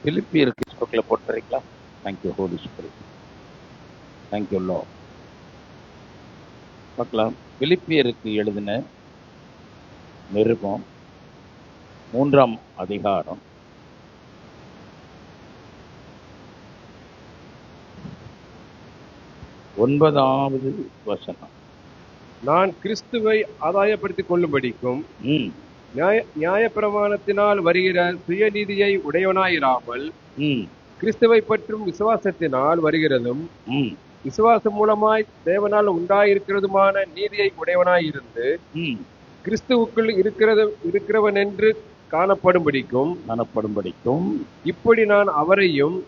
பிலிப்பியருக்கு ஸ்போக்கில் போட்டுறீங்களா? Thank you holy spirit, thank you லோ. பார்க்கலாம். பிலிப்பியருக்கு எழுதின நிருபம் 3ஆம் அதிகாரம் 9வது வசனம். நான் கிறிஸ்துவை ஆதாயப்படுத்திக் கொள்ளும்படிக்கும் நியாயப்பிரமாணத்தினால் வருகிற சுயநீதியை உடையவனாயிராமல் கிறிஸ்துவை பற்றும் விசுவாசத்தினால் வருகிறதும் விசுவாசம் மூலமாய் தேவனால் உண்டாயிருக்கிறதுமான நீதியை உடையவனாயிருந்து கிறிஸ்துவுக்குள் இருக்கிறவன் என்று காணப்படும்படிக்கும் இப்படி நான் அவரையும்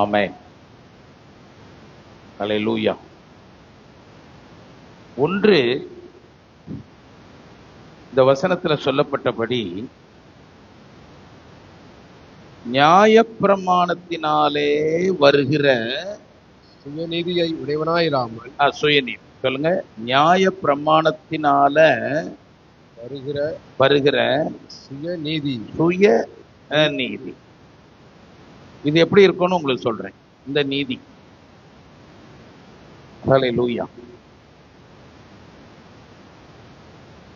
ஆமென். அல்லேலூயா. ஒன்று, இந்த வசனத்துல சொல்லப்பட்டபடி நியாயப்பிரமாணத்தினாலே வருகிற சுயநீதியை உடையவனாயிராமல் சுயநீதி சொல்லுங்க. நியாயப்பிரமாணத்தினால வருகிற சுயநீதி நீதி. இது எப்படி இருக்கும்னு உங்களுக்கு சொல்றேன். இந்த நீதி, அல்லேலூயா.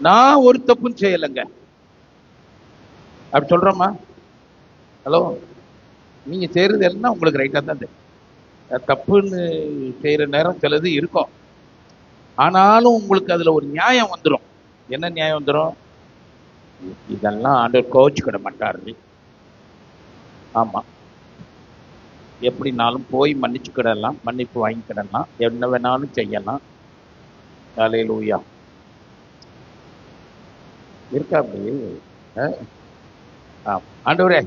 நான் ஒரு தப்பும் செய்யலைங்க அப்படி சொல்றோமா? ஹலோ, நீங்க செய்யறது எல்லாம் உங்களுக்கு ரைட்டா தான் தெரியும். தப்புன்னு செய்யற நேரம் சிலது இருக்கும். ஆனாலும் உங்களுக்கு அதுல ஒரு நியாயம் வந்துடும். என்ன நியாயம் வந்துடும்? இதெல்லாம் ஆண்டவர் கோச்சுக்கிட மாட்டாரு. ஆமா, எப்படினாலும் போய் மன்னிச்சுக்கிடலாம், மன்னிப்பு வாங்கிக்கிடலாம், என்ன வேணாலும் செய்யலாம். அல்லேலூயா. இருக்கா அப்படி? ஆண்டவரே,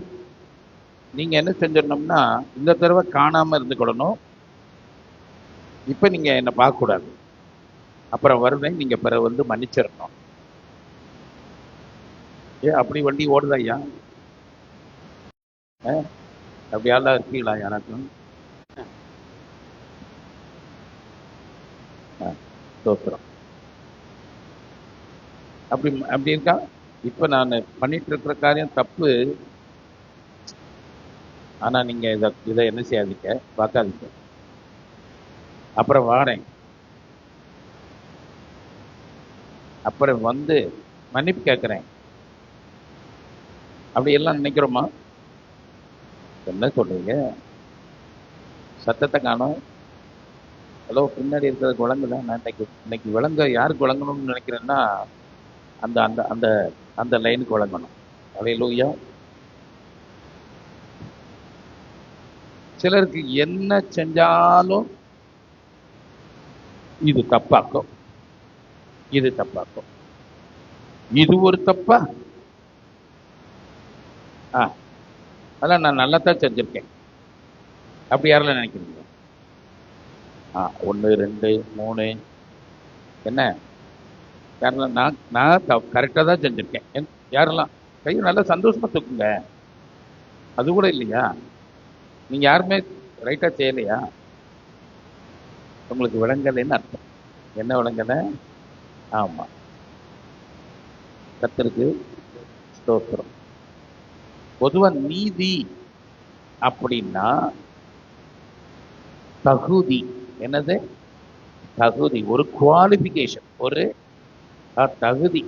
நீங்க என்ன செஞ்சிடணும்னா, இந்த தடவை காணாம இருந்துக்கிடணும். இப்ப நீங்க என்ன பார்க்க கூடாது, அப்புறம் வருவேன், நீங்க பிறகு வந்து மன்னிச்சிடணும். அப்படி வண்டி ஓடுதா ஐயா? அப்படியால இருக்கீங்களா யாராச்சும்? தோத்துறோம். அப்படி இருக்கா? இப்ப நான் பண்ணிட்டு இருக்கிற காரியம் தப்பு. ஆனா நீங்க இதை என்ன செய்யாதீங்க, பார்க்காதீங்க. அப்புறம் வாரேன், அப்புறம் வந்து மன்னிப்பு கேட்கிறேன். அப்படி எல்லாம் நினைக்கிறோமா? என்ன சொல்றீங்க? சத்தத்தை காணும். ஹலோ, பின்னாடி இருக்கிறது விளங்குதான். நான் இன்னைக்கு விளங்க யாருக்கு விளங்கணும்னு நினைக்கிறேன்னா, அந்த அந்த அந்த அந்த லைனுக்கு விளங்கணும். அல்லேலூயா. சிலருக்கு என்ன செஞ்சாலும் இது தப்பாக்கும், இது தப்பாக்கும். இது ஒரு தப்பா? அதெல்லாம் நான் நல்லா தான் செஞ்சிருக்கேன். அப்படி யாரெல்லாம் நினைக்கிறீங்க? 1 2 3 என்ன யாரெல்லாம்? நான் கரெக்டாக தான் செஞ்சிருக்கேன். யாரெல்லாம் கையை நல்லா சந்தோஷமா தூக்குங்க. அது கூட இல்லையா? நீங்க யாருமே ரைட்டா செய்யலையா? உங்களுக்கு விளங்கலைன்னு அர்த்தம். என்ன விளங்கலை? ஆமா, கர்த்தருக்கு ஸ்தோத்திரம். பொதுவா நீதி அப்படின்னா தகுதி. என்னது? தகுதி, ஒரு குவாலிஃபிகேஷன், ஒரு தகுதி.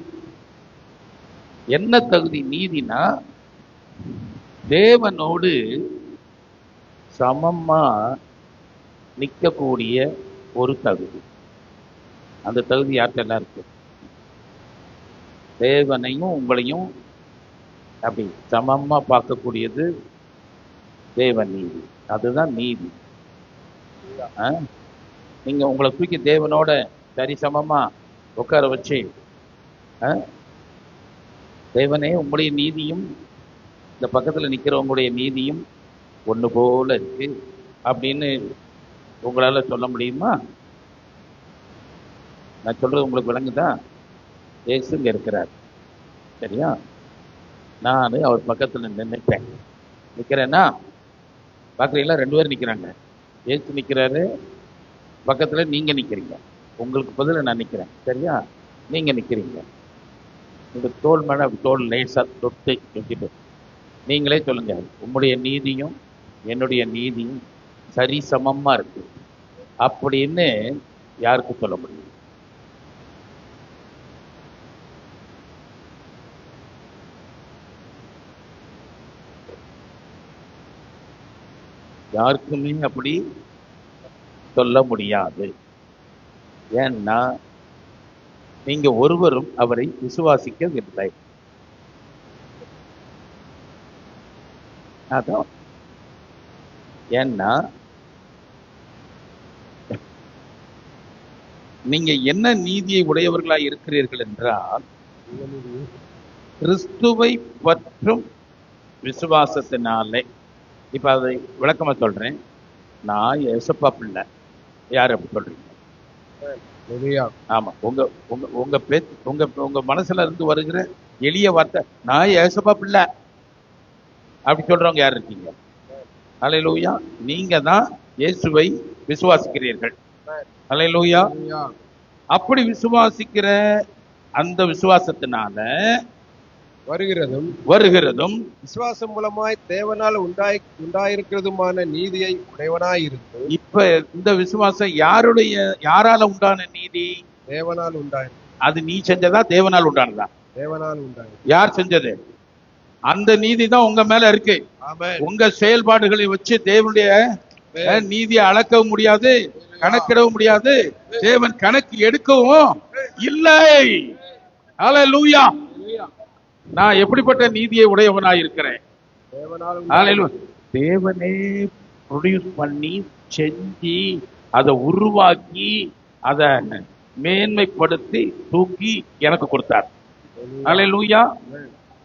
என்ன தகுதி? நீதினா தேவனோடு சமமா நிற்கக்கூடிய ஒரு தகுதி. அந்த தகுதி யார்கிட்ட எல்லாம் இருக்கு? தேவனையும் உங்களையும் அப்படி சமமா பார்க்கக்கூடியது தேவ நீதி. அதுதான் நீதி. நீங்க உங்களை தூக்கி தேவனோட சரி சமமா உட்கார வச்சு தேவனே உங்களுடைய நீதியும் இந்த பக்கத்துல நிக்கிறவங்களுடைய நீதியும் ஒண்ணு போல இருக்கு அப்படின்னு உங்களால சொல்ல முடியுமா? நான் சொல்றது உங்களுக்கு விளங்குதா? இயேசுங்க இருக்கிறார், சரியா? நான் அவர் பக்கத்துல நின்னுட்டேன். நிக்கிறேன்னா பாக்குறீங்களா? 2 பேர் நிக்கிறாங்க. இயேசு நிக்கிறாரு, பக்கத்துல நீங்க நிக்கிறீங்க. உங்களுக்கு பதிலா நான் நிக்கிறேன், சரியா? நீங்க நிக்கிறீங்க. இந்த தோல் மேல தோல் லேசா தொட்டு வச்சுட்டு நீங்களே சொல்லுங்க, உங்களுடைய நீதியும் என்னுடைய நீதியும் சரி சமமா இருக்கு அப்படின்னு யாருக்கு சொல்ல முடியும்? யாருக்குமே அப்படி சொல்ல முடியாது. ஏன்னா நீங்க ஒருவரும் அவரை விசுவாசிக்கவில்லை. அதான். ஏன்னா நீங்க என்ன நீதியை உடையவர்களாய் இருக்கிறீர்கள் என்றால், கிறிஸ்துவை பற்றும் விசுவாசத்தினாலே. இப்ப அதை விளக்கமா சொல்றேன். நான் ஏசப்பா பிள்ளை. யார் அப்படி சொல்றீங்க? ஆமா, உங்க உங்க உங்க பேச்சு உங்க உங்க மனசுல இருந்து வருகிற எளிய வார்த்தை நான் ஏசப்பா பிள்ளை அப்படி சொல்றவங்க யார் இருக்கீங்க? அல்லேலூயா. நீங்க தான் இயேசுவை விசுவாசிக்கிறீர்கள். அல்லேலூயா. அப்படி விசுவாசிக்கிற அந்த விசுவாசத்தினால வருகிறதும் விசுவாசம் மூலமாய் தேவனால் உண்டாயிருக்கிறதுமான நீதியை உடையவனாய் இருந்து. இப்ப இந்த விசுவாசம் யாரால உண்டான நீதி? தேவனால் உண்டாய். அது நீ செஞ்சதா தேவனால் உண்டானதா? தேவனால் உண்டாய். யார் செஞ்சது? அந்த நீதி தான் உங்க மேல இருக்கு. உங்க செயல்பாடுகளை வச்சு தேவனுடைய நீதியை அளக்கவும் முடியாது, கணக்கிடவும் முடியாது, தேவன் கணக்கு எடுக்கவும் இல்லை. அல்லேலூயா. நான் எப்படிப்பட்ட நீதியை உடையவனாய் இருக்கிறேன்? தேவனே ப்ரொடியூஸ் பண்ணி செஞ்சு அதை உருவாக்கி அதை மேன்மைப்படுத்தி தூக்கி எனக்கு கொடுத்தார். அல்லேலூயா.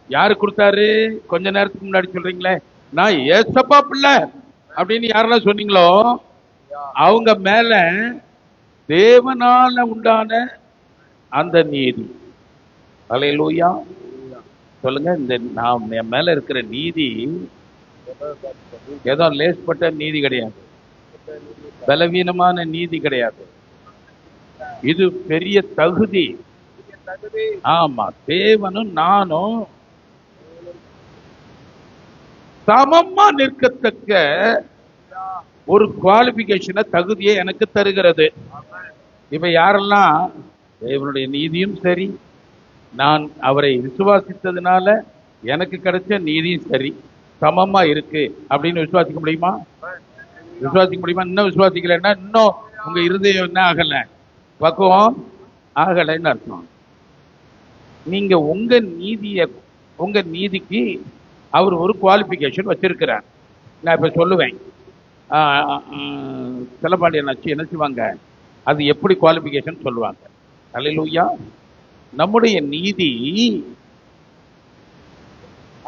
யாரு கொடுத்தாரு? கொஞ்ச நேரத்துக்கு முன்னாடி சொல்றீங்களே நான் ஏசப்பா பிள்ளை அப்படின்னு யாரெல்லாம் சொன்னீங்களோ அவங்க மேல தேவனால உண்டான அந்த நீதி. அல்லேலூயா. சொல்லுங்க, இந்த நான் என் மேல இருக்கிற நீதி ஏதோ லேஸ்பட்ட நீதி கிடையாது, பலவீனமான நீதி கிடையாது. இது பெரிய தகுதி. ஆமா, தேவனும் நானும் சமமா நிற்கத்தக்க ஒரு குவாலிபிகேஷனை தகுதியை எனக்கு தருகிறது. இப்ப யாரெல்லாம் தேவனுடைய நீதியும் சரி, நான் அவரை விசுவாசித்ததுனால எனக்கு கிடைச்ச நீதியும் சரி சமமா இருக்கு அப்படின்னு விசுவாசிக்க முடியுமா? விசுவாசிக்க முடியுமா? இன்னும் விசுவாசிக்கலன்னா இன்னும் உங்க இருதயம் என்ன ஆகல, பக்குவம் ஆகலைன்னு அர்த்தம். நீங்க உங்க நீதிக்கு அவர் ஒரு குவாலிபிகேஷன் வச்சிருக்கிறார். நான் இப்ப சொல்லுவேன், செல்லப்பாண்டியன் என்ன செய்வாங்க, அது எப்படி குவாலிபிகேஷன் சொல்லுவாங்க. அல்லேலூயா. நம்முடைய நீதி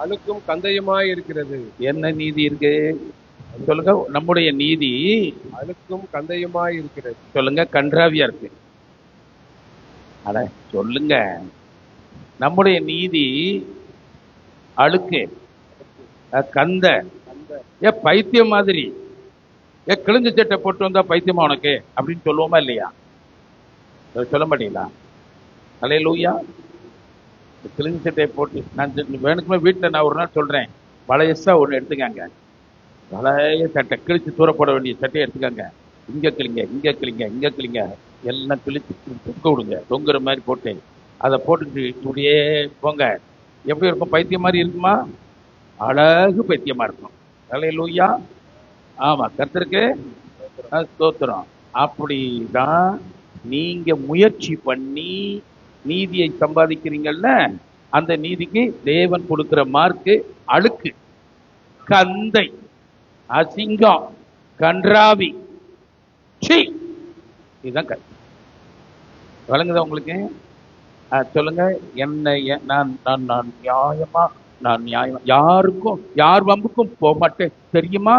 அழுக்கும் கந்தையுமாய் இருக்கிறது. என்ன நீதி இருக்கு சொல்லுங்க? நம்முடைய நீதி அழுக்கும் கந்தையுமாய் இருக்கிறது. சொல்லுங்க, கன்றாவியா இருக்கு. அட சொல்லுங்க, நம்முடைய நீதி அழுக்கு, கந்த, பைத்தியம் மாதிரி. கிழிஞ்ச சட்டை போட்டு வந்தா பைத்தியமா உனக்கு அப்படின்னு சொல்லுவோமா இல்லையா? சொல்ல மாட்டீங்களா? அல்லேலூயா. கிழிஞ்ச சட்டையை போட்டு நான் வேணுக்குமே வீட்டில் நான் ஒரு நாள் சொல்றேன், பழையசா ஒன்று எடுத்துக்காங்க, பழைய சட்டை கிழிச்சு தூர போட வேண்டிய சட்டையை எடுத்துக்காங்க, இங்க கிளிங்க இங்க கிளிங்க இங்க கிளிங்க எல்லாம் கிழிச்சு தொங்க விடுங்க, தொங்குற மாதிரி போட்டு அதை போட்டுட்டு இப்படியே போங்க. எப்படி இருக்கும்? பைத்தியம் மாதிரி இருக்குமா? அழகு பைத்தியமா இருக்கும். அல்லேலூயா. ஆமா, கர்த்தருக்கு ஸ்தோத்திரம். அப்படிதான் நீங்க முயற்சி பண்ணி நீதியை சம்பாதிக்கிறீங்கல்ல, அந்த நீதிக்கு தேவன் கொடுக்கிற மார்க்கு அழுக்கு, கந்தை, அசிங்கம், கன்றாவி. சீ, இதுதான் கருத்து. வழங்குதா உங்களுக்கு? சொல்லுங்க. என்ன நான் நான் நான் நியாயமா நான் நியாயமா யாருக்கும் யார் வம்புக்கும் போக மாட்டேன் தெரியுமா?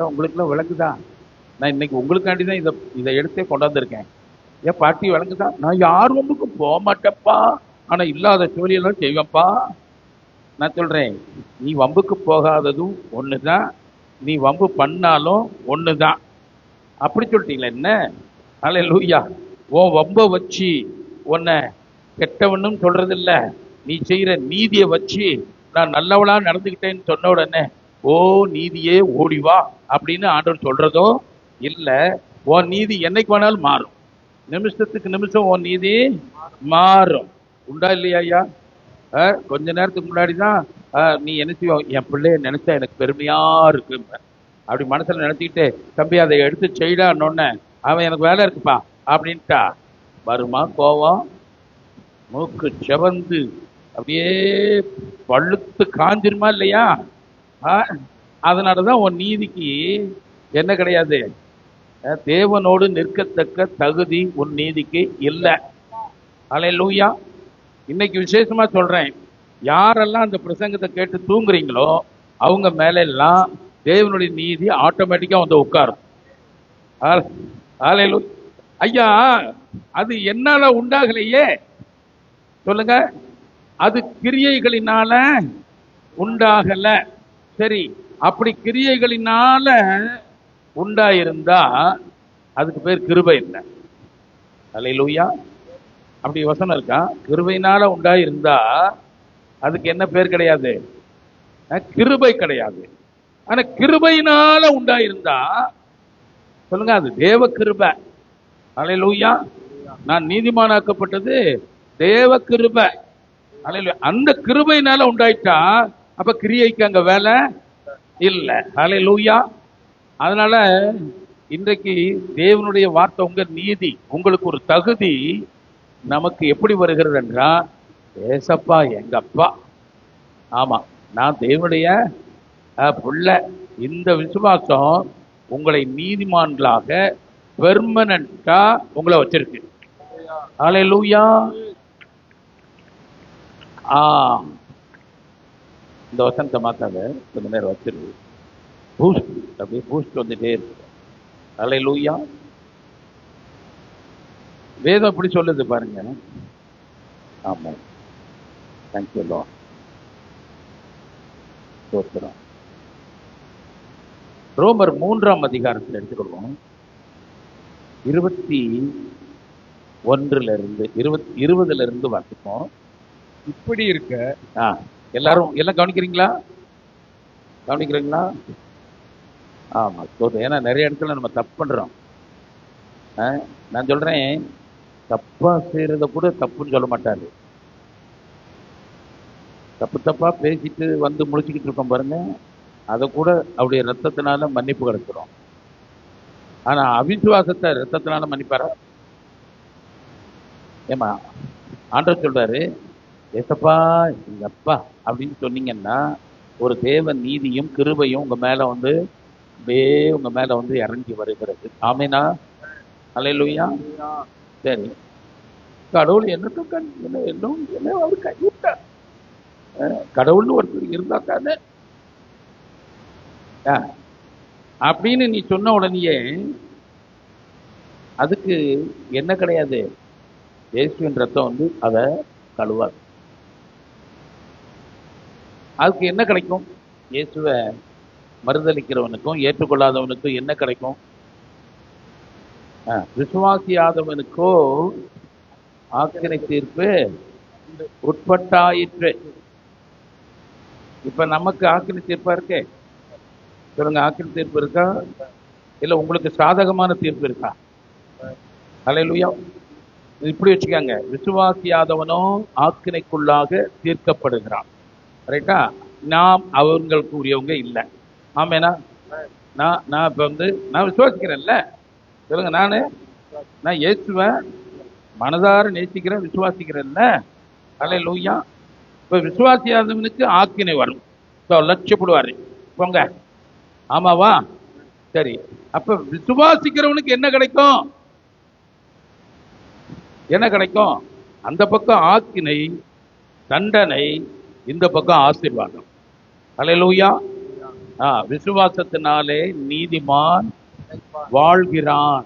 உங்களுக்குலாம் விளங்குதா? நான் இன்னைக்கு உங்களுக்காண்டி தான் இதை எடுத்தே கொண்டாந்துருக்கேன். ஏன் பாட்டி விளங்குதா? நான் யார் வம்புக்கும் போக மாட்டேப்பா, ஆனா இல்லாத ஜோலியெல்லாம் செய்வேன்ப்பா. நான் சொல்றேன், நீ வம்புக்கு போகாததும் ஒண்ணுதான், நீ வம்பு பண்ணாலும் ஒண்ணுதான். அப்படி சொல்லிட்டீங்களா என்ன? அல்லேலூயா. உன் வம்ப வச்சு உன்னை கெட்டவனும் சொல்றது இல்ல, நீ செய்யற நீதியை வச்சு நான் நல்லவளா நடந்துக்கிட்டேன்னு சொன்ன உடனே ஓ நீதியே ஓடிவா அப்படின்னு ஆண்டவர் சொல்றதோ இல்ல. உன் நீதி என்னைக்கு வேணாலும் மாறும், நிமிஷத்துக்கு நிமிஷம் உன் நீதி மாறும். உண்டா இல்லையா ஐயா? கொஞ்ச நேரத்துக்கு முன்னாடி தான் நீ என்ன செய்வோம், என் பிள்ளைய நினைச்சா எனக்கு பெருமையா இருக்கு அப்படி மனசுல நினைச்சுக்கிட்டு, தம்பி அதை எடுத்து செய்டான்னொன்ன அவன் எனக்கு வேலை இருக்குப்பா அப்படின்ட்டா வருமா கோவம்? மூக்கு செவந்து அப்படியே பழுத்து காஞ்சிருமா இல்லையா? அதனாலதான் உன் நீதிக்கு என்ன கிடையாது, தேவனோடு நிற்கத்தக்க தகுதி உன் நீதிக்கு இல்லை. அல்லேலூயா. இன்னைக்கு விசேஷமா சொல்றேன், யாரெல்லாம் அந்த பிரசங்கத்தை கேட்டு தூங்குறீங்களோ அவங்க மேல எல்லாம் தேவனுடைய நீதி ஆட்டோமேட்டிக்கா வந்து உட்காரும். ஐயா, அது என்னால உண்டாகலையே சொல்லுங்க. அது கிரியைகளினால உண்டாகல. சரி, அப்படி கிரியைகளினால உண்டாயிருந்தா அதுக்கு பேர் கிருபை இல்லை. அல்லேலூயா. அப்படி வசனம் இருக்கா? கிருபையினால உண்டாயிருந்தா அதுக்கு என்ன பேர் கிடையாது? கிருபை கிடையாது. ஆனா கிருபையினால உண்டாயிருந்தா சொல்லுங்க, அது தேவ கிருபை. அல்லேலூயா. நான் நீதிமானாக்கப்பட்டது தேவ கிருபை. அல்லேலூயா. அந்த கிருபையினால உண்டாயிட்டா அப்ப கிரியைக்கு அங்க வேலை இல்லை. அல்லேலூயா. அதனால இன்றைக்கு தேவனுடைய வார்த்தை, உங்க நீதி, உங்களுக்கு ஒரு தகுதி நமக்கு எப்படி வருகிறது என்றா, ஏசப்பா எங்க அப்பா, ஆமா நான் தேவனுடைய புள்ள. இந்த விசுவாசம் உங்களை நீதிமான்களாக பெர்மனண்டா உங்களை வச்சிருக்கு. அல்லேலூயா. இந்த வசனத்தை மாத்தாத, கொஞ்ச நேரம் வச்சிருக்கு. பூஸ்ட் அப்படியே பூஸ்ட் வந்துட்டே இருக்கு. அல்லேலூயா. வேதம் எப்படி சொல்லுது பாருங்க. ஆமா, தேங்க்யூ லார்ட். ஸ்தோத்திரம். ரோமர் 3ஆம் அதிகாரத்தில் எடுத்துக்கொள்வோம். 21 இருந்து வாசிப்போம். இப்படி இருக்க எல்லாரும் எல்லாம் கவனிக்கிறீங்களா? ஆமா, ஏன்னா நிறைய இடத்துல நம்ம தப்பு பண்றோம். நான் சொல்றேன், தப்பா செய்யறத கூட தப்புன்னு சொல்ல மாட்டாரு. தப்பா பேசிட்டு வந்து முழிச்சுக்கிட்டு இருக்கோம் பாருங்க, அதை கூட அவருடைய ரத்தத்தினால மன்னிப்பு கிடைச்சிடும். ஆனா அவிசுவாசத்தை ரத்தத்தினால மன்னிப்பாரா? ஏமா ஆண்டவர் சொல்றாரு, ஏசப்பா எங்க அப்பா அப்படின்னு சொன்னீங்கன்னா ஒரு தேவ நீதியும் கிருபையும் உங்க மேல வந்து உங்க மேல வந்து இறங்கி வருகிறது. ஆமேனா? அல்லேலூயா. சரி, கடவுள் என்ன அவர் கைவிட்டார். கடவுள்னு ஒருத்தர் இருந்தா தானே அப்படின்னு நீ சொன்ன உடனேயே அதுக்கு என்ன கிடையாது, இயேசுவின் ரத்தம் வந்து அதை கழுவாது. அதுக்கு என்ன கிடைக்கும்? இயேசுவை மறுதளிக்கிறவனுக்கும் ஏற்றுக்கொள்ளாதவனுக்கும் என்ன கிடைக்கும்? விசுவாசியாதவனுக்கோ ஆக்கினை தீர்ப்பு உட்பட்டாயிற்று. இப்ப நமக்கு ஆக்கினை தீர்ப்பா இருக்கே, சொல்லுங்க, ஆக்கினை தீர்ப்பு இருக்கா? இல்ல உங்களுக்கு சாதகமான தீர்ப்பு இருக்கா? அல்லேலூயா. இப்படி வச்சுக்காங்க, விசுவாசியாதவனோ ஆக்கினைக்குள்ளாக தீர்க்கப்படுகிறான். ரைட்டா? நாம் அவங்களுக்கு உரியவங்க இல்லை. ஆமேனா? நான் இப்ப வந்து நான் விசுவாசிக்கிறேன்ல, சொல்லுங்க. நான் இயேசுவேன் மனதார நேசிக்கிறேன், விசுவாசிக்கிறேன்ல. அல்லேலூயா. இப்ப விசுவாசியாதவனுக்கு ஆக்கினை வரும், லட்சப்படுவாரு. போங்க. ஆமாவா? சரி. அப்ப விசுவாசிக்கிறவனுக்கு என்ன கிடைக்கும்? என்ன கிடைக்கும்? அந்த பக்கம் ஆக்கினை, தண்டனை, இந்த பக்கம் ஆசீர்வாதம். அல்லேலூயா. விசுவாசத்தினாலே நீதிமான் வாழ்கிறான்.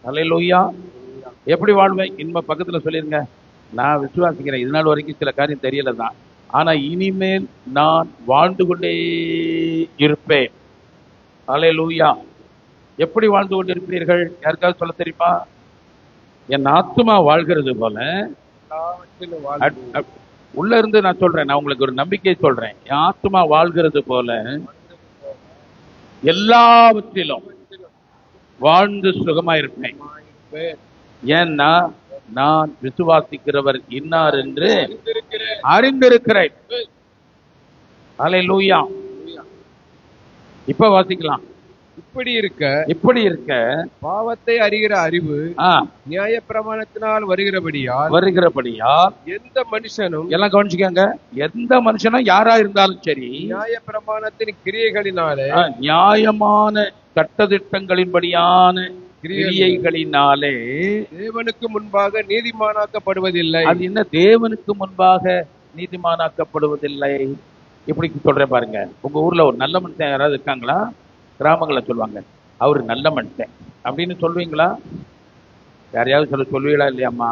அல்லேலூயா. எப்படி வாழ்வேன்? இனிமே பக்கத்துல சொல்லிருங்க. நான் விசுவாசிக்கிறேன், இது நாள் வரைக்கும் சில காரியம் தெரியல தான், ஆனா இனிமேல் நான் வாழ்ந்து கொண்டே இருப்பேன். அல்லேலூயா. எப்படி வாழ்ந்து கொண்டு இருப்பீர்கள்? யாருக்காவது சொல்ல தெரியுமா? என் ஆத்துமா வாழ்கிறது போல உள்ள இருந்து நான் சொல்றேன், நான் உங்களுக்கு ஒரு நம்பிக்கை சொல்றேன். என் ஆத்துமா வாழ்கிறது போல எல்லாவற்றிலும் வாழ்ந்து சுகமா இருப்பேன். ஏன்னா நான் விசுவாசிக்கிறவர் இன்னார் என்று அறிந்திருக்கிறேன். அல்லேலூயா. இப்ப வாசிக்கலாம். இப்படி இருக்க பாவத்தை அறிகிற அறிவு நியாயப்பிரமாணத்தினால் வருகிறபடியால் எந்த மனுஷனும், எல்லாம் கவனிச்சுக்கங்க, எந்த மனுஷனும் யாரா இருந்தாலும் சரி, நியாயப்பிரமாணத்தின் கிரியைகளினாலே, நியாயமான சட்டதிட்டங்களின்படியான கிரியைகளினாலே தேவனுக்கு முன்பாக நீதிமானாக்கப்படுவதில்லை. அது என்ன? தேவனுக்கு முன்பாக நீதிமானாக்கப்படுவதில்லை. இப்படி சொல்றேன் பாருங்க. உங்க ஊர்ல ஒரு நல்ல மனுஷன் யாராவது இருக்காங்களா? கிராமங்களை சொல்லுவாங்க, அவரு நல்ல மனுஷன் அப்படின்னு சொல்லுவீங்களா? யாரையாவது சொல்லுவீங்களா இல்லையாம்மா?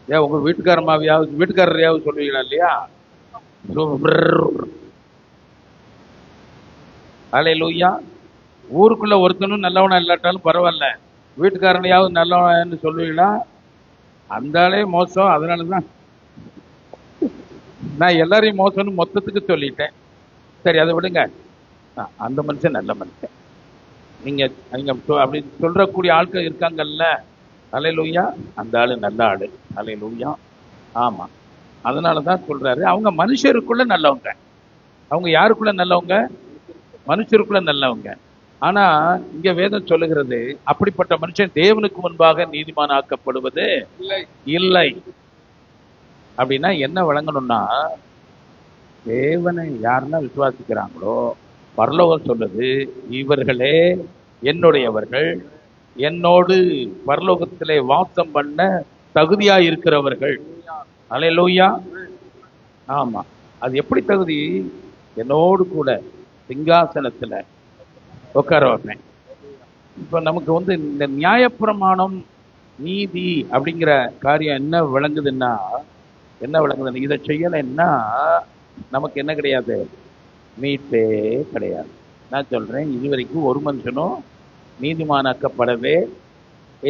ஏன் உங்க வீட்டுக்காரரையாவது சொல்லுவீங்களா இல்லையா? அல்லேலூயா. ஊருக்குள்ள ஒருத்தனும் நல்லவனா இல்லாட்டாலும் பரவாயில்ல, வீட்டுக்காரனையாவது நல்லவனு சொல்லுவீங்களா? அந்த ஆளே மோசம். அதனாலதான் நான் எல்லாரையும் மோசம்னு மொத்தத்துக்கு சொல்லிட்டேன். சரி, அதை விடுங்க. அந்த மனுஷன் நல்ல மனுஷன். நீங்க அப்படி சொல்றக்கூடிய ஆட்கள் இருக்காங்கல்ல, அல்லேலூயா, அந்த ஆளு நல்ல ஆளு. அல்லேலூயா. ஆமா, அதனாலதான் சொல்றாரு, அவங்க மனுஷருக்குள்ள நல்லவங்க. அவங்க யாருக்குள்ள நல்லவங்க? மனுஷருக்குள்ள நல்லவங்க. ஆனா இங்க வேதம் சொல்லுகிறது, அப்படிப்பட்ட மனுஷன் தேவனுக்கு முன்பாக நீதிமான் ஆக்கப்படுவது இல்லை. அப்படின்னா என்ன வழங்கணும்னா, தேவனை யாருன்னா விசுவாசிக்கிறாங்களோ, பரலோகம் சொல்லுது, இவர்களே என்னுடையவர்கள், என்னோடு பரலோகத்திலே வாசம் பண்ண தகுதியா இருக்கிறவர்கள். அல்லேலூயா. ஆமா, அது எப்படி தகுதி? என்னோடு கூட சிங்காசனத்துல உட்கார வைப்பேன். இப்ப நமக்கு வந்து இந்த நியாயப்பிரமாணம், நீதி அப்படிங்கிற காரியம் என்ன விளங்குதுன்னா, இதை செய்யலைன்னா நமக்கு என்ன கிடையாது? மீட்பே கிடையாது. நான் சொல்றேன், இதுவரைக்கும் ஒரு மனுஷனும் நீதிமானாக்கப்படவே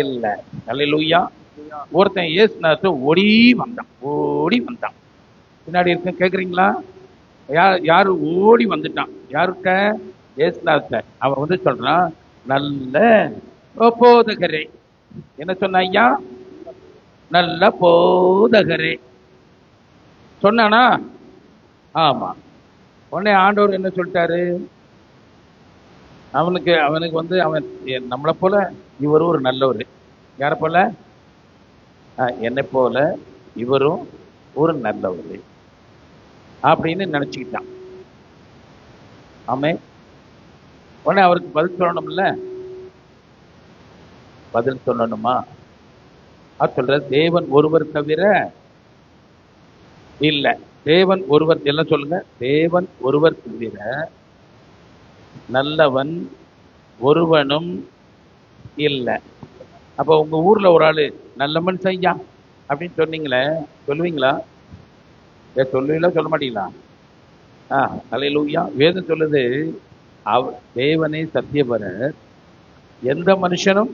இல்லை. அல்லேலூயா. ஒருத்தன் இயேசுநாதத்தை ஓடி வந்தான். பின்னாடி இருக்க கேக்குறீங்களா? யாரு ஓடி வந்துட்டான்? யாருக்க? இயேசுநாதத்தை. அவன் வந்து சொல்றான், நல்ல போதகரே. என்ன சொன்ன ஐயா? நல்ல போதகரே சொன்னானா? ஆமா. உடனே ஆண்டவர் என்ன சொல்லிட்டாரு? அவனுக்கு வந்து அவன் நம்மளை போல இவரும் ஒரு நல்லவர். யார போல? என்னை போல இவரும் ஒரு நல்லவர் அப்படின்னு நினைச்சுக்கிட்டான். ஆமே. உடனே அவருக்கு பதில் சொல்லணும்ல? பதில் சொல்லணுமா? அது சொல்ற, தேவன் ஒருவர் தவிர இல்ல. தேவன் ஒருவர், எல்லாம் சொல்லுங்க, தேவன் ஒருவர் தவிர நல்லவன் ஒருவனும் இல்லை. அப்ப உங்க ஊர்ல ஒரு ஆளு நல்ல மனுஷன் ஐயா அப்படின்னு சொன்னீங்களே, சொல்லுவீங்களா? சொல்லுவீங்களா, சொல்ல மாட்டீங்களா? அல்லேலூயா. வேதம் சொல்லுது, தேவனே சத்தியபரர், எந்த மனுஷனும்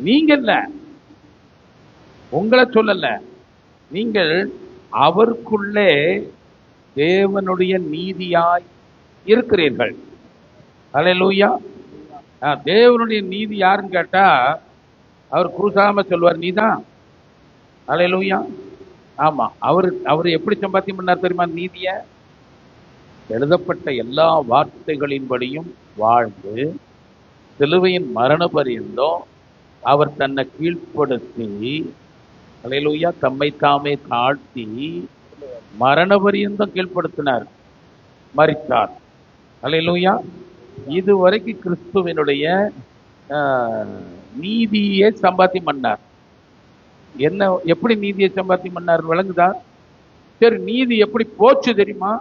நீங்க இல்ல, உங்களை சொல்லல, நீங்கள் அவருக்குள்ளே தேவனுடைய நீதியாய் இருக்கிறீர்கள். அல்லேலூயா. தேவனுடைய நீதி யாருன்னு கேட்டா, அவர் கூசாம சொல்வார், நீதான். அல்லேலூயா. ஆமா, அவரு எப்படி சம்பாத்தியம் பண்ணார் தெரியுமா? நீதிய எழுதப்பட்ட எல்லா வார்த்தைகளின்படியும் வாழ்ந்து சிலுவையின் மரண பரியந்தம் அவர் தன்னை கீழ்ப்படுத்தி, அல்லேலூயா, தம்மை தாமே தாழ்த்தி மரண பரியந்தம் கீழ்ப்படுத்தினார், மரித்தார். அல்லேலூயா. இதுவரைக்கும் கிறிஸ்துவனுடைய நீதியை சம்பாத்தியம் பண்ணார். என்ன, எப்படி நீதியை சம்பாத்தியம் பண்ணார் விளங்குதா? சரி, நீதி எப்படி போச்சு தெரியுமா?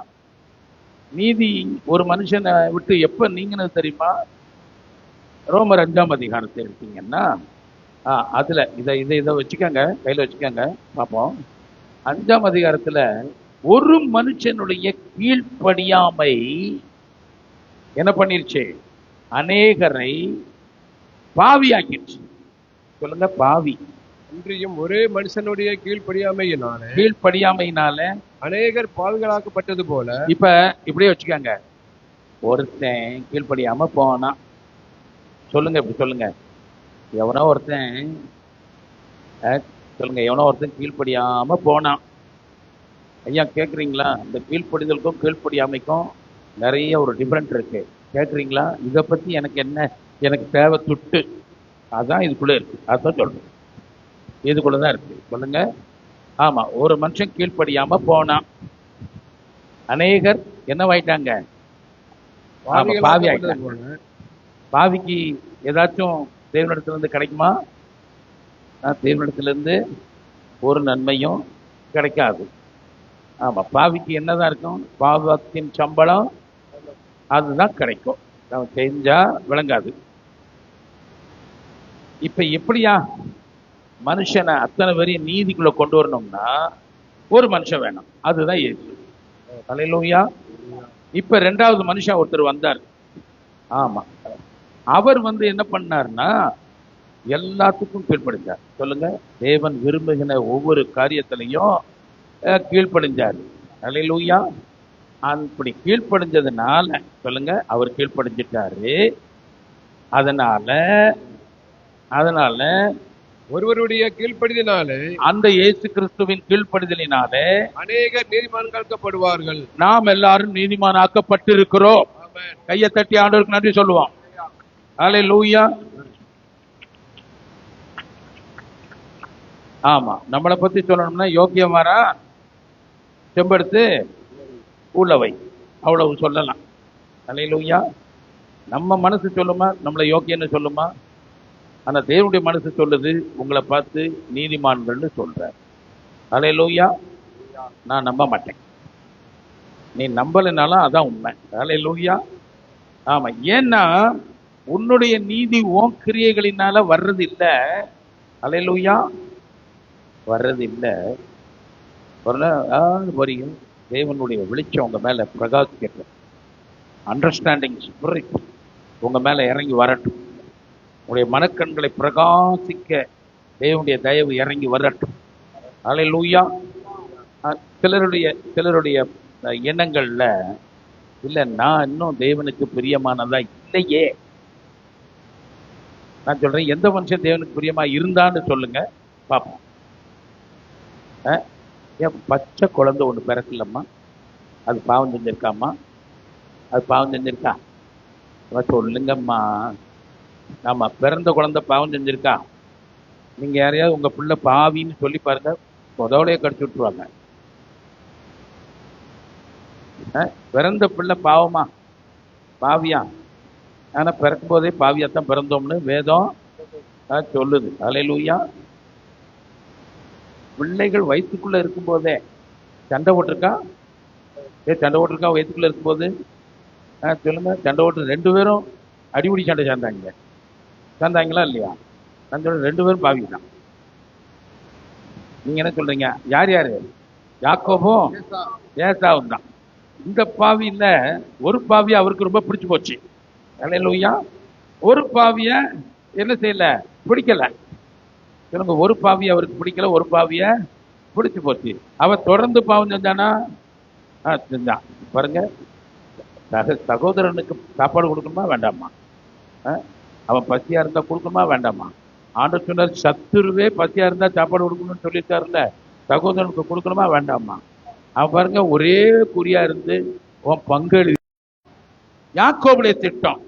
நீதி ஒரு மனுஷனை விட்டு எப்ப நீங்கினது தெரியுமா? ரோமர் 5ஆம் அதிகாரத்தை எடுத்தீங்கன்னா அதுல இதை வச்சுக்கோங்க, கையில வச்சுக்கோங்க, பார்ப்போம். 5ஆம் அதிகாரத்துல ஒரு மனுஷனுடைய கீழ்ப்படியாமை என்ன பண்ணிருச்சு? அநேகரை பாவியாக்கிடுச்சு. சொல்லுங்க, பாவி. இன்றையும் ஒரே மனுஷனுடைய கீழ்ப்படியாமையினால அநேகர் பாவிகளாக்கப்பட்டது போல. இப்ப இப்படியே வச்சுக்கோங்க, ஒருத்தன் கீழ்ப்படியாம போனா, சொல்லுங்க, இப்படி சொல்லுங்க, எவனோ ஒருத்தன் சொல்லுங்க, எவனோ ஒருத்தன் கீழ்ப்படியாம போனான். ஐயா கேட்குறீங்களா? இந்த கீழ்ப்படிதலுக்கும் கீழ்ப்படியாமைக்கும் நிறைய ஒரு டிஃப்ரெண்ட் இருக்கு. கேட்குறீங்களா? இதை பத்தி எனக்கு என்ன, எனக்கு தேவை துட்டு, அதான் இதுக்குள்ள இருக்கு, அதான் சொல்றேன், இதுக்குள்ளதான் இருக்கு. சொல்லுங்க. ஆமா, ஒரு மனுஷன் கீழ்ப்படியாம போனான், அநேகர் என்னவாயிட்டாங்க? பாவி ஆயிட்டாங்க. பாவிக்கு ஏதாச்சும் தேவனிடத்துல இருந்து கிடைக்குமா? தேவனிடத்துல இருந்து ஒரு நன்மையும் கிடைக்காது. ஆமா, பாவிக்கு என்னதான் இருக்கும்? பாவத்தின் சம்பளம் அதுதான் கிடைக்கும், அவன் செஞ்சா விளங்காது. இப்ப எப்படியா மனுஷனை அத்தனை பேரையும் நீதிக்குள்ள கொண்டு வரணும்னா ஒரு மனுஷன் வேணும், அதுதான் இயேசு. அல்லேலூயா. இப்ப 2வது மனுஷன் ஒருத்தர் வந்தார். ஆமா, அவர் என்ன பண்ணார்னா எல்லாத்துக்கும் கீழ்ப்படிஞ்சார். சொல்லுங்க, தேவன் விரும்புகிற ஒவ்வொரு காரியத்திலையும் கீழ்ப்படிஞ்சார். அல்லேலூயா. அப்படி கீழ்ப்படிஞ்சதுனால, சொல்லுங்க, அவர் கீழ்ப்படிஞ்சிட்டாரு. அதனால ஒருவருடைய கீழ்ப்படிதலினாலே, அந்த இயேசு கிறிஸ்துவின் கீழ்ப்படிதலினாலே அநேகர் நீதிமான்களாக்கப்படுவார்கள். நாம் எல்லாரும் நீதிமானாக்கப்பட்டிருக்கிறோம். கையை தட்டி ஆண்டவருக்கு நன்றி சொல்லுவோம். அல்லேலூயா. ஆமா, நம்மளை பத்தி சொல்லணும்னா யோக்கியமாரா செம்பெடுத்து உள்ளவை, அவ்வளவு சொல்லலாம். அல்லேலூயா. நம்ம மனசு சொல்லுமா நம்மளை யோக்கியன்னு சொல்லுமா? ஆனா தேவனுடைய மனசு சொல்லுது, உங்களை பார்த்து நீதிமான்கள்னு சொல்ற. அல்லேலூயா. நான் நம்ப மாட்டேன், நீ நம்பலைனாலும் அதான் உண்மை. அல்லேலூயா. ஆமா, ஏன்னா உன்னுடைய நீதி உன் கிரியைகளினால வர்றது இல்லை. அல்லேலூயா. வர்றது இல்லை. போறீங்க, தேவனுடைய வெளிச்சம் உங்க மேல பிரகாசிக்க, அண்டர்ஸ்டாண்டிங் ஸ்பிரிட் உங்க மேல இறங்கி வரட்டும். உங்களுடைய மனக்கண்களை பிரகாசிக்க தேவனுடைய தயவு இறங்கி வரட்டும். அல்லேலூயா. சிலருடைய எண்ணங்கள்ல இல்ல, நான் இன்னும் தேவனுக்கு பிரியமானதா இல்லையே. நான் சொல்றேன், எந்த மனுஷன் தேவனுக்கு பிரியமா இருந்தான்னு சொல்லுங்க பாப்போம். ஏன் பச்சை குழந்தை ஒண்ணு பிறக்கலம்மா, அது பாவம் செஞ்சிருக்காமா? அது பாவம் செஞ்சிருக்கா? சொல்லுங்கம்மா. ஆமா, பிறந்த குழந்தை பாவம் செஞ்சிருக்கா? நீங்க யாரையாவது உங்க பிள்ளை பாவின்னு சொல்லி பாருங்க, முதோடைய கடிச்சு விட்டுருவாங்க. பிறந்த பிள்ளை பாவமா, பாவியா? ஆனா பிறக்கும் போதே பாவியாத்தான் பிறந்தோம்னு வேதம் சொல்லுது. அல்லேலூயா. பிள்ளைகள் வயிற்றுக்குள்ள இருக்கும் போதே சண்டை போட்டிருக்கா? சண்டை போட்டிருக்கா வயிற்றுக்குள்ள இருக்கும்போது? சொல்லுங்க, சண்டை போட்டு 2 பேரும் அடிபடி சண்டை சேர்ந்தாங்களா இல்லையா? நான் சொல்றேன், 2 பேரும் பாவி தான். நீங்க என்ன சொல்றீங்க? யார் யாரு? யாக்கோபும் ஏசாவும் தான். இந்த பாவியில ஒரு பாவியை அவருக்கு ரொம்ப பிடிச்சு போச்சு. அல்லேலூயா. ஒரு பாவிய என்ன செய்யல, பிடிக்கல. சொல்லுங்க, ஒரு பாவி அவருக்கு பிடிக்கல, ஒரு பாவிய பிடிச்சு போச்சு. அவன் தொடர்ந்து பாவம் செஞ்சானா? செஞ்சான். பாருங்க, சகோதரனுக்கு சாப்பாடு கொடுக்கணுமா வேண்டாமா? அவன் பசியா இருந்தா கொடுக்கணுமா வேண்டாமா? ஆண்டவர் சொன்னார், சத்துருவே பசியா இருந்தா சாப்பாடு கொடுக்கணும்னு சொல்லியிருக்காருல்ல, சகோதரனுக்கு கொடுக்கணுமா வேண்டாமா? அவன் பாருங்க, ஒரே குறியா இருந்து உன் பங்கு எழுதி. யாக்கோபுடைய திட்டம்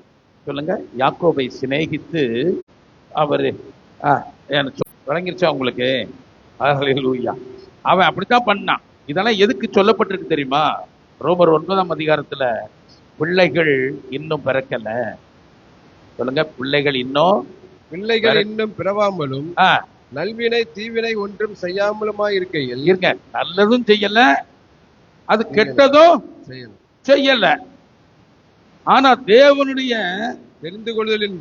சொல்லுங்க. யாக்கோபை சிநேகித்து அவரு வழங்கிருச்சா உங்களுக்கு? ஹல்லேலூயா. அவன் அப்படித்தான் பண்ணான். இதெல்லாம் எதுக்கு சொல்லப்பட்டிருக்கு தெரியுமா? ரோமர் 9ஆம் அதிகாரத்துல பிள்ளைகள் இன்னும் பிறக்கல. சொல்லுங்க, பிள்ளைகள் இன்னும் பிறவாமலும் நல்வினை தீவினை ஒன்றும் செய்யாமலுமாய் இருக்கையில் இருங்க. நல்லதும் செய்யல, அது கெட்டதும் செய்யல. ஆனா தேவனுடைய தெரிந்து கொள்ளுதலின்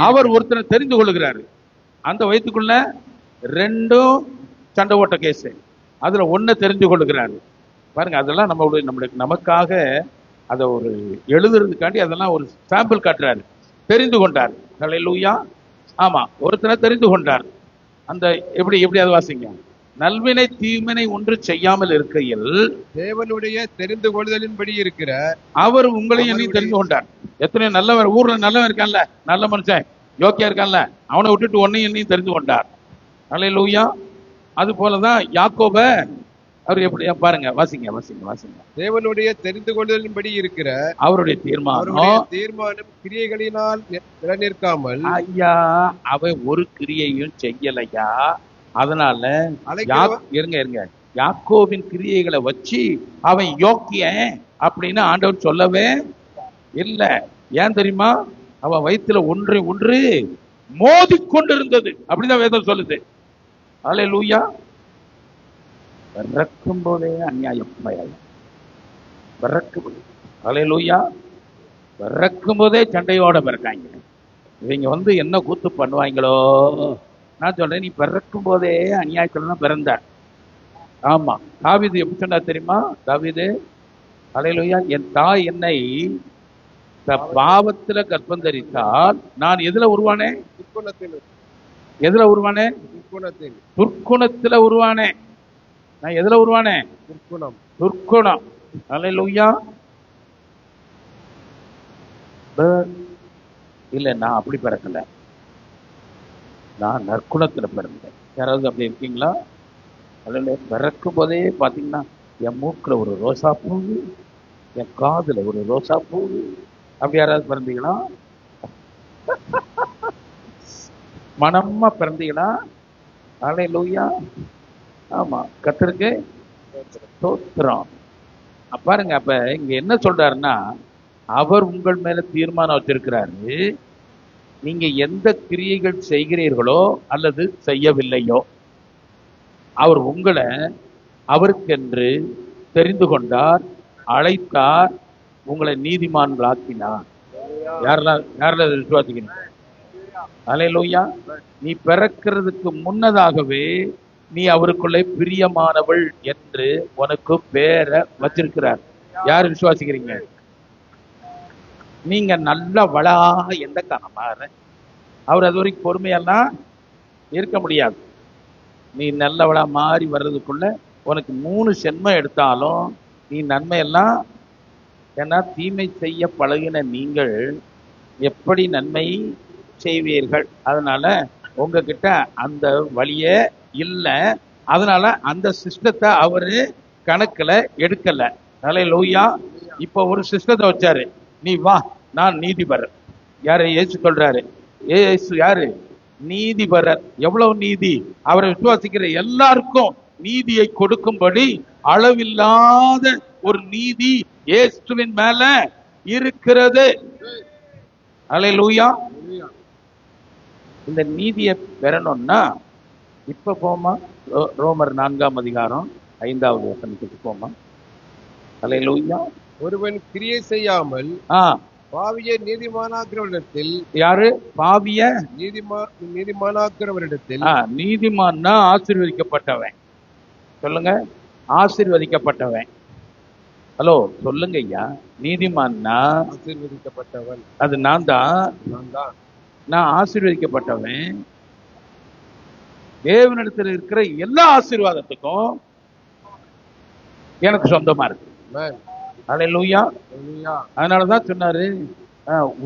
அவர் ஒருத்தரை தெரிந்து கொள்ளுகிறாரு. அந்த வயிற்றுக்குள்ள ரெண்டும் சண்டை ஓட்ட கேஸ், அதுல ஒன்ன தெரிந்து கொள்ளுகிறாரு. பாருங்க, அதெல்லாம் நம்மளுக்கு நமக்காக அதை ஒரு எழுதுறதுக்காண்டி அதெல்லாம் ஒரு சாம்பிள் காட்டுறாரு. தெரிந்து கொண்டார். ஹல்லேலூயா. ஆமா, ஒருத்தனை தெரிந்து கொண்டார். அந்த எப்படி வாசிங்க. நல்வினை தீவினை ஒன்று செய்யாமல் இருக்கையில் தேவனுடைய தெரிந்து கொள்ளுதலின்படி இருக்கிற அவர் உங்களை என்னையும் தெரிந்து கொண்டார். எத்தனை நல்லவன் ஊர்ல நல்லவன் இருக்கான்ல, நல்ல மனுஷன் யோக்கியா இருக்கான்ல, அவனை விட்டுட்டு ஒன்னையும் என்னையும் தெரிந்து கொண்டார். ஹல்லேலூயா. அது போலதான் யாக்கோப அவர் எப்படி பாருங்க, வாசிங்க. தேவனுடைய தெரிந்து கொள்ளுதலின்படி இருக்கிற அவருடைய தீர்மானம் கிரியைகளினால் நிற்காமல், ஐயா அவன் ஒரு கிரியையும் செய்யலையா. அதனால இருங்க யாக்கோபின் கிரியைகளை வச்சு அவன் யோக்கியன் அப்படின்னு ஆண்டவர் சொல்லவே இல்லை. ஏன் தெரியுமா? அவன் வயிற்றுல ஒன்று மோதிக்கொண்டிருந்தது. அப்படிதான் வேதம் சொல்லுது. ஹல்லேலூயா. பிறக்கும் போதே அநியாயம் ஹல்லேலூயா. பிறக்கும் போதே சண்டையோட பிறக்காங்க. இவங்க என்ன கூத்து பண்ணுவாங்களோ. நான் சொல்றேன், நீ பிறக்கும் போதே அநியாயத்துல தான் பிறந்த. ஆமா, தாவீது எப்படி சொன்னா தெரியுமா? தாவீது ஹல்லேலூயா, என் தாய் என்னை பாவத்துல கர்ப்பம் தரித்தால் நான் எதுல உருவானேன்? துர்க்குணத்துல உருவானேன். நான் எதுல உருவானேன்? துர்க்குணம். ஹல்லேலூயா. இல்ல, நான் அப்படி பிறக்கல, நான் நற்குணத்துல பிறந்தேன். யாராவது அப்படி இருக்கீங்களா? பிறக்கும் போதே பாத்தீங்கன்னா என் மூக்குல ஒரு ரோசா பூ, என் காதுல ஒரு ரோசா பூ. அப்படி யாராவது பிறந்தீங்களா? மனமா பிறந்தீங்களா? ஹல்லேலூயா. ஆமா, கர்த்தருக்கு ஸ்தோத்திரம். பாருங்க, அப்ப இங்க என்ன சொல்றாருன்னா, அவர் உங்கள் மேல தீர்மானம் வச்சிருக்கிறாரு. நீங்க எந்த கிரியைகள் செய்கிறீர்களோ அல்லது செய்யவில்லையோ, அவர் உங்களை அவருக்கென்று தெரிந்து கொண்டார், அழைத்தார், உங்களை நீதிமான்களாக்கினார். யாரெல்லாம் விசுவாசிக்கிறீங்க? ஹல்லேலூயா. நீ பிறக்கிறதுக்கு முன்னதாகவே நீ அவருக்குள்ளே பிரியமானவள் என்று உனக்கு பேரை வச்சிருக்கிறார். யாரு விசுவாசிக்கிறீங்க? நீங்க நல்ல வளாக எந்த காரணமாக அவர் அது வரைக்கும் பொறுமையெல்லாம் இருக்க முடியாது. நீ நல்லவளா மாறி வர்றதுக்குள்ள உனக்கு 3 சென்மம் எடுத்தாலும் நீ நன்மையெல்லாம், ஏன்னா தீமை செய்ய பழகின நீங்கள் எப்படி நன்மை செய்வீர்கள்? அதனால உங்ககிட்ட அந்த வழியே இல்லை. அதனால அந்த சிஸ்டத்தை அவரு கணக்குல எடுக்கல. ஹல்லேலூயா. இப்ப ஒரு சிஸ்டத்தை வச்சாரு. நீ வா, நான் நீதிபரர். யாரு? இயேசு சொல்றாரு. இயேசு யாரு? நீதிபரர். எவ்வளவு நீதி! அவரை விசுவாசிக்கிற எல்லாருக்கும் நீதியை கொடுக்கும்படி அளவில்லாத ஒரு நீதி இயேசுவின் மேல இருக்கிறது. ஹல்லேலூயா. இந்த நீதியை பெறணும்னா இப்ப போமா, ரோமர் 4ஆம் அதிகாரம் 5வது வசனத்துக்கு போமா. ஹல்லேலூயா. ஒருவன் கிரியை செய்யாமல் பாவியை நீதிமானாக்கிறவரிடத்தில். யாரு பாவிய? நீதிமானாக்கிறவரிடத்தில். நீதிமான்னா ஆசீர்வதிக்கப்பட்டவன். சொல்லுங்க, ஆசீர்வதிக்கப்பட்டவன். ஹலோ சொல்லுங்க ஐயா. நீதிமான்னா ஆசீர்வதிக்கப்பட்டவன். அது நான் தான். நான் ஆசீர்வதிக்கப்பட்டவன். தேவனிடத்தில் இருக்கிற எல்லா ஆசீர்வாதத்துக்கும் எனக்கு சொந்தமா இருக்கு. ஹல்லேலூயா. அதனாலதான் சொன்னாரு,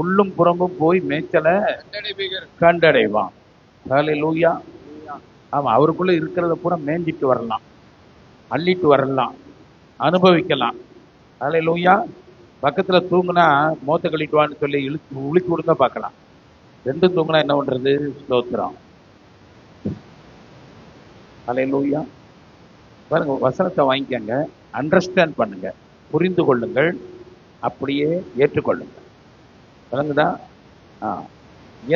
உள்ளும் புறமும் போய் மேய்ச்சலை கண்டடைவான். ஹல்லேலூயா. ஆமா, அவருக்குள்ள இருக்கிறத பூரா மேய்ஞ்சிட்டு வரலாம், அள்ளிட்டு வரலாம், அனுபவிக்கலாம். ஹல்லேலூயா. பக்கத்துல தூங்குனா மோத்த கழிட்டுவான்னு சொல்லி இழுத்து உளுக்கி விடுங்க பார்க்கலாம். ரெண்டும் தூங்குனா என்ன பண்றது? ஸ்தோத்திரம். அல்லேலூயா. பாருங்க, வசனத்தை வாங்கிக்கங்க, அண்டர்ஸ்டாண்ட் பண்ணுங்க, புரிந்து கொள்ளுங்கள், அப்படியே ஏற்றுக்கொள்ளுங்கள். விளங்குதா?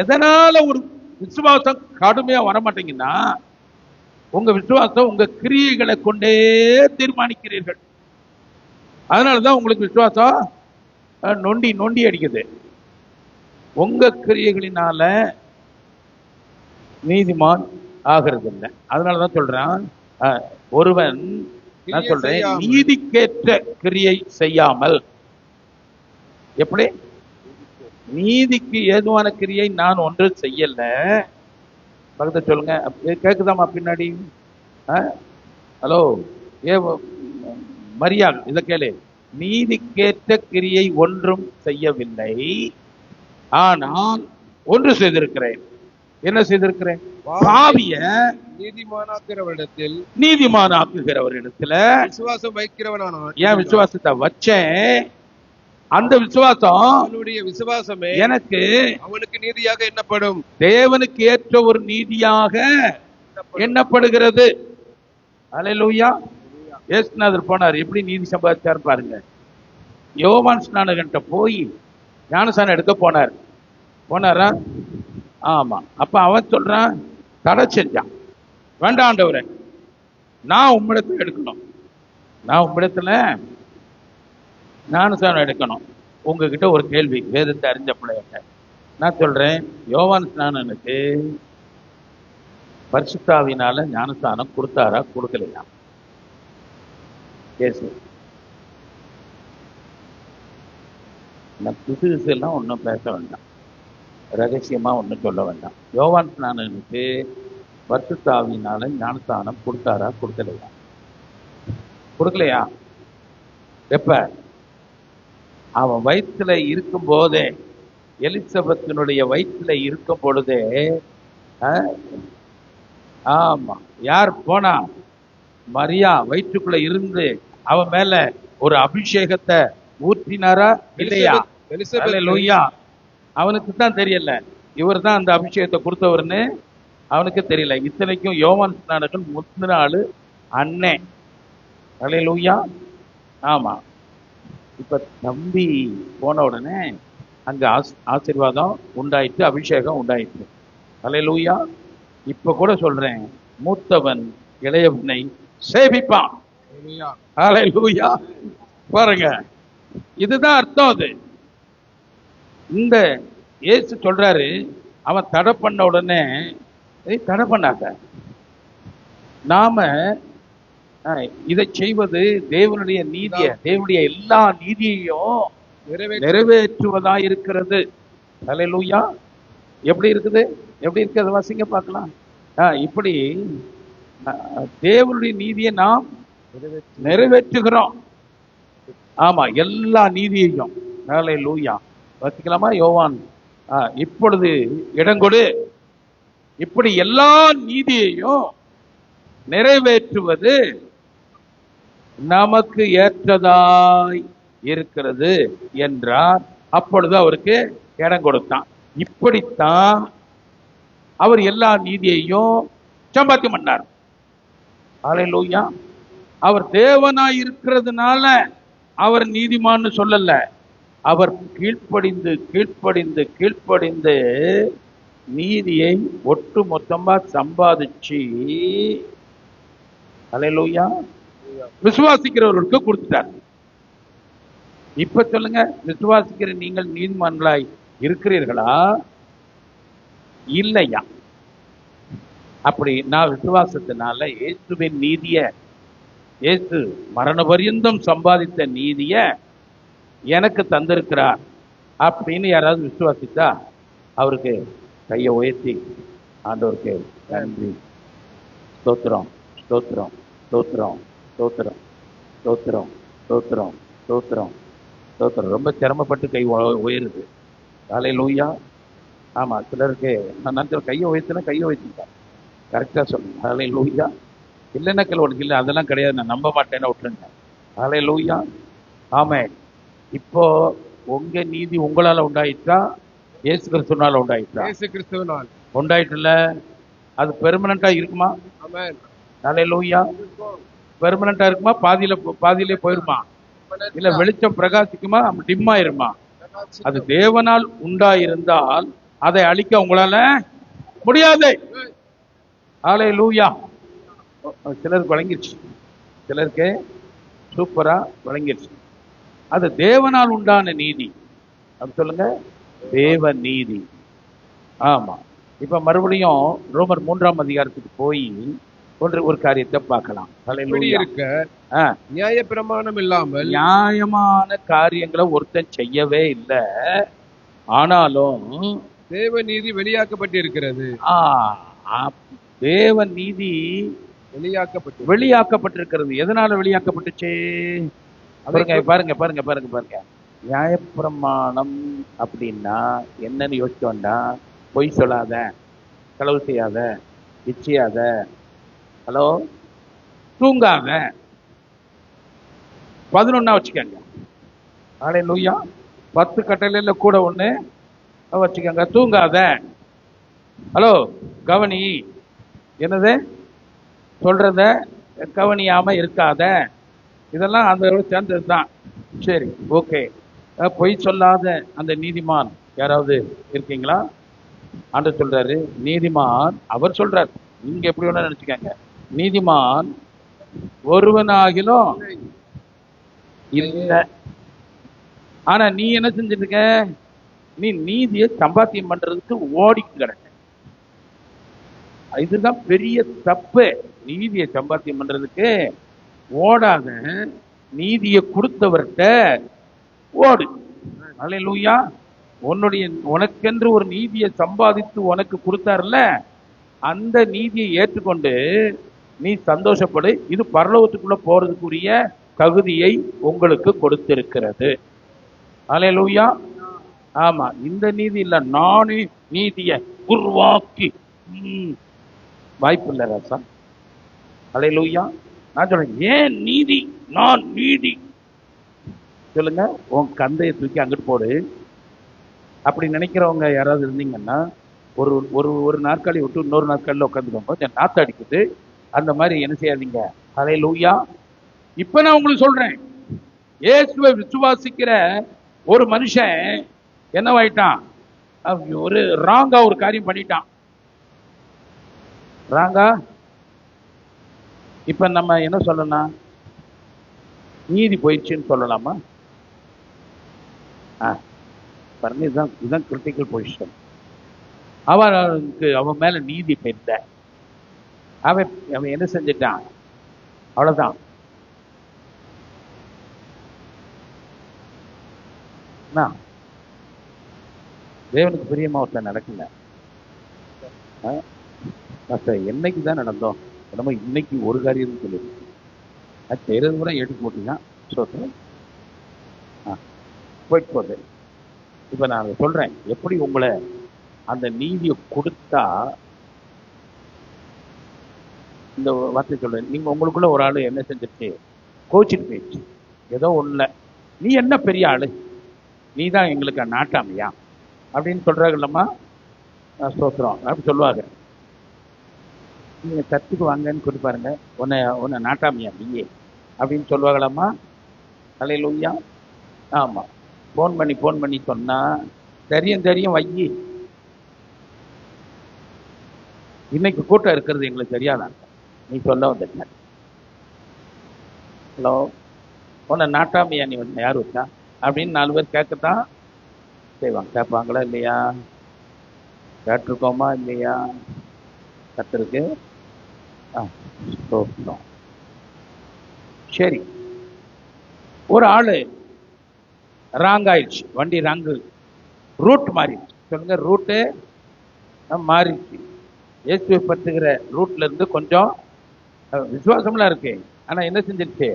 எதனால ஒரு விசுவாசம் கடுமையா வரமாட்டீங்கன்னா, உங்க விசுவாசம் உங்க கிரியைகளை கொண்டே தீர்மானிக்கிறீர்கள். அதனாலதான் உங்களுக்கு விசுவாசம் நொண்டி நொண்டி அடிக்குது. உங்க கிரியைகளினால நீதிமான் ஆகிறது இல்லை. அதனாலதான் சொல்றான், ஒருவன் நான் சொல்றேன் நீதிக்கேற்ற கிரியை செய்யாமல். எப்படி? நீதிக்கு ஏதுவான கிரியை நான் ஒன்று செய்யல. பக்கத்தை சொல்லுங்க. கேக்குதாமா பின்னாடி? ஹலோ, மரியா, இத கேளு. நீதிக்கேற்ற கிரியை ஒன்றும் செய்யவில்லை, ஆனால் ஒன்று செய்திருக்கிறேன். என்ன செய்திருக்கிறேன்? பாவிய நீதிமானாக்குகிறவரிடத்துல விசுவாசம் வைக்கிறவனான. என் விசுவாசத்தை வச்சேன். அந்த விசுவாசமே எனக்கு அவனுக்கு நீதியாக எண்ணப்படும். தேவனுக்கு ஏற்ற ஒரு நீதியாக எண்ணப்படுகிறது. அல்லேலூயா. இயேசுநாதர் போனார், எப்படி நீதி சம்பாதிச்சார் பாருங்க. யோவான் ஸ்நானகன்ட்ட போய் ஞானசானம் எடுக்க போனாரா? ஆமா. அப்ப அவன் சொல்றான், தடை செஞ்சான். வேண்டாம் ஆண்டவரே, நான் உம்மிடத்துல எடுக்கணும், நான் உம்மிடத்துல ஞானசானம் எடுக்கணும். உங்ககிட்ட ஒரு கேள்வி, வேதத்தை அறிஞ்ச பிள்ளைகிட்ட நான் சொல்றேன், யோவான் ஸ்நானனுக்கு பரிசுத்தாவினால ஞானஸ்தானம் கொடுத்தாரா கொடுக்கலையா? புதுசு எல்லாம் ஒன்றும் பேச வேண்டாம், ரகசியமா ஒன்றும் சொல்ல வேண்டாம். யோவான் ஸ்நானனுக்கு பரிசுத்தாவினால ஞானஸ்தானம் கொடுத்தாரா கொடுக்கலையா? கொடுக்கலையா? எப்ப? அவன் வயிற்றுல இருக்கும் போதே, எலிசபெத்தினுடைய வயிற்றுல இருக்கும் பொழுதே, ஆமா, யார் போனா? மரியா வயிற்றுக்குள்ள இருந்து அவன் மேல ஒரு அபிஷேகத்தை ஊற்றினாரா இல்லையா? அல்லேலூயா. அவனுக்கு தான் தெரியல, இவர் தான் அந்த அபிஷேகத்தை கொடுத்தவர்னு அவனுக்கு தெரியல. இத்தனைக்கும் யோவான் ஸ்நானகன் முந்தின ஆளு அண்ணே. அல்லேலூயா. ஆமா. இப்ப தம்பி போன உடனே அங்க ஆசீர்வாதம் உண்டாயிட்டு, அபிஷேகம் உண்டாயிட்டு. அல்லேலூயா. இப்ப கூட சொல்றேன், மூத்தவன் இளையவனை சேவிப்பான். அல்லேலூயா. பாருங்க, இதுதான் அர்த்தம். அது இந்த இயேசு சொல்றாரு, அவன் தடை பண்ண உடனே தடை பண்ணாங்க. நாம இதை செய்வது தேவனுடைய நீதியை, தேவனுடைய எல்லா நீதியையும் நிறைவேற்றுவதா இருக்கிறது. அல்லேலூயா. எப்படி இருக்குது? எப்படி இருக்கு? அதை வாசிங்க பார்க்கலாம். இப்படி தேவனுடைய நீதியை நாம் நிறைவேற்றுகிறோம். ஆமா, எல்லா நீதியையும். அல்லேலூயா. வாசிக்கலாமா? யோவான், இப்பொழுது இடங்கொடு. இப்படி எல்லா நீதியையும் நிறைவேற்றுவது நமக்கு ஏற்றதாய் இருக்கிறது என்றார். அப்பொழுது அவருக்கு இடம் கொடுத்தான். இப்படித்தான் அவர் எல்லா நீதியையும் சம்பாத்தியம் பண்ணார். அல்லேலூயா. அவர் தேவனாய் இருக்கிறதுனால அவர் நீதிமான்னு சொல்லல, அவர் கீழ்ப்படிந்து கீழ்ப்படிந்து கீழ்ப்படிந்து நீதியை ஒட்டு மொத்தமா சம்பாதிச்சு, அல்லேலூயா, விசுவாசிக்கிறவர்களுக்கு கொடுத்துட்டார். இப்ப சொல்லுங்க, விசுவாசிக்கிற நீங்கள் நீதிமான்களாய் இருக்கிறீர்களா இல்லையா? அப்படி நான் விசுவாசத்தினால இயேசுவின் நீதிய, இயேசு மரண பரியந்தம் சம்பாதித்த நீதிய எனக்கு தந்திருக்கிறார் அப்படின்னு யாராவது விசுவாசித்தா அவருக்கு கையை உயர்த்தி ஆண்டவருக்கு நன்றி, ஸ்தோத்திரம், ஸ்தோத்திரம், ஸ்தோத்திரம், ஸ்தோத்திரம், ஸ்தோத்திரம், ஸ்தோத்திரம், ஸ்தோத்திரம், ஸ்தோத்திரம். ரொம்ப சிரமப்பட்டு கை உயருது. அல்லேலூயா. ஆமா, சிலருக்கு நான் கையை உயர்த்தினா கையை உயர்த்திட்டேன், கரெக்டா சொல்லுங்க. அல்லேலூயா. இல்லைன்னா உனக்கு இல்லை, அதெல்லாம் கிடையாது, நான் நம்ப மாட்டேன்னு விட்டுருங்க. அல்லேலூயா. ஆமென். இப்போ உங்க நீதி உங்களால உண்டாயிட்டா, இயேசு கிறிஸ்துனால உண்டாயிட்டா? இயேசு கிறிஸ்துவினால். உண்டாயிட்டுல. அது பெர்மனண்டா இருக்குமா? ஆமென். ஹல்லேலூயா. பெர்மனண்டா இருக்குமா? பாதியிலே போயிருமா? இல்ல வெளிச்சம் பிரகாசிக்குமா? டிம் ஆயிருமா? அது தேவனால் உண்டாயிருந்தால் அதை அழிக்க உங்களால முடியாது. ஹல்லேலூயா. சிலருக்கு வழங்கிருச்சு, சிலருக்கு சூப்பரா வழங்கிருச்சு. அது தேவனால் உண்டான நீதி. அப்படி சொல்லுங்க, தேவ நீதி. ஆமா. இப்ப மறுபடியும் ரோமர் 3ஆம் அதிகாரத்துக்கு போய் ஒரு காரியத்தை பார்க்கலாம். இப்படி ஹல்லேலூயா. இருக்க ஆ, நியாயப்பிரமாணம் இல்லாமல் நியாயமான காரியங்களை ஒருத்தன் செய்யவே இல்லை. ஆனாலும் தேவ நீதி வெளியாக்கப்பட்டிருக்கிறது. ஆ, ஆ, தேவ நீதி வெளியாக்கப்பட்டிருக்கிறது. எதனால வெளியாக்கப்பட்டுச்சு? பாருங்க பாருங்க பாருங்க பாருங்க பாருங்க. நியாயப்பிரமாணம் அப்படின்னா என்னன்னு யோசிச்சோண்டா, பொய் சொல்லாத, களவு செய்யாத, இச்சையாத, ஹலோ, தூங்காத, 11 வச்சுக்கோங்க. ஹல்லேலூயா. 10 கட்டளையில கூட ஒண்ணு வச்சுக்கோங்க, தூங்காத. ஹலோ, கவனி, என்னது சொல்றத கவனியாம இருக்காத. இதெல்லாம் அந்த சேர்ந்தது தான். சரி, ஓகே. பொய் சொல்லாத அந்த நீதிமான் யாராவது இருக்கீங்களா? ஆண்டவர் சொல்றாரு நீதிமான். அவர் சொல்றாரு, நீங்க எப்படி வேணா நினைச்சுக்கங்க, நீதிமான் ஒருவனாகிலும் இல்ல. ஆனா நீ என்ன செஞ்சுட்டு இருக்க? நீ நீதியை சம்பாத்தியம் பண்றதுக்கு ஓடிக்கு கிடக்க. இதுதான் பெரிய தப்பு. நீதியை சம்பாத்தியம் பண்றதுக்கு ஓடாத, நீதியை கொடுத்தவர்கிட்ட ஓடு. ஹல்லேலூயா. உனக்கென்று ஒரு நீதியை சம்பாதித்து உனக்கு கொடுத்தாருல, அந்த நீதியை ஏற்றுக்கொண்டு நீ சந்தோஷப்படு. இது பரலோகத்துக்குள்ள போறதுக்குரிய தகுதியை உங்களுக்கு கொடுத்திருக்கிறது. ஹல்லேலூயா. ஆமா, இந்த நீதி இல்ல, நானே நீதியை உருவாக்கி வாய்ப்பு இல்லை ராசா. ஹல்லேலூயா. நான் சொல்றேன், ஏன் நீதி? நான் நீதி சொல்லுங்க. உன் கந்தையை தூக்கி அங்கிட்டு போடு. அப்படி நினைக்கிறவங்க யாராவது இருந்தீங்கன்னா ஒரு ஒரு ஒரு நாற்காலி விட்டு இன்னொரு நாற்காலியில் உட்காந்துக்கோங்க. கொஞ்சம் நாத்து அடிக்குது, அந்த மாதிரி என்ன செய்யாதீங்க. ஹல்லேலூயா. இப்ப நான் உங்களுக்கு சொல்றேன், இயேசுவை விசுவாசிக்கிற ஒரு மனுஷன் என்னவாயிட்டான்? ஒரு ராங்கா ஒரு காரியம் பண்ணிட்டான். ராங்கா. இப்ப நம்ம என்ன சொல்லலாம்? நீதி போயிடுச்சுன்னு சொல்லலாமா? இதுதான் கிரிட்டிக்கல் பொசிஷன். அவன் மேல நீதி பெற்ற அவன் என்ன செஞ்சிட்டான்? அவ்வளவுதான். தேவனுக்கு பிரியமா ஒருத்தன் நடக்கல. என்னைக்கு தான் நடந்தோம்? நம்ம இன்னைக்கு ஒரு காரியம் சொல்லிருக்கு, அது செய்யறது கூட எடுத்து போட்டுதான் போயிட்டு போகுது. இப்ப நான் சொல்றேன், எப்படி உங்களை அந்த நீதியை கொடுத்தா, இந்த வார்த்தை சொல்றேன், நீங்க உங்களுக்குள்ள ஒரு ஆளு என்ன செஞ்சிருச்சு? கோச்சிட்டு போயிடுச்சு. ஏதோ ஒண்ணுல, நீ என்ன பெரிய ஆளு, நீ தான் எங்களுக்கு நாட்டாமையா அப்படின்னு சொல்றாங்கல்லம்மா. ஸ்தோத்திரம் அப்படி சொல்லுவாங்க. நீங்க சர்ச்சுக்கு வாங்கன்னு கூட்டி பாருங்க, உன்னை நாட்டாமையா நீயே அப்படின்னு சொல்லுவாங்களாம்மா. ஹல்லேலூயா. ஆமா. போன் பண்ணி சொன்னா தெரியும் வையி, இன்னைக்கு கூட்டம் இருக்கிறது எங்களுக்கு தெரியாதான், நீ சொல்ல வந்த. ஹலோ, உன்னை நாட்டாமையா நீ வந்து யார் வச்சா அப்படின்னு 4 பேர் கேட்கத்தான் செய்வாங்க. கேட்பாங்களா இல்லையா? கேட்டிருக்கோமா இல்லையா? கத்திருக்கு. சரி, ஒரு ஆளு ராங் ஆயிடுச்சு, வண்டி ராங்கு, ரூட் மாறிடுச்சு. சொல்லுங்க, ரூட்டு மாறிடுச்சு. இயேசுவை பற்றுகிற ரூட்ல இருந்து கொஞ்சம் விசுவாசம்லாம் இருக்கு, ஆனா என்ன செஞ்சிருச்சு?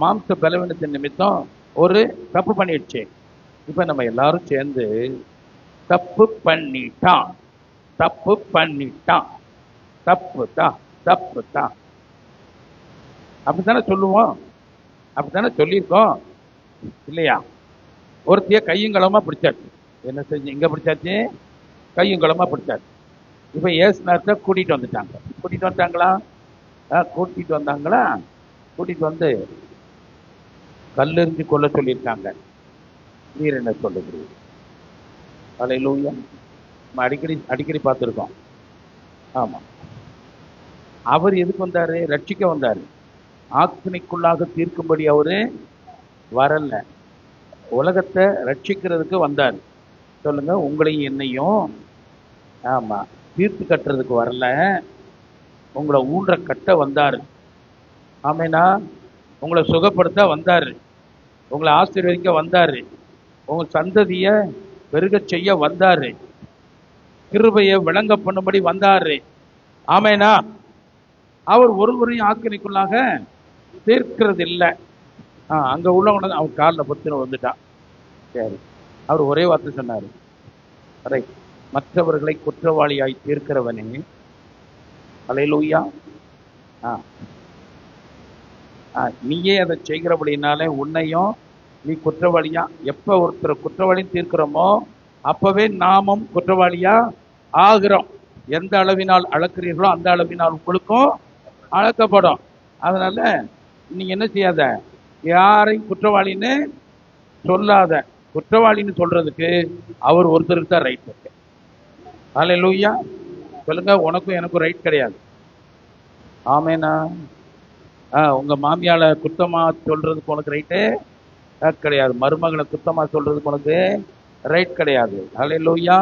மாம்ச பலவீனத்தின் நிமித்தம் ஒரு தப்பு பண்ணிடுச்சு. இப்ப நம்ம எல்லாரும் சேர்ந்து தப்பு பண்ணிட்டான், தப்பு தான் அப்படித்தானே சொல்லுவோம், அப்படித்தானே சொல்லியிருக்கோம். இல்லையா? ஒருத்திய கையுங்களமா பிடிச்சாச்சு. என்ன செஞ்சு இங்க பிடிச்சாச்சு? கையுங்களமா பிடிச்சாச்சு. இப்ப ஏசுநாத்தை கூட்டிட்டு வந்துட்டாங்க. கூட்டிட்டு வந்துட்டாங்களா? கூட்டிட்டு வந்தாங்களா? கூட்டிட்டு வந்து கல்லெறிஞ்சு கொள்ள சொல்லியிருக்காங்க. நீர் என்ன சொல்லுகிறீர்? அல்லேலூயா. நம்ம அடிக்கடி அடிக்கடி பார்த்துருக்கோம். ஆமா. அவர் எதுக்கு வந்தாரு? ரட்சிக்க வந்தாரு. ஆக்கினைக்குள்ளாக தீர்க்கும்படி அவரு வரல, உலகத்தை ரட்சிக்கிறதுக்கு வந்தார். சொல்லுங்க, உங்களையும் என்னையும். ஆமா, தீர்த்து கட்டுறதுக்கு வரல, உங்களை ஊன்ற கட்ட வந்தாரு. ஆமேனா? உங்களை சுகப்படுத்த வந்தாரு, உங்களை ஆசீர்வதிக்க வந்தாரு, உங்க சந்ததிய பெருக செய்ய வந்தாரு, கிருபையை விளங்க பண்ணும்படி வந்தாரு. ஆமேனா? அவர் ஒருவரையும் ஆக்கினைக்குள்ளாக தீர்க்கிறது இல்லை. அங்க உள்ளவங்க அவன் காலில் பொத்துன்னு வந்துட்டான். சரி, அவர் ஒரே வார்த்தை சொன்னாரு, ரைட், மற்றவர்களை குற்றவாளியாய் தீர்க்கிறவனே, அல்லேலூயா, நீயே அதை செய்கிறபடினாலே உன்னையும் நீ குற்றவாளியா, எப்ப ஒருத்தர் குற்றவாளி தீர்க்கிறோமோ அப்பவே நாமும் குற்றவாளியா ஆகிறோம். எந்த அளவினால் அளக்கிறீர்களோ அந்த அளவினால் உங்களுக்கும் அளக்கப்படும். அதனால நீங்க என்ன செய்யாத, யாரையும் குற்றவாளின்னு சொல்லாத. குற்றவாளின்னு சொல்றதுக்கு அவர் ஒருத்தருக்கு தான் ரைட் இருக்கு. அல்லேலூயா. சொல்லுங்க, உனக்கும் எனக்கும் ரைட் கிடையாது. ஆமேனா? உங்க மாமியால குத்தமா சொல்றதுக்கு உனக்கு ரைட்டு கிடையாது. மருமகளை குத்தமா சொல்றதுக்கு உனக்கு ரைட் கிடையாது. அல்லேலூயா.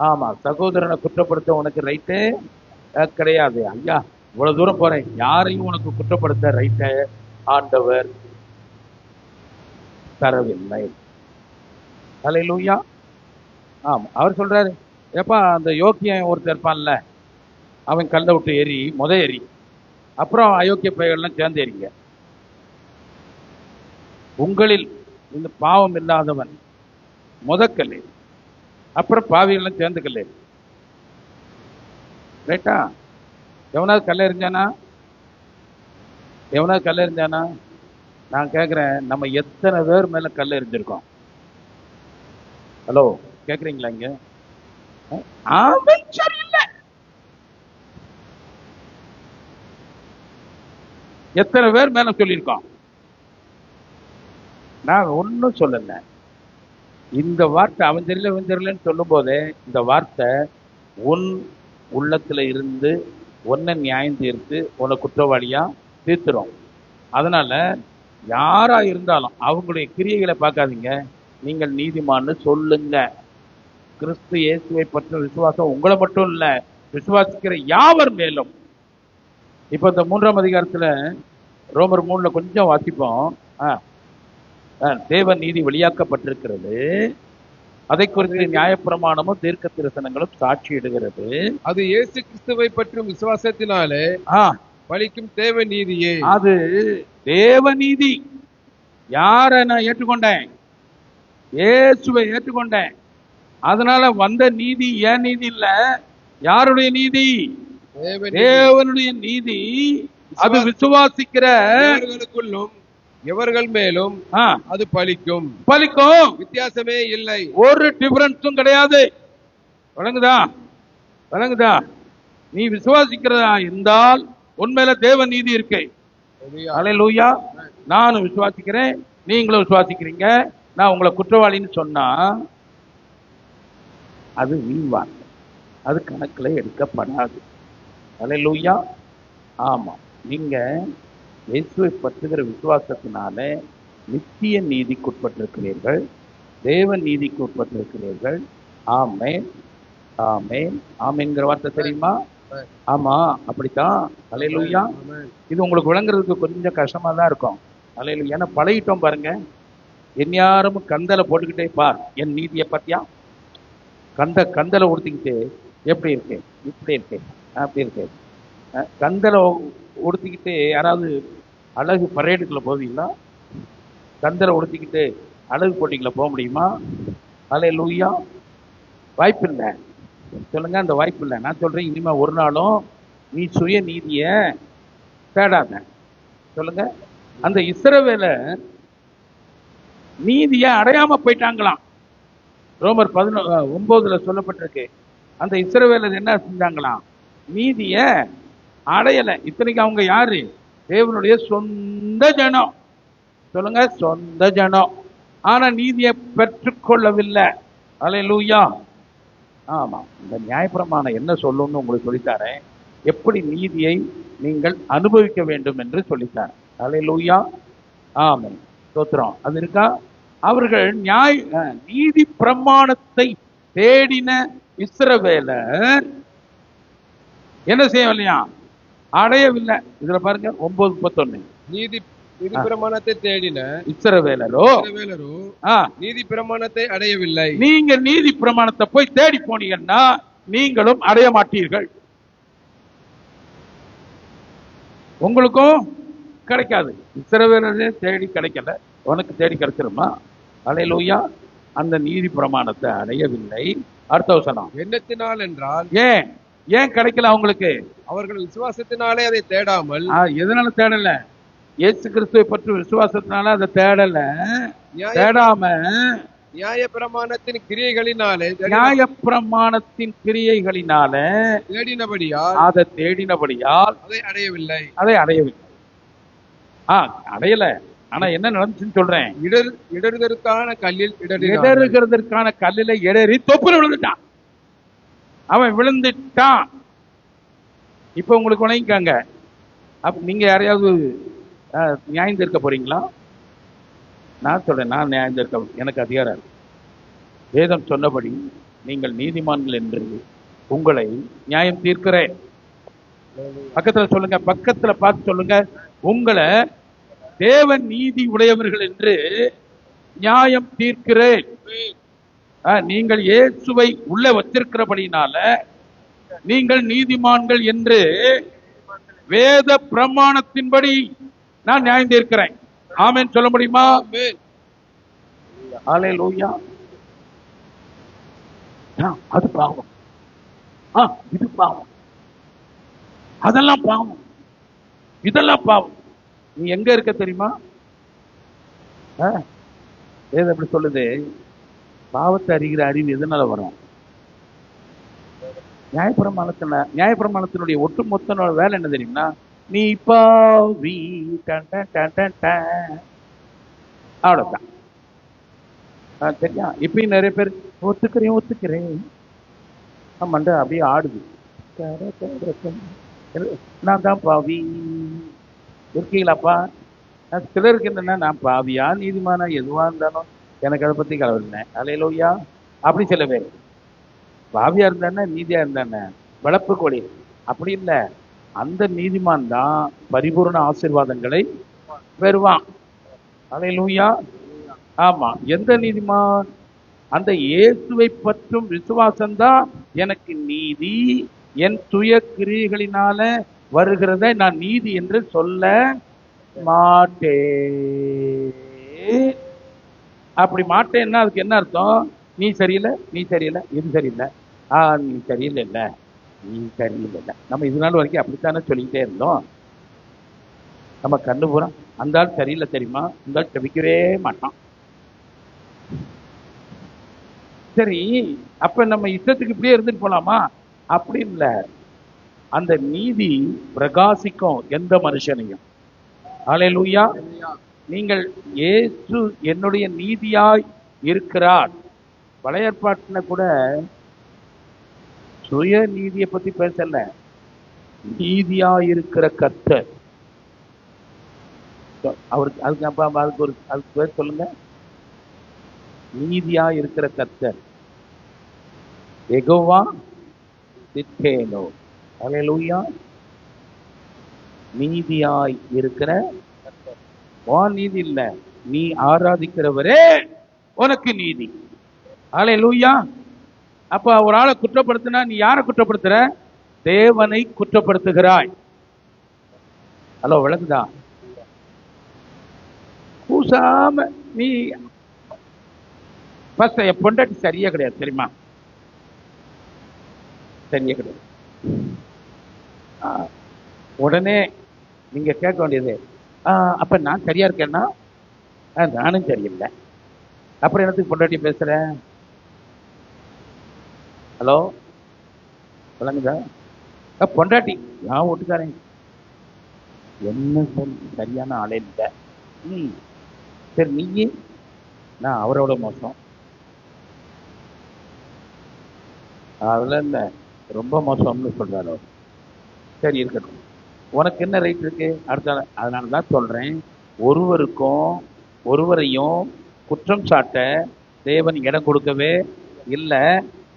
ஆமா, சகோதரனை குற்றப்படுத்த உனக்கு ரைட்டு கிடையாது. ஐயா, இவ்வளவு தூரம் போறேன், யாரையும் உனக்கு குற்றப்படுத்த ரைட்ட ஆண்டவர் தரவில்லை. அல்லேலூயா. ஆமா, அவர் சொல்றாரு, ஏப்பா அந்த யோக்கியன் ஒருத்தர் இருப்பான்ல, அவன் கல்லை விட்டு ஏறி ஏறி அப்புறம் அயோக்கிய பையெல்லாம் சேர்ந்து ஏறிங்க. உங்களில் இந்த பாவம் இல்லாதவன் முதக்கல்லே, அப்புறம் பாவிகள்லாம் சேர்ந்துக்கல்லே. ரைட்டா? எவனாவது கல்ல எறிஞ்சானா? எவனாவது கல்ல எறிஞ்சானா? நான் கேட்குறேன், நம்ம எத்தனை பேர் மேல கல்ல எறிஞ்சிருக்கோம்? ஹலோ, கேட்குறீங்களா? இங்க சரியில்லை, எத்தனை பேர் மேல சொல்லியிருக்கோம்? நான் ஒன்றும் சொல்லல. இந்த வார்த்தை அவன் தெரியலன்னு சொல்லும் போதே இந்த வார்த்தை உன் உள்ளத்துல இருந்து ஒன்ன நியாயம் தீர்த்து உன்னை குற்றவாளியா தீர்த்துரும். அதனால யாரா இருந்தாலும் அவங்களுடைய கிரியைகளை பார்க்காதீங்க, நீங்கள் நீதிமான்னு சொல்லுங்க. கிறிஸ்து இயேசுவை பற்றின விசுவாசம் உங்களை மட்டும் இல்ல, விசுவாசிக்கிற யாவர் மேலும். இப்ப இந்த 3ஆம் அதிகாரத்துல ரோமர் 3ல கொஞ்சம் வாசிப்போம். தேவ நீதி வெளியாக்கப்பட்டிருக்கிறது, அதை குறித்து நியாயப்பிரமாணமும் தீர்க்க தரிசனங்களும் சாட்சி இடுகிறது. அது இயேசு கிறிஸ்துவை பற்றும் விசுவாசத்தினாலே பலிக்கும் தேவ நீதியே. அது தேவ நீதி. யார நான் ஏற்றுக்கொண்டேன்? இயேசுவை ஏற்றுக்கொண்டேன். அதனால வந்த நீதி ஏன் நீதி இல்ல, யாருடைய நீதி? தேவனுடைய நீதி. அது விசுவாசிக்கிற எவர்கள் மேலும் அது பலிக்கும். பலிக்கும், வித்தியாசமே இல்லை, ஒரு டிஃபரன்ஸும் கிடையாது. வழங்குதா? வழங்குதா? நீ விசுவாசிக்கிறதா இருந்தால் உண்மையில தேவ நீதி இருக்கு. அல்லேலூயா. நானும் விசுவாசிக்கிறேன், நீங்களும் விசுவாசிக்கிறீங்க. நான் உங்களை குற்றவாளின்னு சொன்னா அது வீண்வார்த்தை, அது கணக்குல எடுக்கப்படாது. அல்லேலூயா. ஆமா, நீங்க இயேசுவை பற்றுகிற விசுவாசத்தினால நித்திய நீதிக்குட்பட்டிருக்கிறீர்கள், தேவ நீதிக்கு உட்பட்டிருக்கிறீர்கள். ஆமென், ஆமென், ஆமென்ங்கிற வார்த்தை தெரியுமா? ஆமா, அப்படித்தான். அல்லேலூயா. இது உங்களுக்கு விளங்குறதுக்கு கொஞ்சம் கஷ்டமா தான் இருக்கும். அல்லேலூயா. ஏன்னா பழகிட்டோம் பாருங்க. எந்நேரம் கந்தலை போட்டுக்கிட்டே பார், என் நீதியை பத்தியா கந்தலை உடுத்திக்கிட்டு எப்படி இருக்கு, இப்படி இருக்கு, அப்படி இருக்கு. கந்தலை உடுத்திக்கிட்டு யாராவது அழகு பரேடுக்குள்ள போவீங்களா? கந்தலை உடுத்திக்கிட்டு அழகு போட்டிக்குள்ள போக முடியுமா? அல்லேலூயா. வாய்ப்பு இல்லை. சொல்லுங்க, அந்த வாய்ப்பு இல்லை. நான் சொல்றேன், இனிமே ஒரு நாளும் நீ சுய நீதிய தேடாத. சொல்லுங்க, அந்த இஸ்ரவேலை நீதியை அடையாம போயிட்டாங்களாம். ரோமர் 9 சொல்லப்பட்டிருக்கு. அந்த இஸ்ரவேலர் என்ன செஞ்சாங்களாம்? நீதிய அடையல. இத்தனைக்கு அவங்க யாரு? தேவனுடைய சொந்த ஜனம். சொல்லுங்க, சொந்த ஜனம். ஆனா நீதியை பெற்றுக்கொள்ளவில்லை. அல்லேலூயா. ஆமா, இந்த நியாயப்பிரமாணம் என்ன சொல்லும்னு உங்களுக்கு சொல்லித்தாரேன். எப்படி நீதியை நீங்கள் அனுபவிக்க வேண்டும் என்று சொல்லித்தாரேன். அல்லேலூயா. ஆமென். ஸ்தோத்திரம். அது இருக்கா? அவர்கள் நீதி பிரமாணத்தை தேடின இஸ்ரவேலர் என்ன செய்யவில்லையா? அடையவில்லை. இதுல பாருங்க 9:31. நீதி பிரமாணத்தை தேடின இஸ்ரவேலரோ நீதி பிரமாணத்தை அடையவில்லை. நீங்க நீதி பிரமாணத்தை போய் தேடி போனீங்கன்னா நீங்களும் அடைய மாட்டீர்கள். உங்களுக்கும் கிடைக்காது. இஸ்ரவேலரே தேடி கிடைக்கல, உனக்கு தேடி கிடைச்சிருமா? அல்லேலூயா. அந்த நீதி பிரமாணத்தை அடையவில்லை. அடுத்த வசனம். எண்ணத்தினால் என்றால் ஏன் கிடைக்கல அவங்களுக்கு? அவர்கள் விசுவாசத்தினாலே அதை தேடாமல். எதனால தேடல? இயேசு கிறிஸ்துவை பற்றி விசுவாசத்தினால அதை தேடல. தேடாம நியாயப்பிரமாணத்தின் கிரியைகளினாலே தேடினபடியால் அதை தேடினபடியால் அதை அடையவில்லை. அடையல. ஆனா என்ன நடந்துச்சுன்னு சொல்றேன். இடறுதற்கான கல்லில இடறி தொப்புல விழுந்துட்டான். அவன் விழுந்துட்டான். இப்ப உங்களுக்கு வணங்கிக்காங்க. அப்ப நீங்க யாரையாவது நியாயம் தீர்க்க போறீங்களா? நான் சொல்றேன், நான் நியாயம் தீர்க்க எனக்கு அதிகாரம் இருக்கு. வேதம் சொன்னபடி நீங்கள் நீதிமான்கள் என்று உங்களை நியாயம் தீர்க்கிறேன். பக்கத்துல சொல்லுங்க, பக்கத்துல பார்த்து சொல்லுங்க, உங்களை தேவன் நீதி உடையவர்கள் என்று நியாயம் தீர்க்கிறேன். நீங்கள் இயேசுவை உள்ள வச்சிருக்கிறபடினால நீங்கள் நீதிமான்கள் என்று வேத பிரமாணத்தின்படி நான் நியாயம் தீர்க்கிறேன். ஆமென் சொல்ல முடியுமா? அல்லேலூயா. அது பாவம், இது பாவம், அதெல்லாம் பாவம், இதெல்லாம் பாவம். நீ எங்க இருக்க தெரியுமா? வேதம் எப்படி சொல்லுது? பாவத்தை அறிகிற அறிவு எதனால வரும்? நியாயப்பிரமாணத்தினுடைய ஒட்டுமொத்த வேலை என்ன தெரியுமா? நீ பாவி, அவ்வளவுதான். சரியா? இப்பயும் நிறைய பேர் ஒத்துக்கிறேன் மண்ட அப்படியே ஆடுது. நான் தான் பாவி இருக்கீங்களாப்பா? சிலருக்கு என்னன்னா, நான் பாவியா நீதிமானா எதுவா இருந்தாலும் எனக்கு அதை பத்தி கலவரில்லை. அல்லேலூயா. அப்படி சில பேர் பாவியா இருந்தானே நீதியா இருந்தானே வளர்ப்பு கோழி. அப்படி இல்லை. அந்த நீதிமான் தான் பரிபூர்ண ஆசீர்வாதங்களை பெறுவான். அல்லேலூயா. ஆமா. எந்த நீதிமான்? அந்த இயேசுவை பற்றும் விசுவாசம்தான் எனக்கு நீதி. என் சுய கிரியைகளினால வருகிறத நான் நீதி என்று சொல்ல மாட்டேன். அப்படி மாட்டேன்னா அதுக்கு என்ன அர்த்தம்? நீ சரியில்லை, நீ சரியில்லை, இது சரியில்லை, நீ சரியில்லை, நீ சரியில்லை. நம்ம இது நாள் வரைக்கும் அப்படித்தானே சொல்லிக்கிட்டே இருந்தோம். நம்ம கண்ணு பூரா அந்த ஆள் சரியில்லை தெரியுமா, இந்த ஆள் செபிக்கவே மாட்டான். சரி, அப்ப நம்ம இஷ்டத்துக்கு இப்படியே இருந்துட்டு போலாமா? அப்படி இல்லை. அந்த நீதி பிரகாசிக்கும் எந்த மனுஷனையும். அல்லேலூயா. நீங்கள் இயேசு என்னுடைய நீதியாய் இருக்கிறார். பழைய ஏற்பாட்டுல கூட சுய நீதியை பத்தி பேசல, நீதியாய் இருக்கிற கர்த்தர். அவருக்கு அதுக்கு பேர் சொல்லுங்க, நீதியாய் இருக்கிற கர்த்தர். யெகோவா சித்கேனோ. அல்லேலூயா. நீதியாய் இருக்கிற நீதி இல்ல, நீ ஆராதிக்கிறவரே உனக்கு நீதி. அல்லேலூயா. அப்ப ஒரு ஆளை குற்றப்படுத்தினா நீ யாரை குற்றப்படுத்துற? தேவனை குற்றப்படுத்துகிறாய். ஹலோ, விளக்குதா? கூசாம நீ பொண்டாட்டி சரியா கிடையாது தெரியுமா? சரியா கிடையாது. உடனே நீங்க கேட்க வேண்டியது, அப்ப நான் சரியா இருக்கேன்னா நானும் சரியில்லை. அப்புறம் என்னத்துக்கு பொண்டாட்டி பேசுறேன்? ஹலோ, சொல்லுங்கதா? பொண்டாட்டி நான் ஓட்டுக்காரன் என்ன சரியான ஆளே இல்லை. சரி, நீயே நான் அவரோட மோசம் அதெல்லாம் இல்லை, ரொம்ப மோசம்னு சொல்றாரு அவர். சரி, இருக்கட்டும், உனக்கு என்ன ரைட் இருக்கு அடுத்த? அதனால தான் சொல்றேன், ஒருவரையும் குற்றம் சாட்ட தேவன் இடம் கொடுக்கவே இல்லை.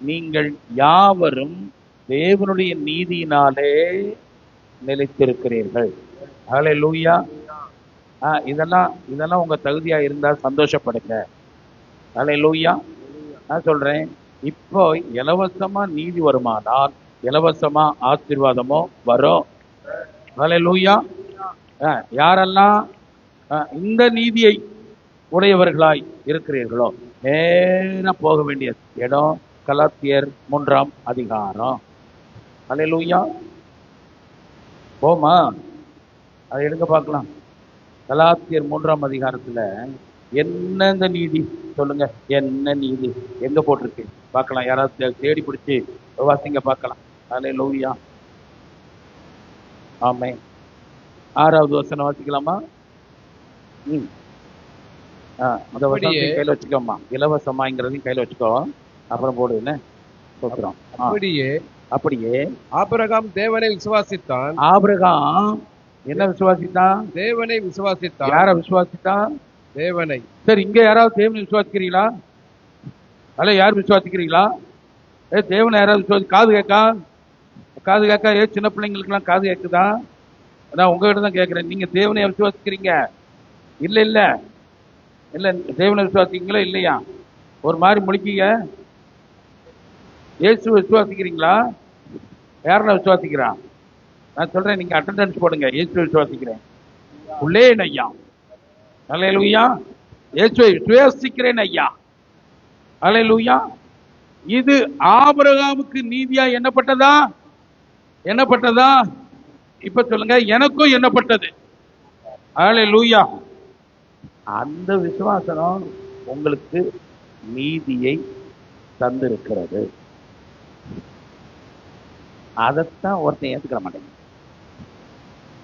நீங்கள் யாவரும் தேவனுடைய நீதியினாலே நிலைத்திருக்கிறீர்கள். ஹல்லேலூயா. இதெல்லாம் உங்க தகுதியா இருந்தா சந்தோஷப்படுங்க. ஹல்லேலூயா. நான் சொல்றேன், இப்போ இலவசமா நீதி வருமானால் இலவசமா ஆசீர்வாதமோ வரும். ஹல்லேலூயா. யாரெல்லாம் இந்த நீதியை உடையவர்களாய் இருக்கிறீர்களோ நேரா போக வேண்டிய இடம் கலாத்தியர் 3ஆம் அதிகாரம். ஹல்லேலூயா. போமா, அதை எடுக்க பார்க்கலாம். கலாத்தியர் 3ஆம் அதிகாரத்துல என்ன நீதி சொல்லுங்க, என்ன நீதி எங்க போட்டிருக்கு பார்க்கலாம். யாராவது தேடி பிடிச்சி வாசிங்க பார்க்கலாம். ஹல்லேலூயா. ஆமே. 6வது வசனம் வாசிக்கலாமா? அந்த வசனத்தையும் கையில வச்சுக்கோமா. இலவசமாங்கிறதையும் கையில வச்சுக்கோ, அப்புறம் போடு. என்ன சொல்றோம்? அப்படியே ஆபிரகாம் தேவனை விசுவாசித்தான். ஆபிரகாம் என்ன விசுவாசித்தான்? தேவனை விசுவாசித்தான். யார விசுவாசித்தான்? தேவனை. சரி, இங்க யாராவது தேவனை விசுவாசிக்கிறீங்களா? அல்ல, யார் விசுவாசிக்கிறீங்களா? தேவனை யாராவது விசுவாசி? காது கேட்கா? சின்ன பிள்ளைங்களுக்குலாம் காது கேட்குதா? நான் உங்ககிட்ட தான் கேட்கிறேன், நீங்க தேவனை விசுவாசிக்கிறீங்க? இல்ல இல்ல இல்ல, தேவனை விசுவாசிக்கிறீங்களா இல்லையா? ஒரு மாதிரி முடிக்கீங்க. இயேசு விசுவாசிக்கிறீங்களா? யாரெல்லாம் விசுவாசிக்கிறா? நான் சொல்றேன், நீங்க அட்டெண்டன்ஸ் போடுங்க. இயேசு விசுவாசிக்கிறேன் உள்ளே ஐயா. ஹல்லேலூயா. இயேசுவை விசுவாசிக்கிறேன் ஐயா. ஹல்லேலூயா. இது ஆபிரகாமுக்கு நீதியா எண்ணப்பட்டதா? இப்ப சொல்லுங்க, எனக்கும் எண்ணப்பட்டது. ஹல்லேலூயா. அந்த விசுவாசம் உங்களுக்கு நீதியை தந்திருக்கிறது. அதைத்தான் ஒருத்தன் ஏத்துக்கிற மாட்டேங்க.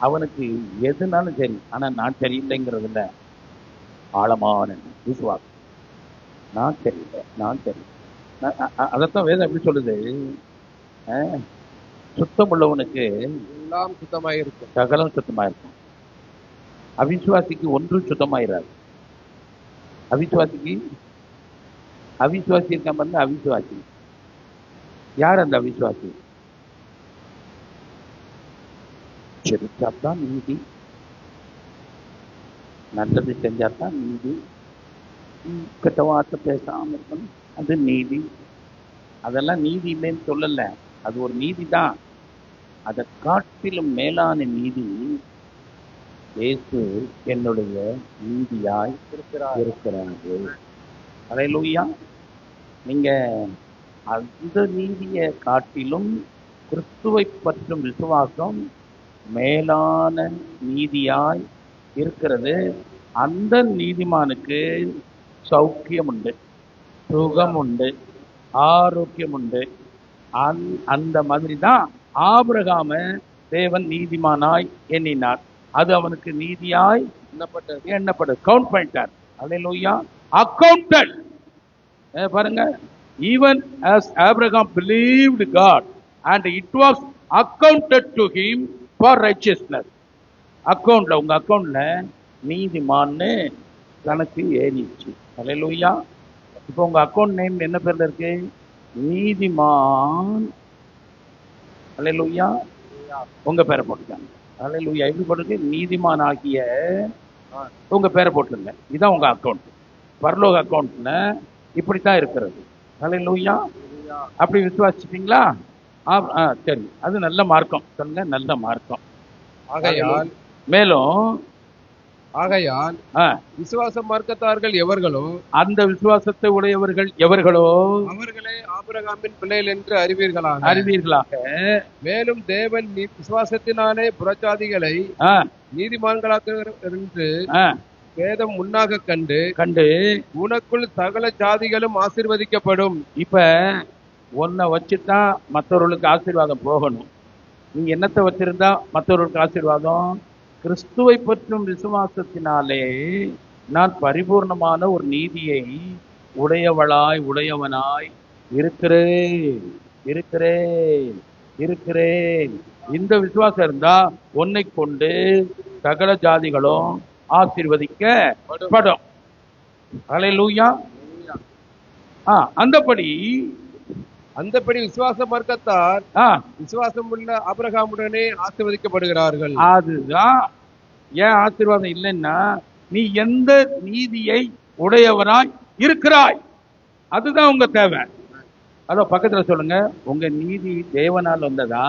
அவனுக்கு எதுனாலும் சரி, ஆனா நான் சரியில்லைங்கிறதுல ஆழமான விசுவாசம். நான் சரி. அதைத்தான் வேதம் எப்படி சொல்லுது? சுத்தம் உள்ளவனுக்கு எல்லாம் சுத்தமாயிருக்கும், சகலம் சுத்தமாயிருக்கும். அவிசுவாசிக்கு ஒன்றும் சுத்தமாயிராது. அவிசுவாசி இருக்க பாருங்க. அவிசுவாசி யார்? அந்த அவிசுவாசி செலுத்தாத்தான் நீதி, நல்லது செஞ்சாத்தான் நீதி, கெட்ட வார்த்தை பேசாம இருக்கணும், அது நீதி. அதெல்லாம் நீதி இல்லைன்னு சொல்லல, அது ஒரு நீதி தான். அதை காட்டிலும் மேலான நீதி இயேசு என்னுடைய நீதியாய் இருக்கிறாரு. ஹல்லேலூயா. நீங்க அந்த நீதியை காட்டிலும் கிறிஸ்துவை பற்றும் விசுவாசம் மேலான நீதியாய் இருக்கிறது. அந்த நீதிமானுக்கு சௌக்கியம் உண்டு, சுகம் உண்டு, ஆரோக்கியம் உண்டு. அந்த மாதிரி தான் ஆபிரகாம தேவன் நீதிமானாய் எண்ணினார். அது அவனுக்கு நீதியாய் எண்ணப்பட்டது. கவுண்ட் பண்ணிட்டார். ஹல்லேலூயா. அக்கவுண்டட். பாருங்க, even as Abraham believed God and it was accounted to him for righteousness. அக்கவுண்ட்ல, உங்க அக்கவுண்ட்ல நீதிமான்னு கணக்கு ஏறிச்சு. ஹல்லேலூயா. இப்போ உங்க அக்கவுண்ட் நேம் என்ன பேர்ல இருக்கு? நீதிமான். ஹல்லேலூயா. உங்க பேரை போட்டுக்காங்க. ஹல்லேலூயா. எப்படி போட்டிருக்கு? நீதிமான் ஆகிய உங்க பேரை போட்டுருங்க. இதுதான் உங்க அக்கவுண்ட். பரலோக அக்கவுண்ட்ல இப்படித்தான் இருக்கிறது. ஹல்லேலூயா. அப்படி விசுவாசிப்பீங்களா? சரி, அது நல்ல மார்க்கம். சொல்லுங்க, நல்ல மார்க்கம். ஆகையால் விசுவாச மார்க்கத்தார்கள் எவர்களோ, அந்த விசுவாசத்தை உடையவர்கள் எவர்களோ அவர்களே ஆபிரகாமின் பிள்ளைகள் என்று அறிவீர்களாக. மேலும் தேவன் விசுவாசத்தினாலே புறஜாதிகளை நீதிமான்களாக்குகிறார் என்று வேதம் முன்னாக கண்டு கண்டு உனக்குள் சகல ஜாதிகளும் ஆசீர்வதிக்கப்படும். இப்ப உன்னை வச்சுதான் மற்றவர்களுக்கு ஆசீர்வாதம் போகணும். நீ என்னத்தை வச்சிருந்தா மற்றவர்களுக்கு ஆசீர்வாதம்? கிறிஸ்துவை பற்றும் விசுவாசத்தினாலே நான் பரிபூர்ணமான ஒரு நீதியை உடையவனாய் இருக்கிறேன். இந்த விசுவாசம் இருந்தா உன்னை கொண்டு சகல ஜாதிகளும் ஆசீர்வதிக்கப்படும். அல்லேலூயா. அந்தபடி விசுவாச மார்க்கத்தார் விசுவாசம் உள்ள ஆபிரகாமுடனே ஆசீர்வதிக்கப்படுகிறார்கள். அதுதான் ஏன் ஆசீர்வாதம் இல்லைன்னா, நீ எந்த நீதியை உடையவராய் இருக்கிறாய், அதுதான் உங்க தேவை. அதோ பக்கத்துல சொல்லுங்க, உங்க நீதி தேவனால் வந்ததா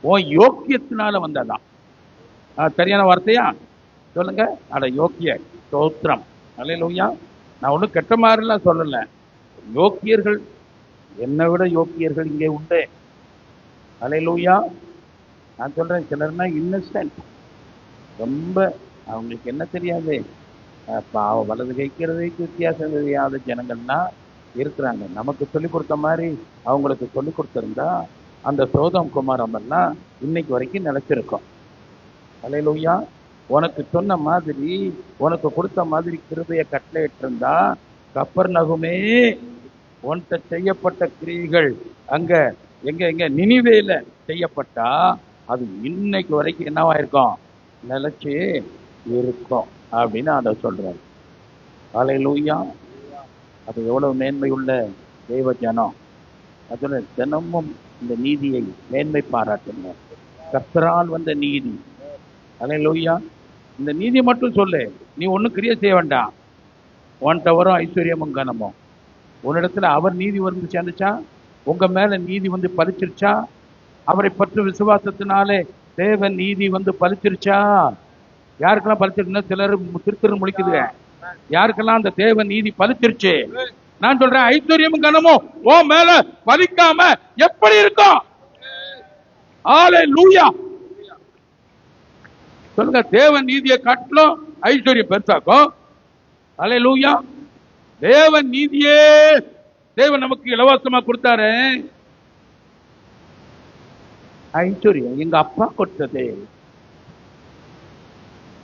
உன் யோக்கியத்தினால வந்ததா? சரியான வார்த்தையா சொல்லுங்க. அட யோக்கிய ஸ்தோத்திரம். அல்லேலூயா. நான் ஒன்றும் கெட்ட மாதிரிலாம் சொல்லல. யோக்கியர்கள், என்னை விட யோக்கியர்கள் இங்கே உண்டு. அல்லேலூயா. நான் சொல்றேன், சிலர்னா இன்னசென்ட், ரொம்ப அவங்களுக்கு என்ன தெரியாது, பாவ வலது கைக்கிறதுக்கு வித்தியாசம் தெரியாத ஜனங்கள்னா இருக்கிறாங்க. நமக்கு சொல்லிக் கொடுத்த மாதிரி அவங்களுக்கு சொல்லிக் கொடுத்திருந்தா அந்த சோதம் குமாரம் எல்லாம் இன்னைக்கு வரைக்கும் நிலைச்சிருக்கும். அல்லேலூயா. உனக்கு சொன்ன மாதிரி, உனக்கு கொடுத்த மாதிரி கிருபையை கட்டளையிட்டு இருந்தா, கப்பர்நகுமே உன்கிட்ட செய்யப்பட்ட கிரியைகள் அங்க எங்க நினிவேல செய்யப்பட்டா அது இன்னைக்கு வரைக்கும் என்னவாயிருக்கும், நிலைச்சு இருக்கும் அப்படின்னு அதை சொல்றாரு. அல்லேலூயா. அது எவ்வளவு மேன்மையுள்ள தெய்வ ஜனம். அதுல தினமும் இந்த நீதியை மேன்மை பாராட்டுங்க. கர்த்தரால் வந்த நீதி. அல்லேலூயா. இந்த நீதி மட்டும் சொல்லு, நீ ஒன்றும் கிரியை செய்ய வேண்டாம். உன்கிட்ட வரும் ஐஸ்வர்யமும் கனமும். உன்னிடத்துல அவர் நீதி வந்து சேர்ந்துச்சா, உங்க மேல நீதி வந்து பலிச்சிருச்சா, அவரை பற்றி விசுவாசத்தினாலே தேவன் நீதி வந்து பலிச்சிருச்சா? யாருக்கெல்லாம் பலிச்சிருக்குன்னா சிலர் திருத்திரு முழிக்குது. யாருக்கெல்லாம் அந்த தேவன் நீதி பலிச்சிருச்சு? நான் சொல்றேன், ஐஸ்வர்யமும் கனமும் ஓ மேல பலிக்காம எப்படி இருக்கும்? அல்லேலூயா. சொல்லுங்க, தேவன் நீதியை காட்டிலும் ஐஸ்வர்யம் பெருசாக்கும். அல்லேலூயா. தேவன் நீதியே தேவன் நமக்கு இலவசமா கொடுத்தாரு. ஐஸ்வர்யம் எங்க அப்பா கொடுத்தது.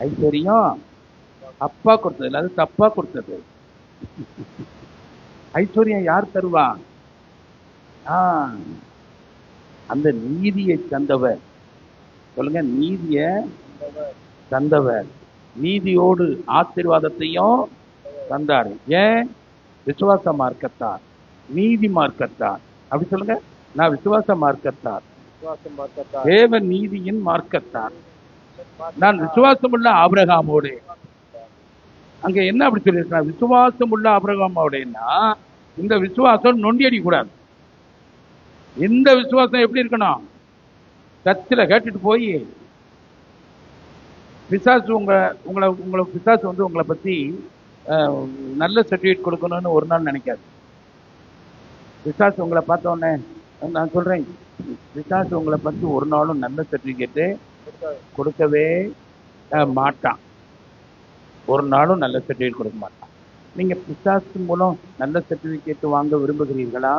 ஐஸ்வர்யம் அப்பா கொடுத்தது, அது தப்பா கொடுத்தது. ஐஸ்வர்யம் யார் தருவா? அந்த நீதியை தந்தவர். சொல்லுங்க, நீதிய தந்தவர். நீதியோடு ஆசீர்வாதத்தையும் தந்தாரு. ஏன்? விசுவாச மார்க்கத்தார், நீதி மார்க்கத்தார். அப்படி சொல்லுங்க, நான் விசுவாச மார்க்கத்தார், தேவ நீதியின் மார்க்கத்தார். நான் விசுவாசம் உள்ள ஆபிரகாமோடு. அங்க என்ன அப்படி சொல்லியிருக்கா? விசுவாசம் உள்ள ஆபிரகாமோடனா இந்த விசுவாசம் நொண்டி அடிக்க கூடாது. இந்த விசுவாசம் எப்படி இருக்கணும்? கத்தில கேட்டுட்டு போய் பிசாசு உங்களை பிசாசு வந்து உங்களை பத்தி நல்ல சர்டிஃபிகேட் கொடுக்கணும்னு ஒரு நாள் நினைக்காது. பிசாசு உங்களை பார்த்த உடனே, நான் சொல்றேன், பிசாசு உங்களை பத்தி ஒரு நாளும் நல்ல சர்டிஃபிகேட்டு கொடுக்கவே மாட்டான். ஒரு நாளும் நல்ல சர்டிஃபிகேட் கொடுக்க மாட்டான். நீங்க பிசாசு மூலம் நல்ல சர்டிஃபிகேட் வாங்க விரும்புகிறீர்களா?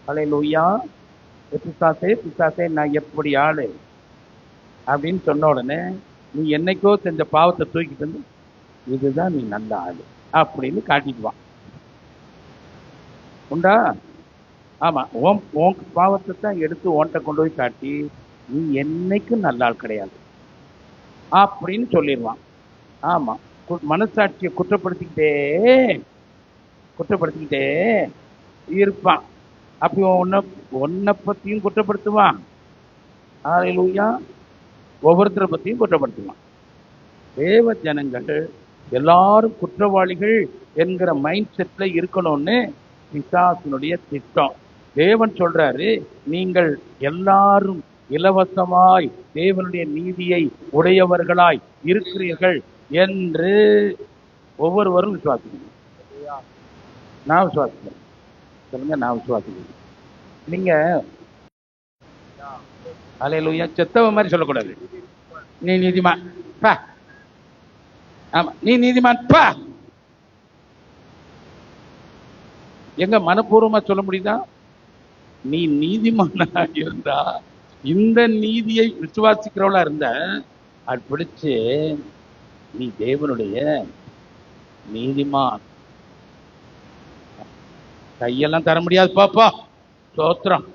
அல்லேலூயா. பிசாசே நான் எப்படி ஆளு அப்படின்னு சொன்ன உடனே நீ என்னைக்கோ செஞ்ச பாவத்தை தூக்கிட்டு வந்து, இதுதான் நீ நல்ல ஆளு அப்படின்னு காட்டிடுவான். உண்டா? ஆமா. உன் பாவத்தை தான் எடுத்து உன்கிட்ட கொண்டு போய் காட்டி, நீ என்னைக்கும் நல்ல ஆள் கிடையாது அப்படின்னு சொல்லிடுவான். ஆமா. மனசாட்சியை குற்றப்படுத்திக்கிட்டே இருப்பான். அப்படி உன்னை பத்தியும் குற்றப்படுத்துவான். அல்லேலூயா. ஒவ்வொருத்தரை பத்தியும் குற்றப்படுத்துவான். தேவ ஜனங்கள் எல்லாரும் குற்றவாளிகள் என்கிற மைண்ட் செட்ல இருக்கணும்னு பிசாசினுடைய திட்டம். தேவன் சொல்றாரு, நீங்கள் எல்லாரும் இலவசமாய் தேவனுடைய நீதியை உடையவர்களாய் இருக்கிறீர்கள் என்று ஒவ்வொருவரும் விசுவாசிக்கணும். நான் விசுவாசிக்கிறேன். சொல்லுங்க, நான் விசுவாசிக்கிறேன். நீங்க அல்லேலூயா செத்தவ மாதிரி சொல்லக்கூடாது. நீ நீதிமான் ஆமா, நீ நீதிமான் பா. எங்க மனப்பூர்வமா சொல்ல முடியுதா? நீ நீதிமானா இருந்தா, இந்த நீதியை விசுவாசிக்கிறவளா இருந்த, அது பிடிச்சு நீ தேவனுடைய நீதிமான். கையெல்லாம் தர முடியாது பாப்பா. சோத்திரம்.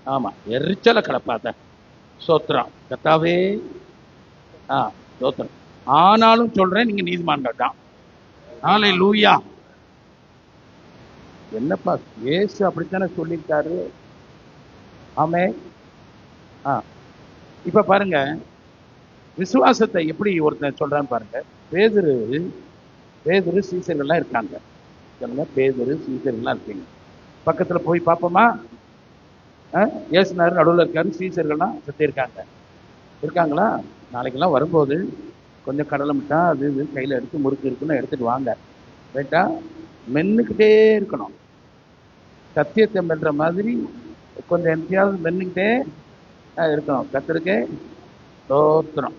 ஆமா, எரிச்சல கிடப்பாத. சோத்திரம் கத்தாவே. சோத்திரம். ஆனாலும் சொல்றேன், நீங்க நீதிமான்கள் தான். ஹல்லேலூயா. என்னப்பா இயேசு அப்படித்தானே சொல்லியிருக்காரு. ஆமே. இப்ப பாருங்க, விசுவாசத்தை எப்படி ஒருத்தன் சொல்றான்னு பாருங்க. பேதுரு சீசர்கள்லாம் இருக்காங்க. பேதுரு சீசர்கள்லாம் இருக்கீங்க. பக்கத்துல போய் பார்ப்போமா? இயேசுநாதர் நடுவில் இருக்காரு, சீசர்கள்லாம் சுத்தி இருக்காங்களா? நாளைக்கெல்லாம் வரும்போது கொஞ்சம் கடலை மிட்டா அது இது கையில எடுத்து முறுக்கு இருக்குன்னு எடுத்துட்டு வாங்க. ரைட்டா? மென்னுக்கிட்டே இருக்கணும். சத்தியத்தை மென்ற மாதிரி கொஞ்சம் எந்தையாவது மென்னுக்கிட்டே இருக்கணும். கத்திருக்கே தோத்திரம்.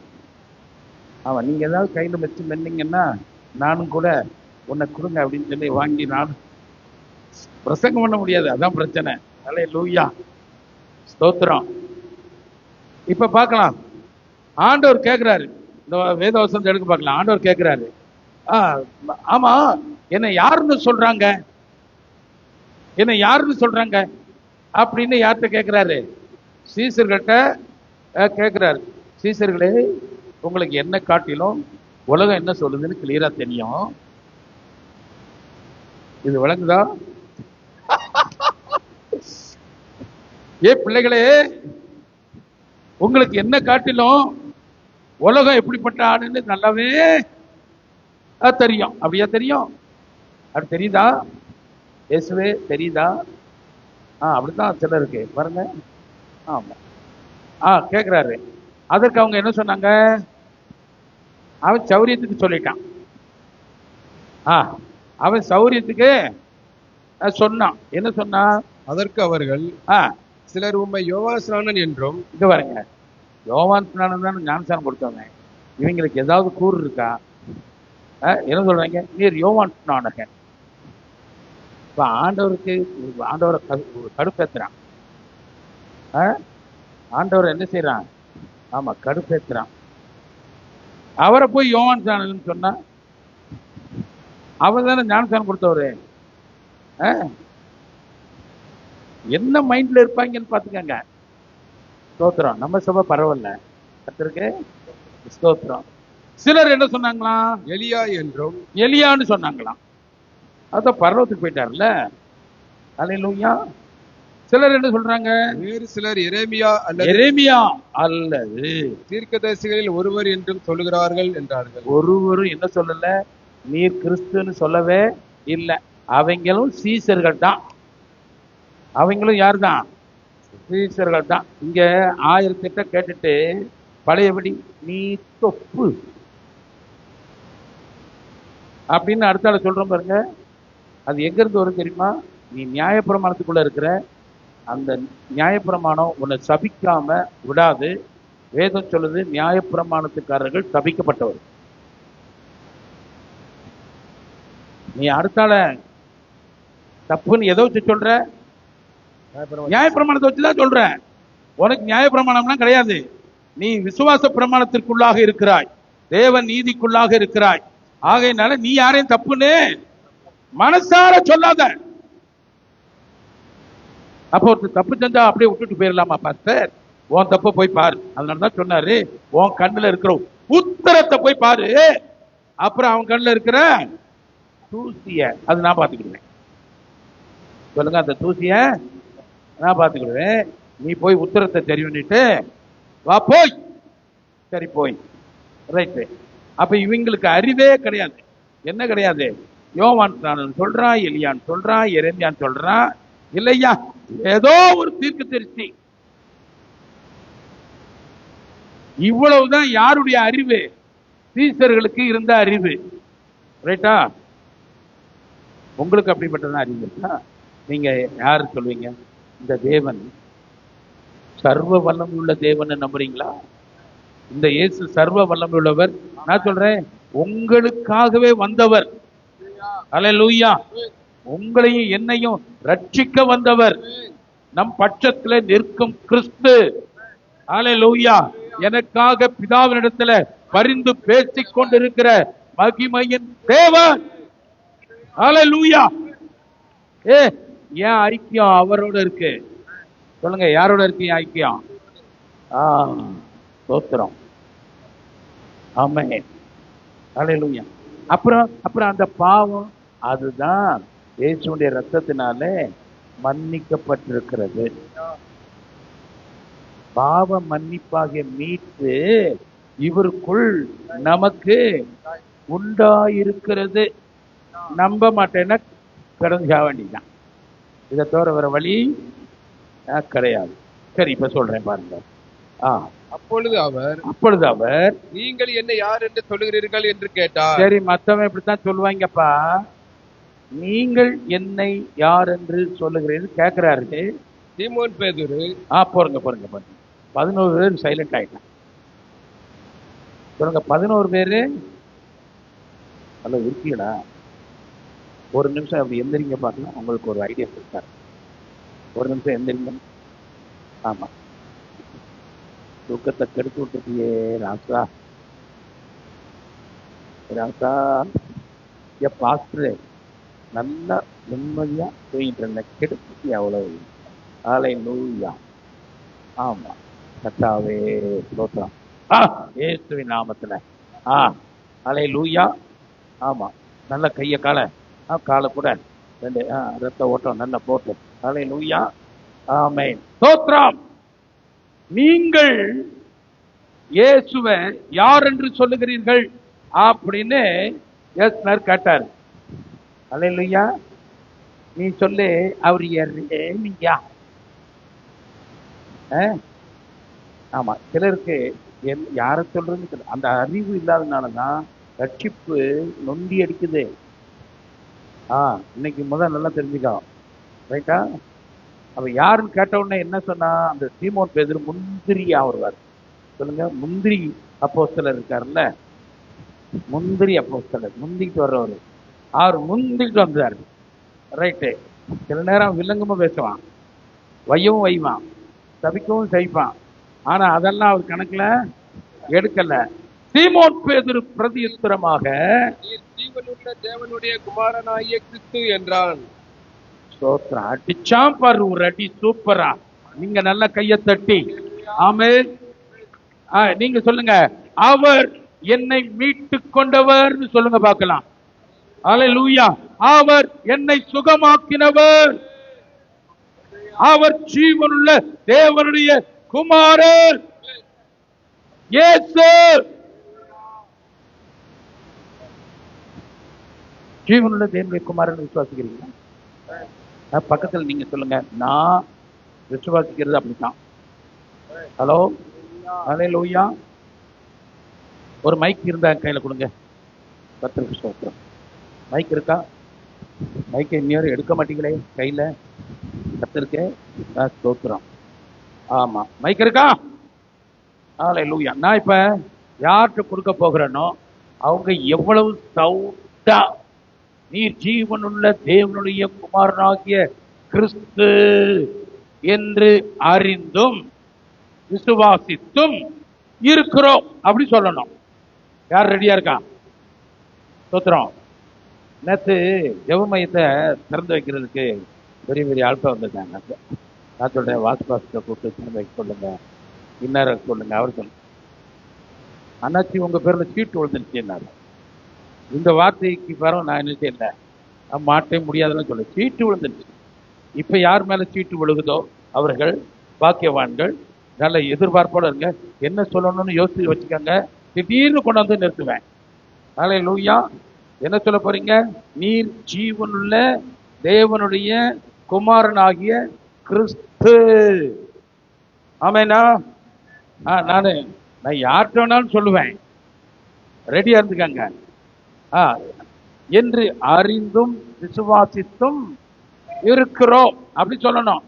ஆமா, நீங்க ஏதாவது கையில வச்சு மென்னீங்கன்னா நானும் கூட உன்னை கொடுங்க அப்படின்னு சொல்லி வாங்கி நானும் பிரசங்கம் பண்ண முடியாது. அதான் பிரச்சனை. ஹல்லேலூயா. ஸ்தோத்திரம். இப்ப பார்க்கலாம், ஆண்டவர் கேட்கிறாரு. இந்த வேத வசனத்தை எடுக்க பார்க்கலாம். ஆண்டவர் கேட்கிறாரு, ஆமா என்ன யாருன்னு சொல்றாங்க, என்ன யாருன்னு சொல்றாங்க அப்படின்னு யார்கிட்ட கேட்கிறாரு? சீசர்கிட்ட கேட்கிறாரு. சீசர்களே, உங்களுக்கு என்ன காட்டிலும் உலகம் என்ன சொல்லுதுன்னு கிளியரா தெரியும். இது விளங்குதா? ஏ பிள்ளைகளே, உங்களுக்கு என்ன காட்டிலும் உலகம் எப்படிப்பட்ட ஆடுன்னு நல்லாவே தெரியும். அப்படியா தெரியும்? அது தெரியுதா? இயேசுவே தெரியுதா? அப்படித்தான் சிலருக்கு பாருங்க. ஆமா. கேட்கிறாரு. அதற்கு அவங்க என்ன சொன்னாங்க? அவன் சௌரியத்துக்கு சொல்லிட்டான். அவன் சௌரியத்துக்கு சொன்னான். என்ன சொன்னா? அதற்கு அவர்கள், சிலர் உம்மை யோவான் ஸ்நானன் என்றும். இங்க பாருங்க, யோவான் ஸ்நானன் தான் ஞானஸ்நானம் கொடுத்தவங்க. இவங்களுக்கு ஏதாவது கூறு இருக்கா? என்ன சொல்றாங்க? நீர் யோவான் ஸ்நானகன். இப்ப ஆண்டவரை கடுப்பேத்துறான். ஆண்டவர் என்ன செய்யறான்? ஆமா, கடுப்பேத்துறான். அவரை போய் யோவான் ஸ்நானகன் சொன்னா, அவர் தானே ஞானஸ்நானம் கொடுத்தவரு. என்ன மைண்ட்ல இருப்பாங்கன்னு பாத்துக்கங்க. ஸ்தோத்திரம். நம்ம சபை பரவாயில்ல, கர்த்தருக்கு ஸ்தோத்திரம். சிலர் என்ன சொன்னாங்களாம்? எலியா என்றும். எலியான்னு சொன்னாங்களாம். அதான் பரலோகத்துக்கு போயிட்டார்ல. ஹல்லேலூயா. சிலர் என்ன சொல்றாங்க? வேறு சிலர் எரேமியா அல்லது தீர்க்கதரிசிகளில் ஒருவர் என்றும் சொல்லுகிறார்கள் என்றார்கள். ஒருவரும் என்ன சொல்லல, நீர் கிறிஸ்துன்னு சொல்லவே இல்லை. அவங்களும் சீசர்கள் தான். அவங்களும் யாரு தான்? சீசர்கள் தான். இங்க 1000 கேட்டுட்டு பழையபடி நீ தொப்பு அப்படின்னு அடுத்தால சொல்றோம் பாருங்க. அது எங்க இருந்து வரும் தெரியுமா? நீ நியாயப்பிரமாணத்துக்குள்ள இருக்கிற அந்த நியாயப்பிரமாணம் உன்னை சபிக்காம விடாது. வேதம் சொல்லுது, நியாயப்பிரமாணத்துக்காரர்கள் சபிக்கப்பட்டவர். நீ அடுத்தால தப்புன்னு எதை வச்சு சொல்ற? நியாயப்பிரமாணத்தை வச்சுதான் சொல்ற. உனக்கு நியாயப்பிரமாணம்லாம் கிடையாது. நீ விசுவாச பிரமாணத்திற்குள்ளாக இருக்கிறாய், தேவன் நீதிக்குள்ளாக இருக்கிறாய். ஆகையினால நீ யாரையும் தப்புன்னு மனசார சொல்லாத. அப்போ ஒரு தப்பு செஞ்சா அப்படியே விட்டுட்டு போயிடலாமா பாஸ்டர்? உன் தப்ப போய் பாரு. அதனாலதான் சொன்னாரு, உன் கண்ணுல இருக்கிற உத்தரத்தை போய் பாரு, அப்புறம் அவன் கண்ணுல இருக்கிற தூசிய அது நான் பாத்துக்கிடுவேன். சொல்லுங்க, அந்த தூசிய நான் பாத்துக்கிடுவேன். நீ போய் உத்தரத்தை தெரிவிட்டு வா, போய் சரி போய் ரைட்டு. அப்ப இவங்களுக்கு அறிவே கிடையாது. என்ன கிடையாது? யோவான் ஸ்நானன் சொல்றான், எலியான் சொல்றான், எரேமியான் சொல்றான். இல்லையா, ஏதோ ஒரு தீர்க்கதரிசி. இவ்வளவுதான் யாருடைய அறிவு? சீசர்களுக்கு இருந்த அறிவு. ரைட்டா? உங்களுக்கு அப்படிப்பட்டதான் அறிவு இருக்கா? நீங்க யாரு சொல்வீங்க? இந்த தேவன் சர்வ வல்லமை உள்ள தேவன் நம்புறீங்களா? இந்த இயேசு சர்வ வல்லமை உள்ளவர். நான் சொல்றேன், உங்களுக்காகவே வந்தவர். அல்லேலூயா. உங்களையும் என்னையும் ரட்சிக்க வந்தவர். நம் பட்சத்துல நிற்கும் கிறிஸ்து. அல்லேலூயா. எனக்காக பிதாவினிடத்துல பரிந்து பேசிக் கொண்டிருக்கிற மகிமையின் தேவன். அல்லேலூயா. ஏன் ஐக்கியம் அவரோட இருக்கு? சொல்லுங்க, யாரோட இருக்கு ஐக்கியம்? ஸ்தோத்திரம். ஆமென். அல்லேலூயா. அப்புறம் அந்த பாவம் அதுதான் இயேசுவுடைய ரத்தத்தினால மன்னிக்கப்பட்டிருக்கிறது. பாவ மன்னிப்பாகிய மீட்பு இவருக்குள் நமக்கு உண்டாயிருக்கிறது. நம்ப மாட்டேன்னா கடந்து வேண்டிதான். இதை தவிர வேற வழி கிடையாது. சரி, இப்ப சொல்றேன் பாருங்க. அப்பொழுது அவர் நீங்கள் என்ன யார் என்று சொல்லுகிறீர்கள் என்று கேட்டார். சரி, மத்தவன் இப்படித்தான் சொல்லுவாங்கப்பா. நீங்கள் என்னை யார் என்று சொல்லுகிறீர்கள் கேட்கிறாரு சீமோன் பேதுரு. போறங்க 11 பேர் சைலண்ட் ஆயிட்டான். சொல்லுங்க, 11 பேரு அல்ல இருக்கீங்களா? ஒரு நிமிஷம் அப்படி எந்திரிங்க பார்க்கலாம். உங்களுக்கு ஒரு ஐடியா கொடுத்தாரு. ஒரு நிமிஷம் எந்திரிங்க. ஆமா, தூக்கத்தை கெடுத்து விட்டுட்டியே ராசா. பாஸ்டர் நல்லா நிம்மதியா தூங்கிட்டு இருந்தேன், கெடுத்துட்டு அவ்வளவு. அல்லேலூயா. ஆமா, கர்த்தாவே ஸ்தோத்திரம். இயேசுவின் நாமத்துல. அல்லேலூயா. ஆமா, நல்ல கைய காலை கூட ரெண்டு ரத்த ஓட்டம் நல்லா போட்டு. அல்லேலூயா. ஆமென். ஸ்தோத்திரம். நீங்கள் இயேசுவை யார் என்று சொல்லுகிறீர்கள் அப்படின்னு இயேசுனர் கேட்டார். அல்லேலூயா. நீ சொல்லு, அவர் நீங்க. ஆமா, சிலருக்கு யார சொல்றதுன்னு அந்த அறிவு இல்லாதனாலதான் ரட்சிப்பு நொண்டி அடிக்குது. இன்னைக்கு நல்லா தெரிஞ்சுக்கோ. ரைட்டா? அப்ப யாருன்னு கேட்ட உடனே என்ன சொன்னா, அந்த சீமோன் பேதுரு முந்திரியா வருவார். சொல்லுங்க, முந்திரி அப்போஸ்தலர் இருக்காருல்ல, முந்திரி அப்போஸ்தலர், முந்திக்கிட்டு வர்றவர். அவர் முந்திக்கிட்டு வந்தார். ரைட்டு. சில நேரம் வில்லங்கமும் பேசுவான், வையவும் வைவான், சபிக்கவும் சபிப்பான். ஆனா அதெல்லாம் அவர் கணக்குல எடுக்கல. சீமோன் பேதுரு பிரதியுத்தரமாக, ஜீவனுள்ள தேவனுடைய குமாரனாகிய கிறிஸ்து என்றான். அடிச்சாம் பாரு ஒரு அடி, சூப்பரா. நீங்க நல்ல கைய தட்டி ஆமென். நீங்க சொல்லுங்க, அவர் என்னை மீட்டு கொண்டவர் சொல்லுங்க பார்க்கலாம். அல்லேலூயா. அவர் என்னை சுகமாக்கினவர். அவர் ஜீவனுள்ள தேவனுடைய குமாரர் இயேசு. ஜீவனுள்ள தேவனுடைய குமாரன் விசுவாசிக்கிறீங்களா? பக்கத்துல நீங்க சொல்லுங்க, நான் விசுவாசிக்கிறது அப்படித்தான். ஹலோ, அல்லேலூயா. ஒரு மைக் இருந்தா கையில கொடுங்க. கர்த்தருக்கு ஸ்தோத்திரம். மைக் இருக்கா? மைக்கை இன்னும் எடுக்க மாட்டீங்களே கையில. கர்த்தருக்கு ஸ்தோத்திரம். ஆமா, மைக் இருக்கா? அல்லேலூயா. நான் இப்ப யார்கிட்ட கொடுக்க போகிறேனோ அவங்க எவ்வளவு சவுண்டா நீர் ஜீவனுள்ள தேவனுடைய குமாரனாகிய கிறிஸ்து என்று அறிந்தும் விசுவாசித்தும் இருக்கிறோம் அப்படி சொல்லணும். யார் ரெடியா இருக்கா? ஸ்தோத்திரம். நேற்று ஜெப மையத்தை திறந்து வைக்கிறதுக்கு பெரிய பெரிய ஆட்கள் வந்திருக்காங்க. நான் சொல்றேன், வாசுபாசத்தை கூப்பிட்டு திறந்து வைக்க சொல்லுங்க, இன்னர சொல்லுங்க. அவர் சொல்லுங்க, அண்ணாச்சி உங்க பேர்ல சீட்டு விழுந்துருச்சுன்னாரு. இந்த வார்த்தைக்கு பிறகு நான் என்ன செய்யல, மாட்டே முடியாதுன்னு சொல்ல, சீட்டு விழுந்துருச்சு. இப்ப யார் மேல சீட்டு விழுகுதோ அவர்கள் பாக்கியவான்கள். நல்ல எதிர்பார்ப்போட இருங்க. என்ன சொல்லணும்னு யோசிச்சு வச்சுக்கோங்க. திடீர்னு கொண்டு வந்து நிறுத்துவேன். அல்லேலூயா. என்ன சொல்ல போறீங்க? நீர் ஜீவனுள்ள தேவனுடைய குமாரனாகிய கிறிஸ்து. ஆமேனா? நான் யார்கிட்ட வேணாலும் சொல்லுவேன். ரெடியா இருந்துக்காங்க. என்று அறிந்தும் விசுவாசித்தும் இருக்கிறோம் அப்படி சொல்லணும்.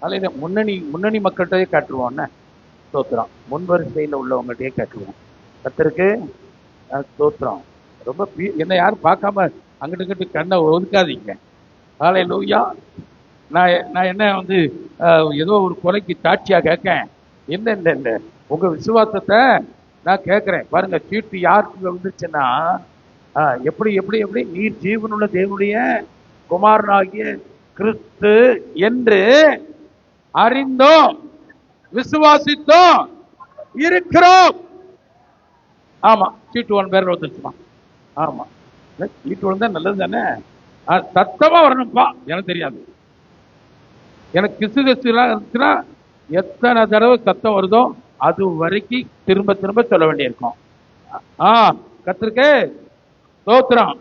அல்ல முன்னணி மக்கள்கிட்டயே காட்டுருவோம். ஸ்தோத்திரம். முன்வரிசையில் உள்ளவங்கள்ட்டயே காட்டுவோம். கர்த்தருக்கு ஸ்தோத்திரம். ரொம்ப என்ன யாரும் பார்க்காம அங்கிட்டு இங்கிட்டு கண்ணை ஒதுக்காதீங்க. ஹல்லேலூயா. நான் என்ன வந்து ஏதோ ஒரு கொலைக்கு சாட்சியா கேட்கேன். என்ன இல்லை உங்க விசுவாசத்தை நான் கேட்கிறேன். பாருங்க, சீட்டு யாருக்கு வந்துச்சுன்னா எப்படி எப்படி எப்படி நீர் ஜீவனுள்ள தேவனுடைய குமாரனாகிய கிறிஸ்து என்று அறிந்தோம் விசுவாசித்தோம் இருக்கிறோம். ஆமா, சீட்டு ஒன் பேர் வந்துச்சுமா. ஆமா, சீட்டு வந்தா நல்லது தானே. சத்தமா வரணும்ப்பா. எனக்கு தெரியாது, எனக்கு கிசுகிசுலாம் இருந்துச்சுன்னா எத்தனை தடவை சத்தம் வருதோ அது வரைக்கும் திரும்ப திரும்ப சொல்ல வேண்டியிருக்கும். கத்திருக்கே ஸ்தோத்திரம்.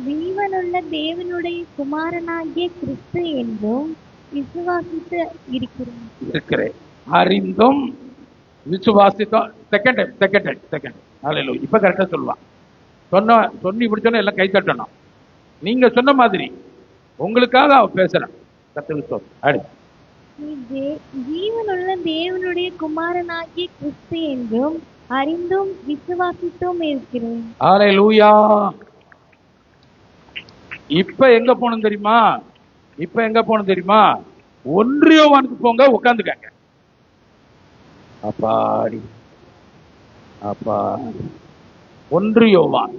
ஜீவனுள்ள தேவனுடைய குமாரனாகிய கிறிஸ்து என்றும் விசுவாசித்து இருக்கிறேன். அறிந்தும் விசுவாசித்தோம். செகண்ட். ஹல்லேலூயா. இப்ப கரெக்டா சொல்லுவான். சொன்னி முடிச்சோன்னா எல்லாம் கை தட்டணும். நீங்க சொன்ன மாதிரி உங்களுக்காக அவ பேசுறேன். ஜீவனுள்ள தேவனுடைய குமாரனாகிய கிறிஸ்து என்றும் அறிந்தும் விசுவாசித்தும் இருக்கிறேன். ஹல்லேலூயா. இப்ப எங்க போகணும் தெரியுமா? 1 யோவானுக்கு போங்க, உட்காந்துக்காங்க. அப்பாடி 1 யோவான்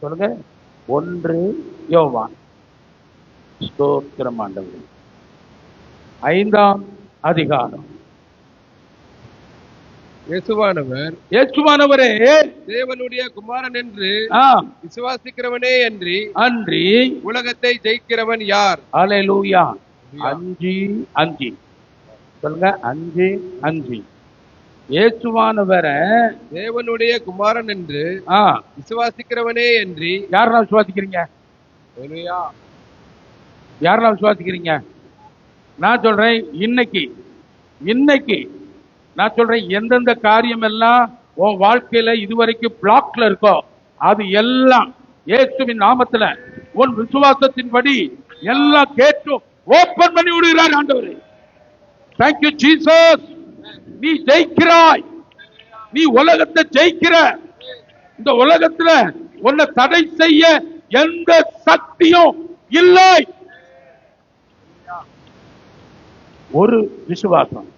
சொல்லுங்க. 1 யோவான். ஸ்தோத்திரம் ஆண்டவரே. 5ஆம் அதிகாரம். இயேசுவானவரே தேவனுடைய குமாரன் என்று விசுவாசிக்கிறவனே அன்றி உலகத்தை ஜெயிக்கிறவன் யார்? ஹல்லேலூயா. 5 சொல்லுங்க. 5 இயேசுவானவரை தேவனுடைய குமாரன் என்று விசுவாசிக்கிறவனே அன்றி. யாரெல்லாம் விசுவாசிக்கிறீங்க? யாரெல்லாம் விசுவாசிக்கிறீங்க? நான் சொல்றேன், இன்னைக்கு நான் சொல்றேன், எந்தெந்த காரியம் எல்லாம் உன் வாழ்க்கையில இதுவரைக்கும் பிளாக்ல இருக்கோ அது எல்லாம் இயேசுவின் நாமத்துல உன் விசுவாசத்தின்படி எல்லாம் கேட்டும் ஓபன் பண்ணி விடுகிறார் ஆண்டவர். Thank you Jesus. நீ ஜெயிக்கிறாய். நீ உலகத்தை ஜெயிக்கிற. இந்த உலகத்துல உன்னை தடை செய்ய எந்த சக்தியும் இல்லை. ஒரு விசுவாசம்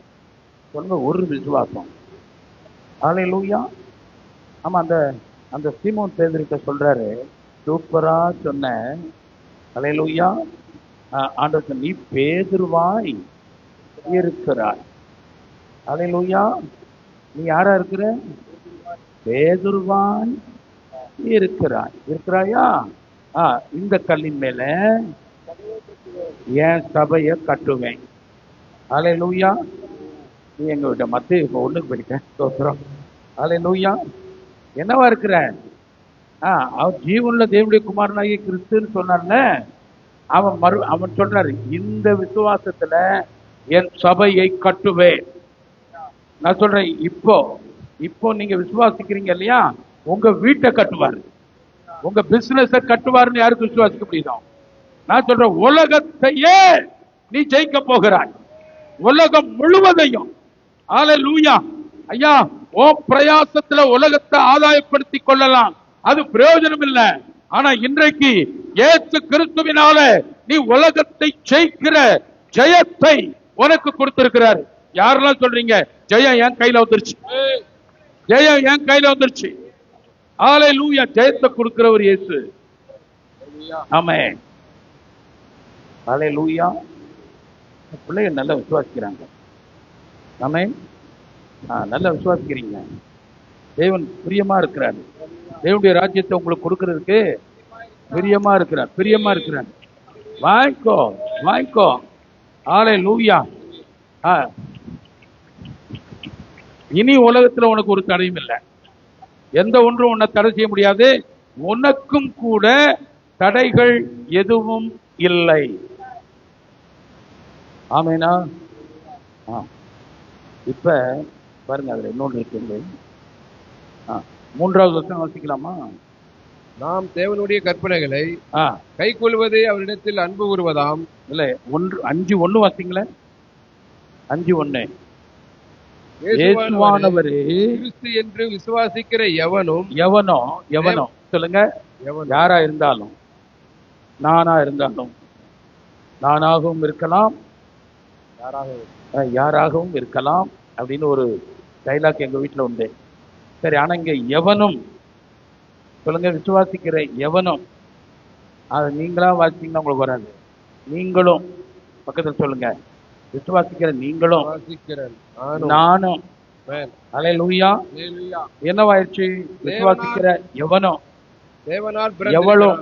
சொல்லுங்க. ஒரு விசுவாசம். ஹல்லேலூயா. ஆமா, அந்த சீமோன் பேதுருட்ட சொல்றாரு, சூப்பரா சொன்ன. ஹல்லேலூயா. ஆண்டவர், நீ பேதுருவாய் இருக்கிறாய். ஹல்லேலூயா. நீ யாரா இருக்கிற? பேதுருவாய் இருக்கிறாயா? இந்த கல்லின் மேல என் சபையை கட்டுவேன். ஹல்லேலூயா. நீ எங்க விட்ட மத்திய இப்ப 1க்கு போயிட்டேன். ஹல்லேலூயா. என்னவா இருக்கிற? அவன் ஜீவனுள்ள தேவனுடைய குமாரனாகிய கிறிஸ்துன்னு சொன்னார்ல. அவன் சொல்றாரு, இந்த விசுவாசத்துல என் சபையை கட்டுவேன். நான் சொல்றேன், இப்போ நீங்க விசுவாசிக்கிறீங்க இல்லையா? உங்க வீட்டை கட்டுவாரு, உங்க பிசினஸ கட்டுவாருன்னு யாருக்கு விசுவாசிக்க முடியும்? நான் சொல்றேன், உலகத்தையே நீ ஜெயிக்க போகிறாய். உலகம் முழுவதையும். ஹல்லேலூயா. ஐயா, ஓ பிரயாசத்துல உலகத்தை ஆதாயப்படுத்திக் கொள்ளலாம், அது பிரயோஜனம் இல்லை. ஆனா இன்றைக்கு இயேசு கிறிஸ்துவினால நீ உலகத்தை ஜெயிக்கிற ஜெயத்தை உனக்கு கொடுத்திருக்கிறார். யாரெல்லாம் சொல்றீங்க, ஜெயம் என் கையில வந்துருச்சு, ஜெயம் என் கையில வந்துருச்சு? ஹல்லேலூயா. ஜெயத்தை கொடுக்கிறவர் இயேசு. ஆமென். ஹல்லேலூயா. பிள்ளைகள் நல்லா விசுவாசிக்கிறாங்க. ஆமென். நல்லா விசுவாசிக்கிறீங்க. தேவன் பிரியமா இருக்கிறார். தேவனுடைய ராஜ்யத்தை உங்களுக்கு கொடுக்கிறதுக்கு பிரியமா இருக்கிறார். வாங்கிக்கோ. ஹல்லேலூயா. இனி உலகத்துல உனக்கு ஒரு தடையும் இல்லை. எந்த ஒன்றும் உன்னை தடை செய்ய முடியாது. உனக்கும் கூட தடைகள் எதுவும் இல்லை. ஆமேனா? இப்ப பாருங்க, அதுல இன்னொன்று இருக்கு. 3வது வசனம் வாசிக்கலாமா? நாம் தேவனுடைய கற்பனைகளை ஆ, கைக்கொள்வதே அவரிடத்தில் அன்பு கூறுவதாம். இல்ல 5:1 வாசிங்களே. 5:1 இயேசுவானவரே கிறிஸ்து என்று விசுவாசிக்கிற எவனும் எவனோ சொல்லுங்க. யாரா இருந்தாலும், நானா இருந்தாலும், நானாகவும் இருக்கலாம், யாராகவும் இருக்கலாம் அப்படின்னு ஒரு டைலாக் எங்க வீட்டுல உண்டு. சரி, ஆனா இங்க எவனும் சொல்லுங்க. விசுவாசிக்கிற எவனும், அது நீங்களா வாசிங்கன்னா உங்களுக்கு வராது. நீங்களும் பக்கத்துல சொல்லுங்க. விசுவாசிக்கிற நீங்களும் நானும். அல்லேலூயா. என்னவாயிடுச்சு? விசுவாசிக்கிற எவனும் எவளும்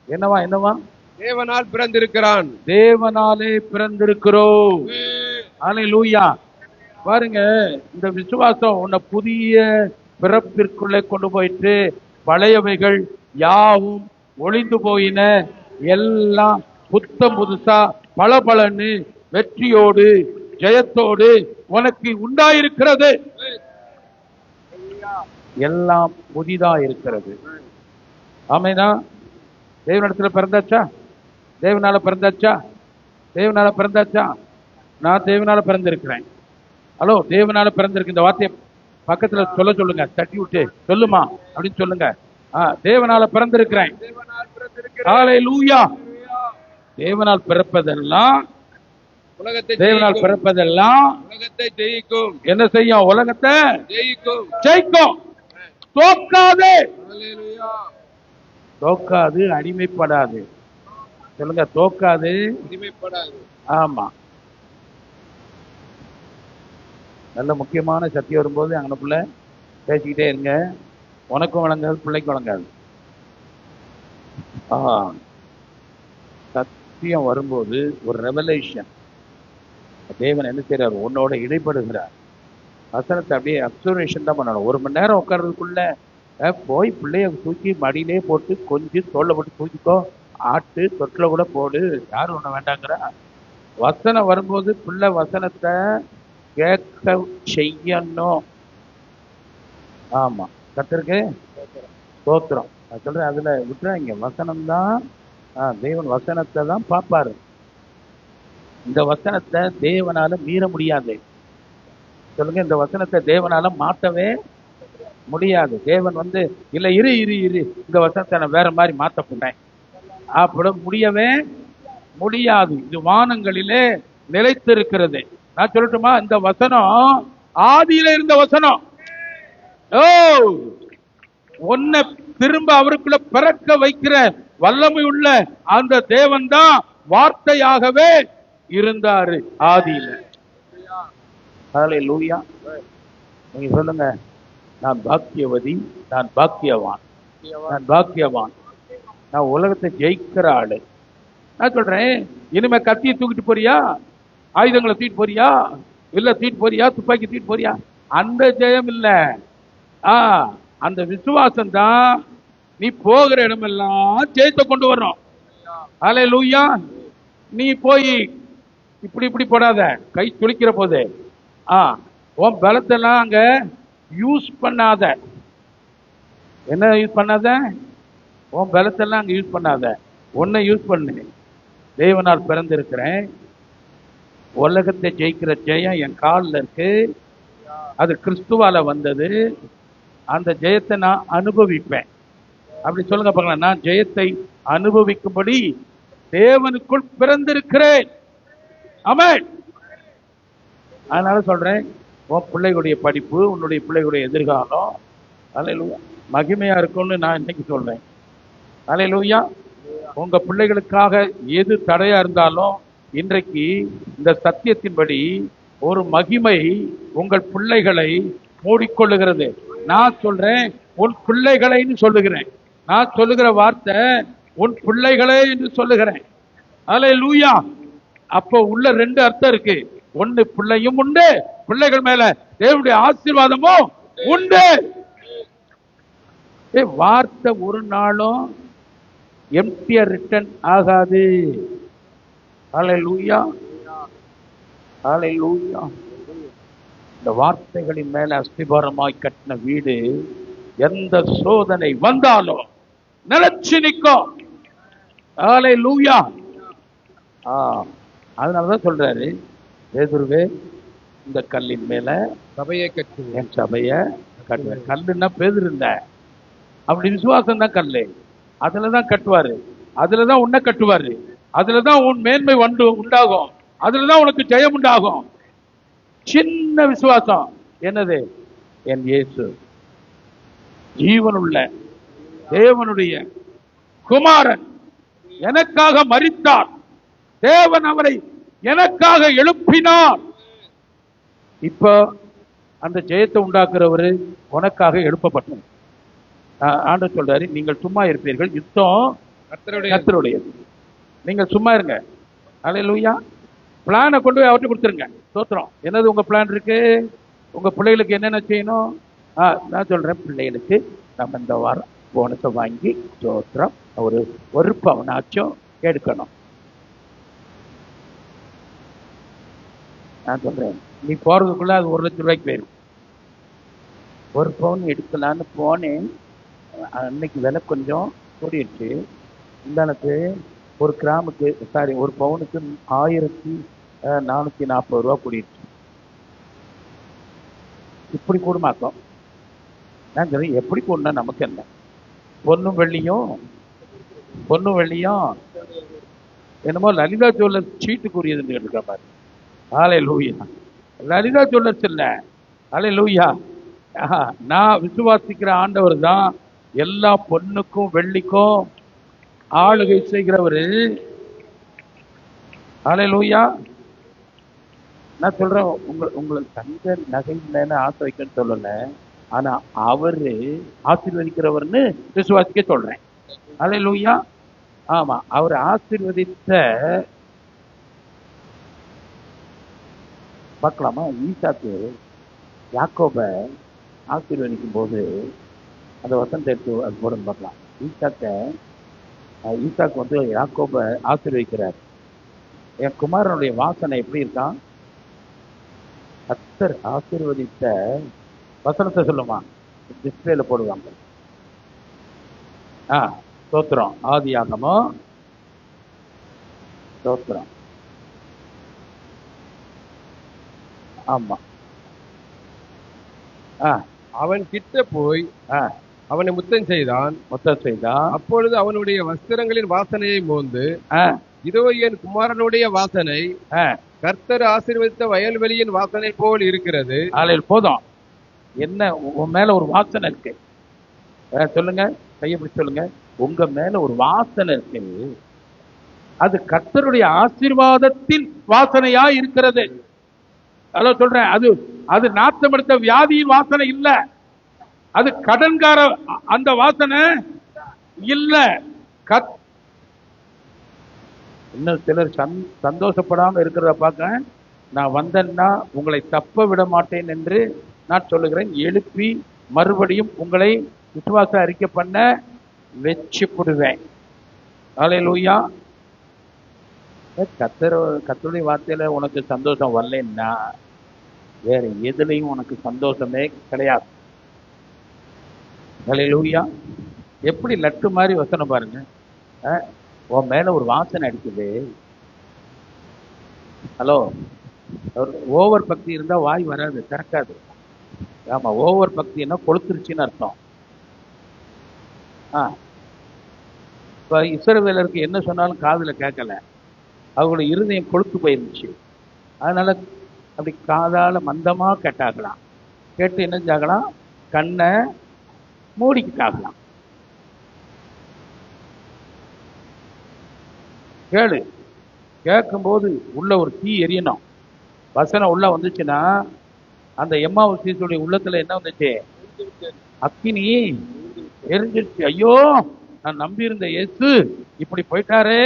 என்னவா தேவனால் பிறந்திருக்கிறான். தேவனாலே பிறந்திருக்கிறோம். அல்லேலூயா. பாருங்க, இந்த விசுவாசம் உன்னை புதிய பிறப்பிற்குள்ளே கொண்டு போயிட்டு பழையவைகள் யாவும் ஒளிந்து போயின, எல்லாம் புத்தம் புதுசா பளபளன்னு வெற்றியோடு ஜெயத்தோடு உனக்கு உண்டாயிருக்கிறது. எல்லாம் புதிதா இருக்கிறது. ஆமைனா? தேவனிடத்துல பிறந்தாச்சா? தேவனால பிறந்தாச்சா? தேவனால பிறந்தாச்சா? நான் தேவனால பிறந்திருக்கிறேன். ஹலோ, தேவனால பிறந்திருக்கு. இந்த வார்த்தையை பக்கத்துல சொல்லுங்க. தட்டி விட்டு சொல்லுமா அப்படின்னு சொல்லுங்க. தேவனால பிறந்திருக்கிறேன். ஹல்லேலூயா. தேவனால் பிறப்பதெல்லாம் தேவனால் பிறப்பதெல்லாம் உலகத்தை ஜெயிக்கும். என்ன செய்யும்? உலகத்தை ஜெயிக்கும். தோக்காது. தோக்காது, அடிமைப்படாது. சொல்லுங்க, தோக்காது, அடிமைப்படாது. ஆமா. நல்ல முக்கியமான சத்தியம் வரும்போது அங்கனக்குள்ள பேசிக்கிட்டே இருங்க. உனக்கும் வழங்காது, பிள்ளைக்கும் வழங்காது. சத்தியம் வரும்போது ஒரு ரெவலேஷன், தேவன் என்ன செய்யறாரு? உன்னோட இடைப்படுகிறார். வசனத்தை அப்படியே அப்சர்வேஷன் தான் பண்ணணும். 1 மணி நேரம் உட்கார்றதுக்குள்ள போய் பிள்ளைய தூக்கி மடியிலே போட்டு கொஞ்சம் தோல்ல போட்டு தூக்கிக்கோ, ஆட்டு தொட்டில கூட போடு, யாரும் ஒண்ணு வேண்டாங்கிற. வசனம் வரும்போது பிள்ளை வசனத்தை கேட்க செய்யணும். ஆமா, கர்த்தருக்கு ஸ்தோத்திரம். நான் சொல்றேன், அதுல விட்டுறாங்க. வசனம் தான், தேவன் வசனத்தை தான் பார்ப்பாரு. இந்த வசனத்தை தேவனால மீற முடியாது. சொல்லுங்க, இந்த வசனத்தை தேவனால மாற்றவே முடியாது. தேவன் இல்ல இரு இந்த வசனத்தை நான் வேற மாதிரி மாத்த போறேன் அப்படி முடியவே முடியாது. இது வானங்களிலே நிலைத்திருக்கிறது. நான் சொல்லட்டுமா? இந்த வசனம் ஆதியில இருந்த வசனம். உன்னை திரும்ப அவருக்குள்ள பிறக்க வைக்கிற வல்லமை உள்ள அந்த தேவன் தான் வார்த்தையாகவே இருந்தாரு ஆதியில. ஹல்லேலூயா. நீங்க சொல்லுங்க, நான் பாக்கியவதி, நான் பாக்கியவான், நான் பாக்கியவான், நான் உலகத்தை ஜெயிக்கிற ஆளு. நான் சொல்றேன், இனிமே கத்தியை தூக்கிட்டு போறியா, ஆயுதங்களை தூக்கிட்டு போறியா, இல்ல தூக்கிட்டு போறியா, துப்பாக்கி தூக்கிட்டு போறியா, அந்த ஜெயம் இல்ல. அந்த விசுவாசம் தான் நீ போகிற இடமெல்லாம் ஜெயத்தை கொண்டு வர்றோம். ஹல்லேலூயா. நீ போய் இப்படி போடாத, கை துளிக்கிற போது உன் பலத்தெல்லாம் அங்க யூஸ் பண்ணாத. என்ன யூஸ் பண்ணாத? உன் பலத்தெல்லாம் அங்க யூஸ் பண்ணாத. உன்னை யூஸ் பண்ணு. தேவனால் பிறந்திருக்கிறேன். உலகத்தை ஜெயிக்கிற ஜெயம் என் காலில் இருக்கு. அது கிறிஸ்துவால வந்தது. அந்த ஜெயத்தை நான் அனுபவிப்பேன். அப்படி சொல்லுங்க பார்க்கலாம். நான் ஜெயத்தை அனுபவிக்கும்படி தேவனுக்குள் பிறந்திருக்கிறேன். ஆமென். அதனால சொல்றேன், உன் பிள்ளைகளுடைய படிப்பு, உன்னுடைய பிள்ளைகளுடைய எதிர்காலம் அல்லேலூயா மகிமையா இருக்கும்னு நான் இன்னைக்கு சொல்றேன். அல்லேலூயா. உங்க பிள்ளைகளுக்காக எது தடையா இருந்தாலும் இன்றைக்கு இந்த சத்தியத்தின்படி ஒரு மகிமை உங்கள் பிள்ளைகளை மூடிக்கொள்ளுகிறது. நான் சொல்றேன், உன் பிள்ளைகளைன்னு சொல்லுகிறேன். நான் சொல்லுகிற வார்த்தை உன் பிள்ளைகளே என்று சொல்லுகிறேன். அல்லேலூயா. அப்போ உள்ள 2 அர்த்தம் இருக்கு. ஒண்ணு, பிள்ளையும் உண்டு, பிள்ளைகள் மேல தேவனுடைய ஆசீர்வாதமும் உண்டு. வார்த்தை ஒரு நாளும் எம்டியா ரிட்டர்ன் ஆகாது. ஹல்லேலூயா. ஹல்லேலூயா. இந்த வார்த்தைகளின் மேல அஸ்திபாரமாய் கட்டின வீடு எந்த சோதனை வந்தாலும் நிலைச்சு நிற்கும். ஹல்லேலூயா. அதனாலதான் சொல்றாரு, பேதுருவே இந்த கல்லின் மேல சபையை கட்டுவேன், என் சபைய கட்டுவேன். கல்லுன்னா பேதுரு இல்ல, அப்படி விசுவாசம் தான் கல்லு. அதுலதான் கட்டுவாரு, அதுலதான் உன்னை கட்டுவாரு, அதுலதான் உன் மேன்மை உண்டாகும், அதுலதான் உனக்கு ஜெயம் உண்டாகும். சின்ன விசுவாசம் என்னது? என் இயேசு ஜீவனுள்ள தேவனுடைய குமாரன் எனக்காக மரித்தார், தேவன் அவரை எனக்காக எழுப்பினார். இப்ப அந்த ஜெயத்தை உண்டாக்குறவரு உனக்காக எழுப்பப்பட்டார். ஆண்டவர் சொல்றாரு, நீங்கள் சும்மா இருப்பீர்கள், யுத்தம் கர்த்தருடையது, நீங்கள் சும்மா இருங்க. ஹல்லேலூயா. பிளானை கொண்டு போய் அவர்கிட்ட கொடுத்துருங்க. ஸ்தோத்திரம். என்னது உங்க பிளான் இருக்கு? உங்க பிள்ளைகளுக்கு என்னென்ன செய்யணும்? நான் சொல்றேன், பிள்ளைகளுக்கு நம்ம இந்த வாரம் போனஸை வாங்கி ஸ்தோத்திரம் ஒரு பவனாச்சும் எடுக்கணும். நான் சொல்றேன், நீ போறதுக்குள்ள அது 1 லட்சம் ரூபாய்க்கு போயிடும். ஒரு பவுன் எடுக்கலான்னு போனேன், அன்னைக்கு விலை கொஞ்சம் கூடிடுச்சு. இந்தானுக்கு ஒரு கிராமுக்கு ஒரு பவுனுக்கு 1440 ரூபா கூடிடுச்சு. இப்படி கூடுமாக்கம். நான் சொல்றேன், எப்படி கூடனா நமக்கு என்ன? பொண்ணும் வெள்ளியும் என்னமோ லலிதா ஜுவல்லர்ஸ் சீட்டுக்குரியதுன்னு இருக்கா பாரு. ஹல்லேலூயா. லலிதா ஜுவல்லர்ஸ் இல்ல. ஹல்லேலூயா. நான் விசுவாசிக்கிற ஆண்டவர் தான் எல்லா பொண்ணுக்கும் வெள்ளிக்கும் ஆளுகை செய்கிறவரு. ஹல்லேலூயா. நான் சொல்றேன், உங்களுக்கு தங்க நகை மேல ஆசை வைக்கன்னு சொல்லல, ஆனா அவரு ஆசீர்வதிக்கிறவர்னு விசுவாசிக்க சொல்றேன். ஹல்லேலூயா. ஆமா, அவர் ஆசீர்வதித்த பார்க்கலாமா? ஈசாக்கு யாக்கோப ஆசீர்வதிக்கும் போது அந்த வசனத்தை எடுத்து அது போடுன்னு பார்க்கலாம். ஈசாக்கு வந்து யாக்கோப ஆசீர்வதிக்கிறார். என் குமாரனுடைய வாசனை எப்படி இருக்கான்? கர்த்தர் ஆசீர்வதித்த வசனத்தை சொல்லுமா, டிஸ்பிளேல போடுவாங்க. ஸ்தோத்திரம். ஆதியாகமம் ஸ்தோத்திரம். ஆமா. அவன் கிட்ட போய் அவனை முத்தம் செய்தான். அப்பொழுது அவனுடைய வஸ்திரங்களின் வாசனையை மோந்து, இதோ என் குமாரனுடைய வாசனை கர்த்தர் ஆசீர்வதித்த வயல்வெளியின் வாசனை போல் இருக்கிறது. போதும். என்ன உன் மேல ஒரு வாசனை இருக்கு? சொல்லுங்க, கையப்படி சொல்லுங்க. உங்க மேல ஒரு வாசனை இருக்கு, அது கர்த்தருடைய ஆசீர்வாதத்தின் வாசனையா இருக்கிறது. அதான் சொல்றேன், அது நாத்தம் எடுத்த வியாதியின் வாசனை இல்ல, அது கடன்கார அந்த வாசனை இல்ல. இன்னும் சிலர் சந்தோஷப்படாம இருக்கிறத பார்க்க, நான் வந்தேன்னா உங்களை தப்ப விட மாட்டேன் என்று நான் சொல்லுகிறேன். எழுப்பி மறுபடியும் உங்களை விசுவாச அறிக்கை பண்ண வெச்சுடுவேன். ஹல்லேலூயா. கர்த்தருடைய வார்த்தையில உனக்கு சந்தோஷம் வரலன்னா வேற எதுலையும் உனக்கு சந்தோஷமே கிடையாது. ஹல்லேலூயா. எப்படி லட்டு மாதிரி வசனம் பாருங்க. உன் மேல ஒரு வாசனை அடிக்குது. ஹலோ, ஓவர் பக்தி இருந்தா வாய் வராது, திறக்காது. ஆமா, ஓவர் பக்தின்னா கொளுத்துருச்சுன்னு அர்த்தம். இப்ப இஸ்ரவேலருக்கு என்ன சொன்னாலும் காதுல கேட்கல, அவங்களோட இருதயம் கொளுத்து போயிருந்துச்சு. அதனால அப்படி காதால மந்தமா கேட்டாகலாம். கேட்டு என்ன செஞ்சாகலாம்? கண்ணை மூடிக்கிட்டாகலாம். கேட்கும்போது உள்ள ஒரு தீ எரியணும். வசனம் உள்ள வந்துச்சுன்னா அந்த எம்மாவுடைய உள்ளத்துல என்ன வந்துச்சு? அக்கினி எரிஞ்சிருச்சு. ஐயோ, நான் நம்பி இருந்த இயேசு இப்படி போயிட்டாரே,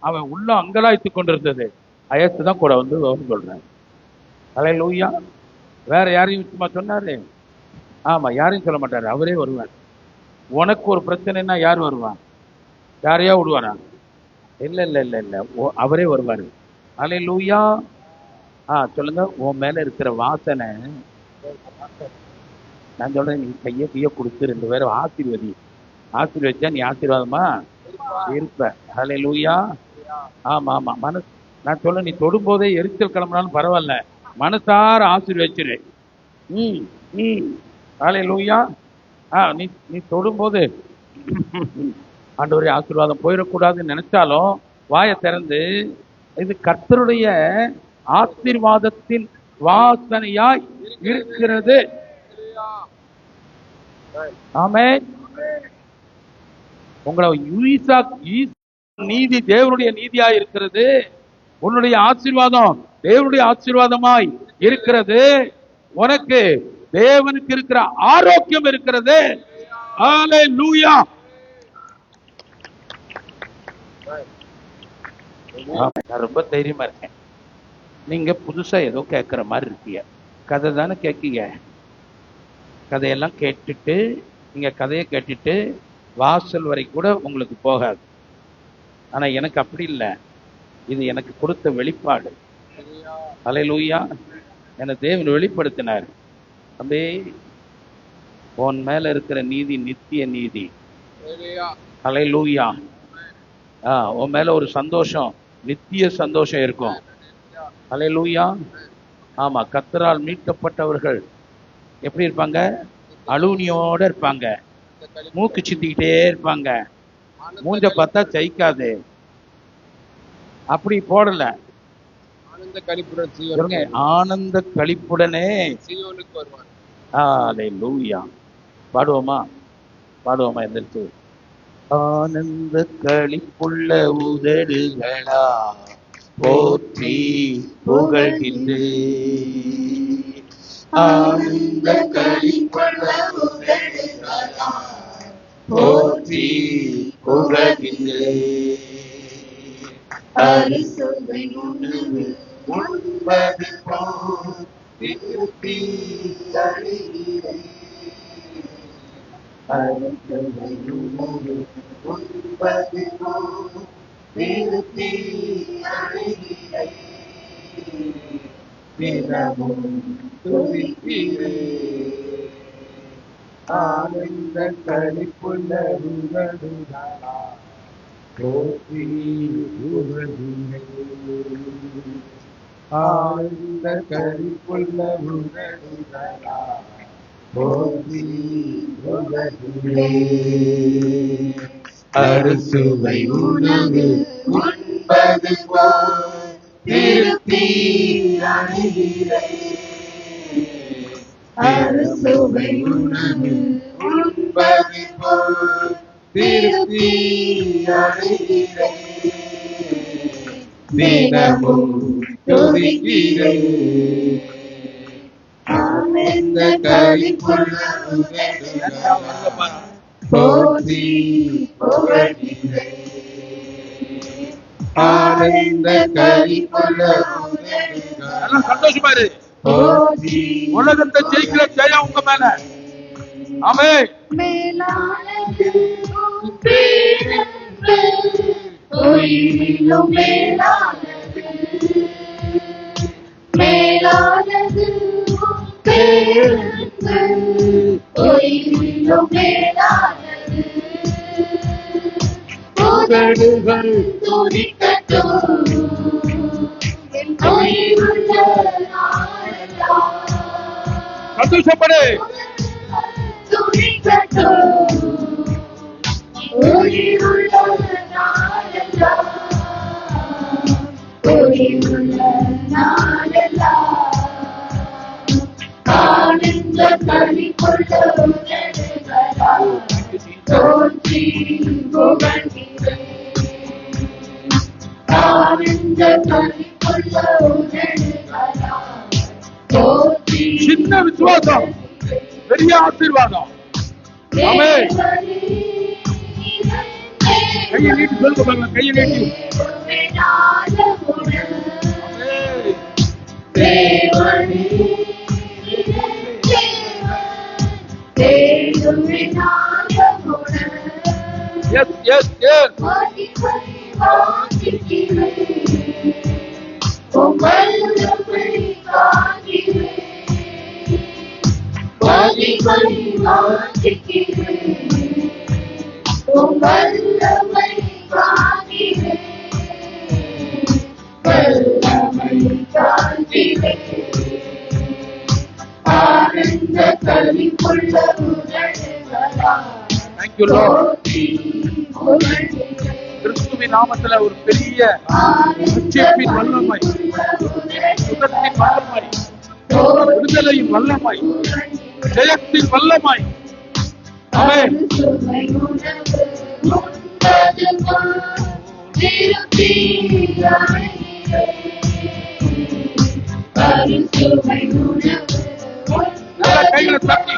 அவன் உள்ள அங்கலாய்த்து கொண்டிருந்தது. இயேசு தான் கூட வந்து சொல்றேன். ஹல்லேலூயா. வேற யாரையும் சும்மா சொன்னாரு? ஆமா, யாரையும் சொல்ல மாட்டாரு, அவரே வருவார். உனக்கு ஒரு பிரச்சனைன்னா யார் வருவான்? யாரையா விடுவாரா? இல்ல இல்ல இல்ல இல்ல, அவரே வருவாரு. ஹல்லேலூயா. சொல்லுங்க. உன் மேல இருக்கிற வாசனை, நான் சொல்றேன், நீ கைய கொடுத்து 2 பேரும் ஆசீர்வதி. ஆசீர்வதிச்சா நீ ஆசீர்வாதமா இருப்ப. ஹல்லேலூயா. ஆமா ஆமா. நான் சொல்ல, நீ தொடும்போதே எரிச்சல் கிளம்புனாலும் பரவாயில்ல, மனசார ஆசீர்வதிச்சிரு. ஹல்லேலூயா. நீ தொடும்போது ஆண்டவரே ஆசீர்வாதம் போயிடக்கூடாதுன்னு நினைச்சாலும் வாயை திறந்து, இது கர்த்தருடைய ஆசீர்வாதத்தின் வாசனையாய் இருக்கிறது. ஆமென். உங்களை நீதி தேவனுடைய நீதியா இருக்கிறது. உன்னுடைய ஆசீர்வாதம் தேவனுடைய ஆசீர்வாதமாய் இருக்கிறது. உனக்கு தேவனுக்கு இருக்கிற ஆரோக்கியம் இருக்கிறது. ஹல்லேலூயா. நான் ரொம்ப தைரியமா இருக்கேன். நீங்க புதுசா ஏதோ கேட்கிற மாதிரி இருக்கீங்க. கதை தானே கேட்கீங்க. கதையெல்லாம் கேட்டுட்டு, நீங்க கதையை கேட்டுட்டு வாசல் வரை கூட உங்களுக்கு போகாது. ஆனா எனக்கு அப்படி இல்லை. இது எனக்கு கொடுத்த வெளிப்பாடு. ஹல்லேலூயா. என தேவன் வெளிப்படுத்தினார். அப்படியே உன் மேல இருக்கிற நீதி நித்திய நீதி. ஹல்லேலூயா. உன் மேல ஒரு சந்தோஷம், நித்திய சந்தோஷம் இருக்கும். ஹல்லேலூயா. ஆமா, கர்த்தரால் மீட்கப்பட்டவர்கள் எப்படி இருப்பாங்க? அலூனியோட இருப்பாங்க, மூக்கு சித்திக்கிட்டே இருப்பாங்க, மூஞ்ச பார்த்தா ஜெயிக்காது. அப்படி போடல. ஆனந்த களிப்புடனே ஹல்லேலூயா. பாடுவோமா? எந்திரிச்சு. ஆனந்த களிப்புள்ள உதடுகளா போற்றி புகழ்கின்றேன். ஆனந்த களிப்புள்ள உதடுகளா போற்றி புகழ்கின்றேன். அரிசுவை உணவு உண்பது போல் திருப்பி தருகிறேன். அரிசுவை உணவு உண்பது போல் திருப்பி தருகிறேன். தினமும் துதிக்கிறேன். ஆனந்த களிப்புள்ள உதடுகளா போற்றி புகழ்கின்றேன். ஆனந்த களிப்புள்ள உதடுகளா போற்றி புகழ்கின்றேன். அறுசுவை உணவு உண்பது போல் திருப்தி அடைகிறேன். அறுசுவை உணவு உண்பது போல் திருப்தி அடைகிறேன். தினமும் துதிக்கிறேன். ஆனந்த களிப்புள்ள உதடுகளா போற்றி புகழ்கின்றேன். ஆனந்த களிப்புள்ள உதடுகளா சந்தோஷமா இரு. உலகத்தை ஜெயிக்கிற ஜெயம் உங்க மேல. ஆமென். மேலானது பேரன்பு, உயிரிலும் மேலானது. மேலானது பேரன்பு, உயிரிலும் மேலானது. உதடுகள் துதிக்கட்டும் என் உயிருள்ள நாளெல்லாம். சந்தோஷப்படு. துதிக்கட்டும் உயிருள்ள நாளெல்லாம். உயிருள்ள நாளெல்லாம். ஆனந்த களிப்புள்ள உதடுகளா போற்றி புகழ்கின்றேன். ஆனந்த களிப்புள்ள உதடுகளா போற்றி. சின்ன விசுவாசம் பெரிய ஆசீர்வாதம். ஆமென். கையை நீட்டி சொல்லுங்க. கையை நீட்டி. Yes. உம் வல்லமை காண்கிறேன், வல்லமை காண்கிறேன். ஆனந்த களிப்புள்ள உதடுகளால் Thank you, Lord. போற்றி புகழ்கிறேன். கிறிஸ்துவின் நாமத்துல ஒரு பெரிய ரட்சிப்பின் வல்லமை, சுகத்தின் வல்லமை, விடுதலையின் வல்லமை, ஜெயத்தின் வல்லமை. ஆமென். அறுசுவை உணவு உண்பது போல் திருப்தி அடைகிறேன். அறுசுவை உணவு நல்ல கைகளை உண்பது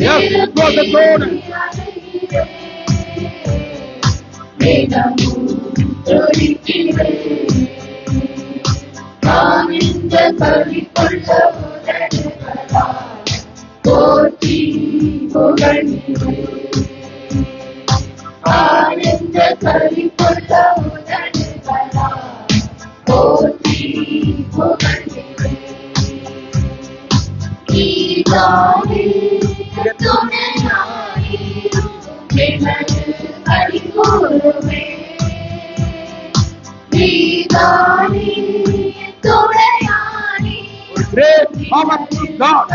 தட்டி போல் விசுவாசத்தோடு தினமும் துதிக்கிறேன். ஆனந்த களிப்புள்ள உதடுகளால் போற்றி புகழ்கிறேன். ஆனந்த களிப்புள்ள உதடுகளால் போற்றி புகழ்கிறேன். நீதானே துணையாய் எனது களிகூருவேன். நீதானே துணையாய் Great powerful God.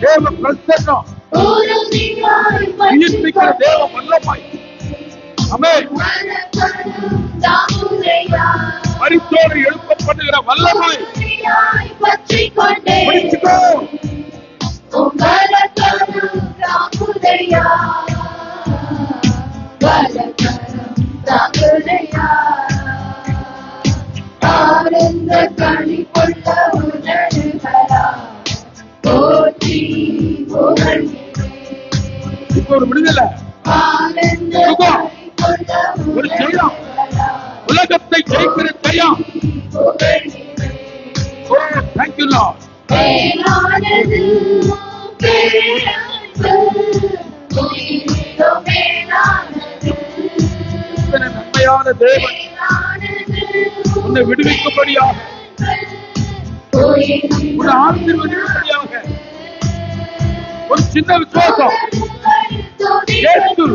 தேவ பிரசன்னம், உறுதியாய் உயிர்ப்பிக்கிற தேவ வல்லமை. ஆமென். மனக்கரும் தாங்குதையா மரித்தோரை எழுப்ப பண்ணுகிற வல்லமை. உறுதியாய் பற்றிக்கொண்டே பிடிச்சுக்கோ. உங்களக்கரும் தாங்குதையா வலக்கரம் தாங்குதையா. ஆனந்த களிப்புள்ள உதடுகளால் போற்றி புகழ்கிறேன். இப்போ ஒரு விடுதலை, ஆனந்த சுகம், களிப்புள்ள ஒரு ஜெயம், உதடுகளால் உலகத்தை ஜெயிக்கிற ஜெயம். புகழ்கிறேன். ஓ, thank you, Lord. மேலானது பேரன்பு, உயிரிலும் மேலானது. இத்தனை நன்மையான தேவன் மேலானது உன்னை விடுவிக்கும்படியாக, உயிரிலும் உன்னை ஆசீர்வதிக்கும்படியாக ஒரு சின்ன விசுவாசம். இயேசு,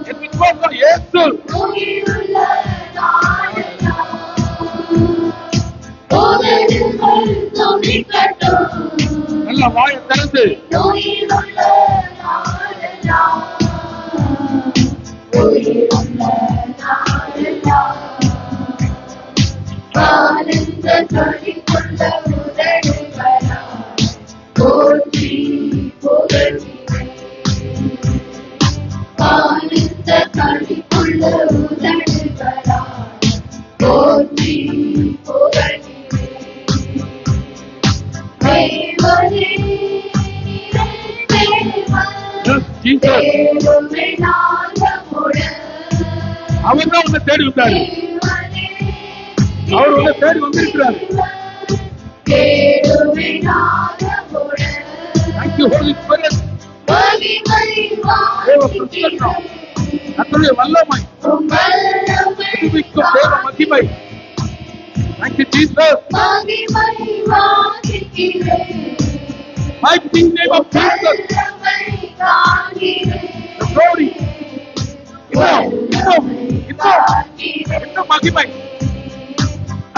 என் விசுவாசம் இயேசு. உயிருள்ள நாளெல்லாம் உதடுகள் துதிக்கட்டும். நல்ல வாயை திறந்து உயிருள்ள நாளெல்லாம் உயிருள்ள நாளெல்லாம் ஆனந்த களிப்புள்ள உதடுகளால் போற்றி புகழ்கிறேன். ஆனந்த களிப்புள்ள உதடுகளால் போற்றி புகழ்கிறேன். தேவனே தேவன் Yes, Jesus. தேவமே நாதமுடன் அவர் தான் உன்னை தேடி வந்தாரு. தேவனே அவர் உன்னை தேடி வந்திருக்கிறாரு. தேவமே நாதமுடன் Thank you, Holy Spirit. மகிமை தேவ பிரசன்னம், கர்த்தருடைய வல்லமை, விடுவிக்கும் தேவ மகிமை. Thank you, Jesus. மகிமை வாசிக்கிறேன். Mighty name of Jesus. வல்லமை காண்கிறேன். The glory. இன்னும் மகிமை.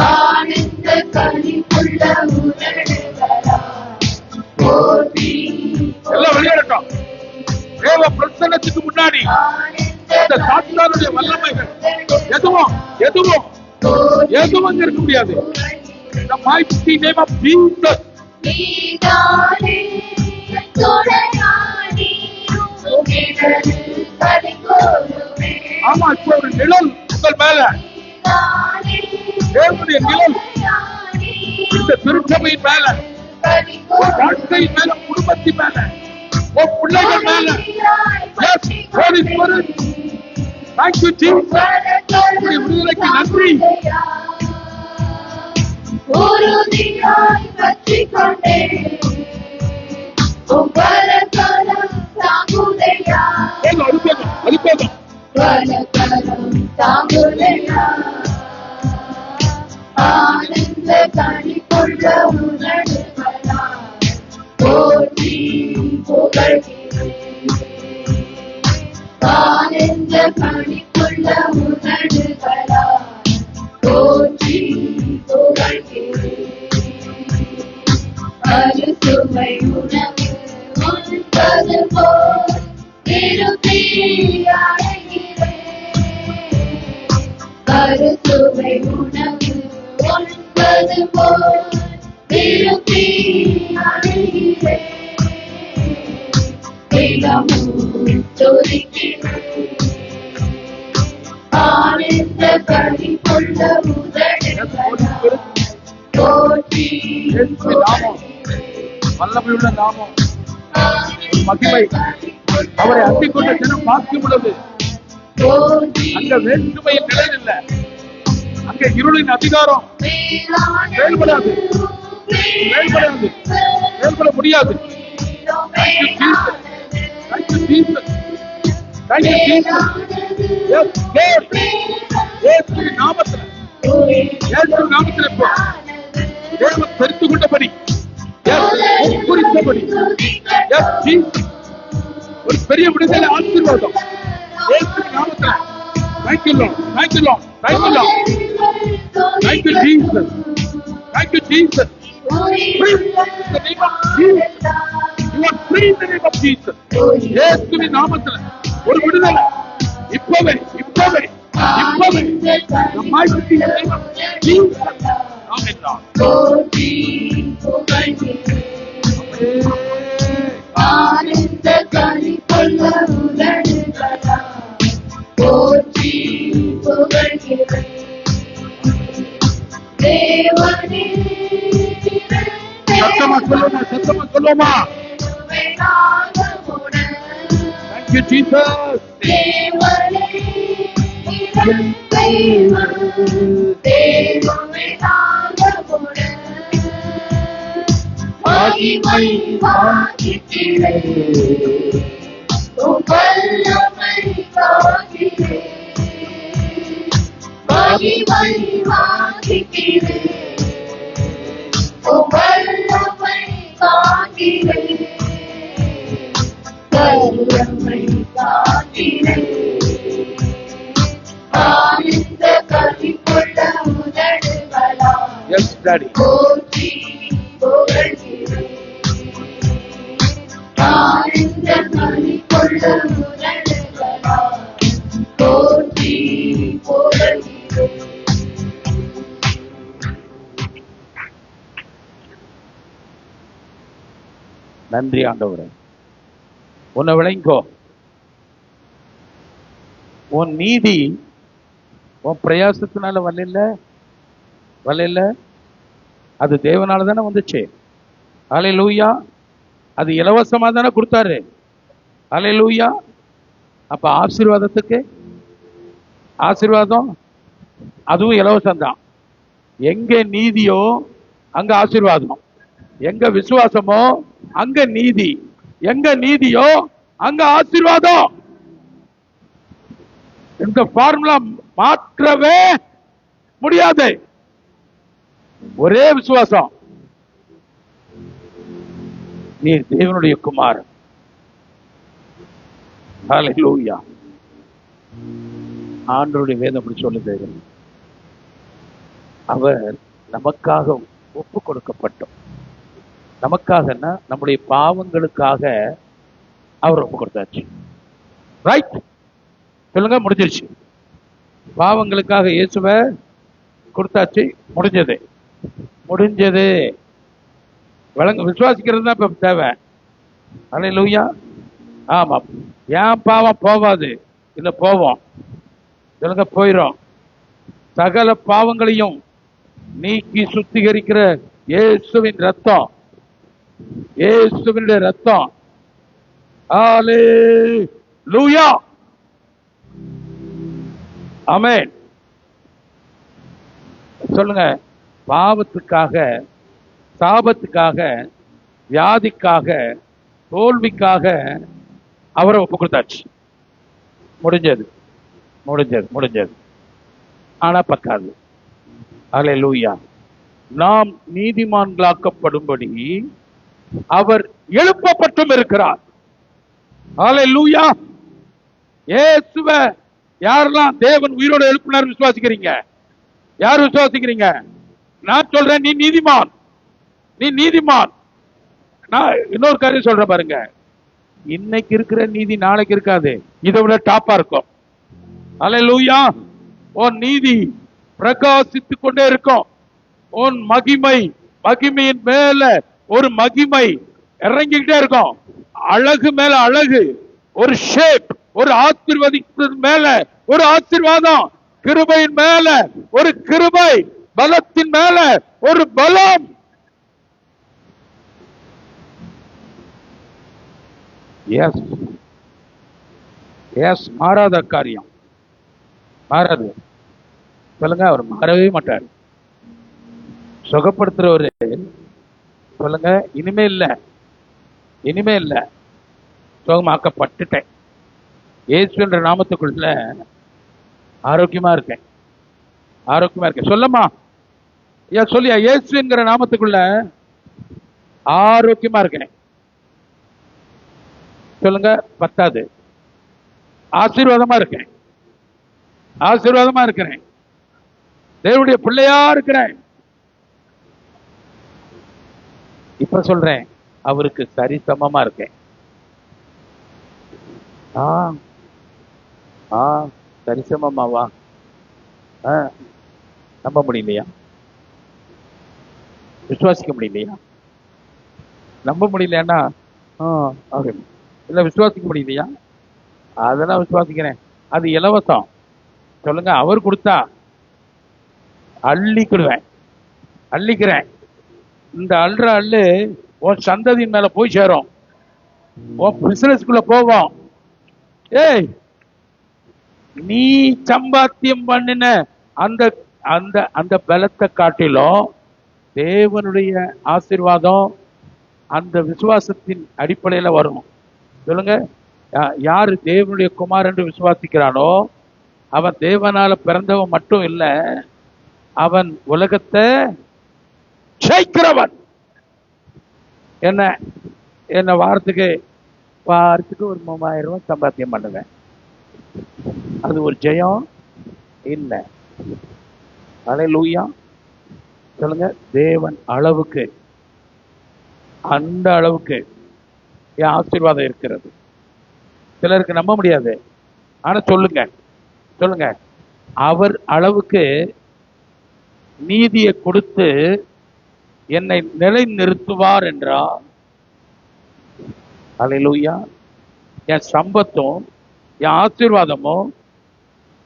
ஆனந்த களிப்புள்ள உதடுகளால் போற்றி எல்லாம் வெளியிடட்டும். தேவ பிரசன்னத்துக்கு முன்னாடி இந்த சாத்தானுடைய வல்லமைகள் எதுவும் எதுவும் எதுவும் இருக்க முடியாது. The mighty name of Jesus. நீதானே துணையானி உன்னிடல் களிகூருவே. ஆமா, இப்போ ஒரு நிழல் உங்கள் மேல, நீதானே தேவனுடைய நிழல் துணையானி இந்த திருச்சபையின் மேல, ஒரு வாழ்க்கையின் மேல, குடும்பத்தின் மேல, ஒரு பிள்ளைகள் மேல. Yes, Holy Spirit. Thank you, Jesus. உங்களுடைய விடுதலைக்கு நன்றி. உறுதியாய் பற்றிக் கொண்டேன். வலக்கரம் தாங்குதையா போதும், அது போதும், அது போதும். வலக்கரம் தாங்குதையா. ஆனந்த களிப்புள்ள உதடுகளால் போற்றி புகழ்கிறேன். கனிக்குள்ள உதடுகளால் போற்றி புகழ்கிறேன். அறுசுவை உணவு உண்பது போல் திருப்தி அடைகிறேன். அறுசுவை உணவு உண்பது போல் திருப்தி அடைகிறேன். தினமும் துதிக்கிறேன். ஆனந்த கனிக்குள்ள உதடுகளால் போற்றி வல்லமையுள்ள நாமம், மகிமை. அவரை அண்டிக் கொண்ட ஜனம் பாக்கியம் உள்ளது. அங்க வேற்றுமையின் நிலையில்லை, அங்க இருளின் அதிகாரம் செயல்படாது, செயல்பட முடியாது. நாமத்தில் தெரிந்து கொண்டபடி குறித்தபடி ஒரு பெரிய விடுதலை ஆசீர்வாதம் நாமத்தில். Thank you, Lord. Thank you, Lord. Thank you, Lord. Thank you, Jesus. Thank you, Jesus. Free in the name of Jesus. You are free in the name of Jesus. இயேசுவின் நாமத்தில் ஒரு விடுதலை இப்பவே இப்பவே இப்பவே. The mighty name of Jesus. Amen, Lord. ஆனந்த கனிக்குள்ள உதடுகளால் போற்றி புகழ்கிறேன். தேவனே சத்தமா சொல்லுமா, சத்தமா சொல்லுமா. Thank you, Jesus. தேவனே மகிமை வாங்கிக்கிறேன். வல்லமை வாங்கிக்கிறேன். மகிமை வாங்கிக்கிறேன். வல்லமை வாங்கிக்கிறேன். வல்லமை வாங்கிக்கிறேன். ஆனந்த கனிக்குள்ள உதடுகளால் Yes, Daddy. போற்றி புகழ்கிறேன். ஆனந்த கனிக்குள்ள உதடுகளால் போற்றி புகழ்கிறேன். நன்றி ஆண்டவரே. உன்னை விளங்கிக்கோ. உன் நீதி உன் பிரயாசத்தினால வரல, அது தேவனால தானே வந்துச்சு. அல்லேலூயா. அது இலவசமா தானே கொடுத்தாரு. அல்லேலூயா. அப்ப ஆசீர்வாதம் அதுவும் இலவசம்தான். எங்க நீதியோ அங்க ஆசீர்வாதம், எங்க விசுவாசமோ அங்க நீதி, எங்க நீதியோ அங்க ஆசீர்வாதம். இந்த ஃபார்முலா மாற்றவே முடியாது. ஒரே விசுவாசம், நீ தேவனுடைய குமாரன். ஹல்லேலூயா. ஆண்டவருடைய வேதம் அப்படி சொல்லுது. அவர் நமக்காக ஒப்பு கொடுக்கப்பட்டோம். நமக்காகன்னா நம்முடைய பாவங்களுக்காக அவர் ஒப்பு கொடுத்தாச்சு. ரைட், சொல்லுங்க. முடிஞ்சிருச்சு. பாவங்களுக்காக இயேசுவை கொடுத்தாச்சு. முடிஞ்சது. விசுவாசிக்கிறது தான் இப்ப தேவை. அல்லேலூயா. ஆமா, ஏன் பாவம் போவாது? இல்ல போவோம். சொல்லுங்க, போயிரும். சகல பாவங்களையும் நீக்கி சுத்திகரிக்கிற இயேசுவின் ரத்தம், இயேசுவினுடைய ரத்தம். அல்லேலூயா. ஆமென். சொல்லுங்க. பாவத்துக்காக, சாபத்துக்காக, வியாதிக்காக, தோல்விக்காக அவரை ஒப்பு கொடுத்தாச்சு. முடிஞ்சது. ஆனா பக்காது. அல்லேலூயா. நாம் நீதிமான்களாக்கப்படும்படி அவர் எழுப்பப்பட்டும் இருக்கிறார். அல்லேலூயா. இயேசுவை யாரெல்லாம் தேவன் உயிரோட எழுப்பினார் விசுவாசிக்கிறீங்க? யார் விசுவாசிக்கிறீங்க? நான் சொல்றேன், நீ நீதிமான், நீ நீதிமான். நான் இன்னொரு காரியம் சொல்றேன் பாருங்க, இன்னைக்கு இருக்கிற நீதி நாளைக்கு இருக்காது, இதை விட டாப்பா இருக்கும். அல்லேலூயா. உன் நீதி பிரகாசித்து கொண்டே இருக்கும். உன் மகிமையின் மேல ஒரு மகிமை இறங்கிக்கிட்டே இருக்கும். அழகு மேல அழகு, ஒரு ஷேப், ஒரு ஆசீர்வாதத்தின் மேல ஒரு ஆசீர்வாதம், கிருபையின் மேல ஒரு கிருபை, பலத்தின் மேல ஒரு பலம். எஸ் எஸ், மாறாத காரியம், மாறாது. சொல்லுங்க, அவர் மாறவே மாட்டார். சுகப்படுத்துறவரு சொல்லுங்க, இனிமே இல்ல, இனிமே இல்ல, சுகமாக்கப்பட்டுட்டேன், இயேசு என்ற நாமத்துக்குள்ள ஆரோக்கியமா இருக்கேன், ஆரோக்கியமா இருக்கேன். சொல்லமா ஐயா, சொல்லியா, இயேசு என்கிற நாமத்துக்குள்ள ஆரோக்கியமா இருக்கேன். சொல்லுங்க, பத்தாது, ஆசீர்வாதமா இருக்கேன், ஆசீர்வாதமா இருக்கிறேன், தேவனுடைய பிள்ளையா இருக்கிறேன். இப்ப சொல்றேன், அவருக்கு சரிசமமா இருக்கேன். சரிசமமாவா? நம்ப முடியலையா? விசுவாசிக்க முடியலையா? நம்ப முடியலையானா இல்ல, விசுவாசிக்க முடியலையா? அதெல்லாம் விசுவாசிக்கிறேன், அது இலவசம். சொல்லுங்க, அவர் கொடுத்தா அள்ளிக்கிடுவேன், அள்ளிக்கிறேன். இந்த அள்ளுற அள்ளு உன் சந்ததியின் மேல போய் சேரும், உன் பிசினஸ்குள்ள போவோம். ஏய், நீ சம்பாத்தியம் பண்ணின அந்த அந்த அந்த பலத்தை காட்டிலும் தேவனுடைய ஆசீர்வாதம் அந்த விசுவாசத்தின் அடிப்படையில வரும். சொல்லுங்க, யாரு தேவனுடைய குமார் என்று விசுவாசிக்கிறானோ அவன் தேவனால பிறந்தவன் மட்டும் இல்ல, அவன் உலகத்தை ஜெயிக்கிறவன். என்ன வாரத்துக்கு ஒரு 3000 ரூபாய் சம்பாத்தியம் பண்ணுவேன், அது ஒரு ஜெயம் இல்ல. அல்லேலூயா. சொல்லுங்க, தேவன் அளவுக்கு, அந்த அளவுக்கு என் ஆசீர்வாதம் இருக்கிறது. சிலருக்கு நம்ப முடியாது, ஆனா சொல்லுங்க, சொல்லுங்க, அவர் அளவுக்கு நீதியை கொடுத்து என்னை நிலை நிறுத்துவார் என்றால், அல்லேலூயா, என் சம்பத்தும் என் ஆசீர்வாதமும்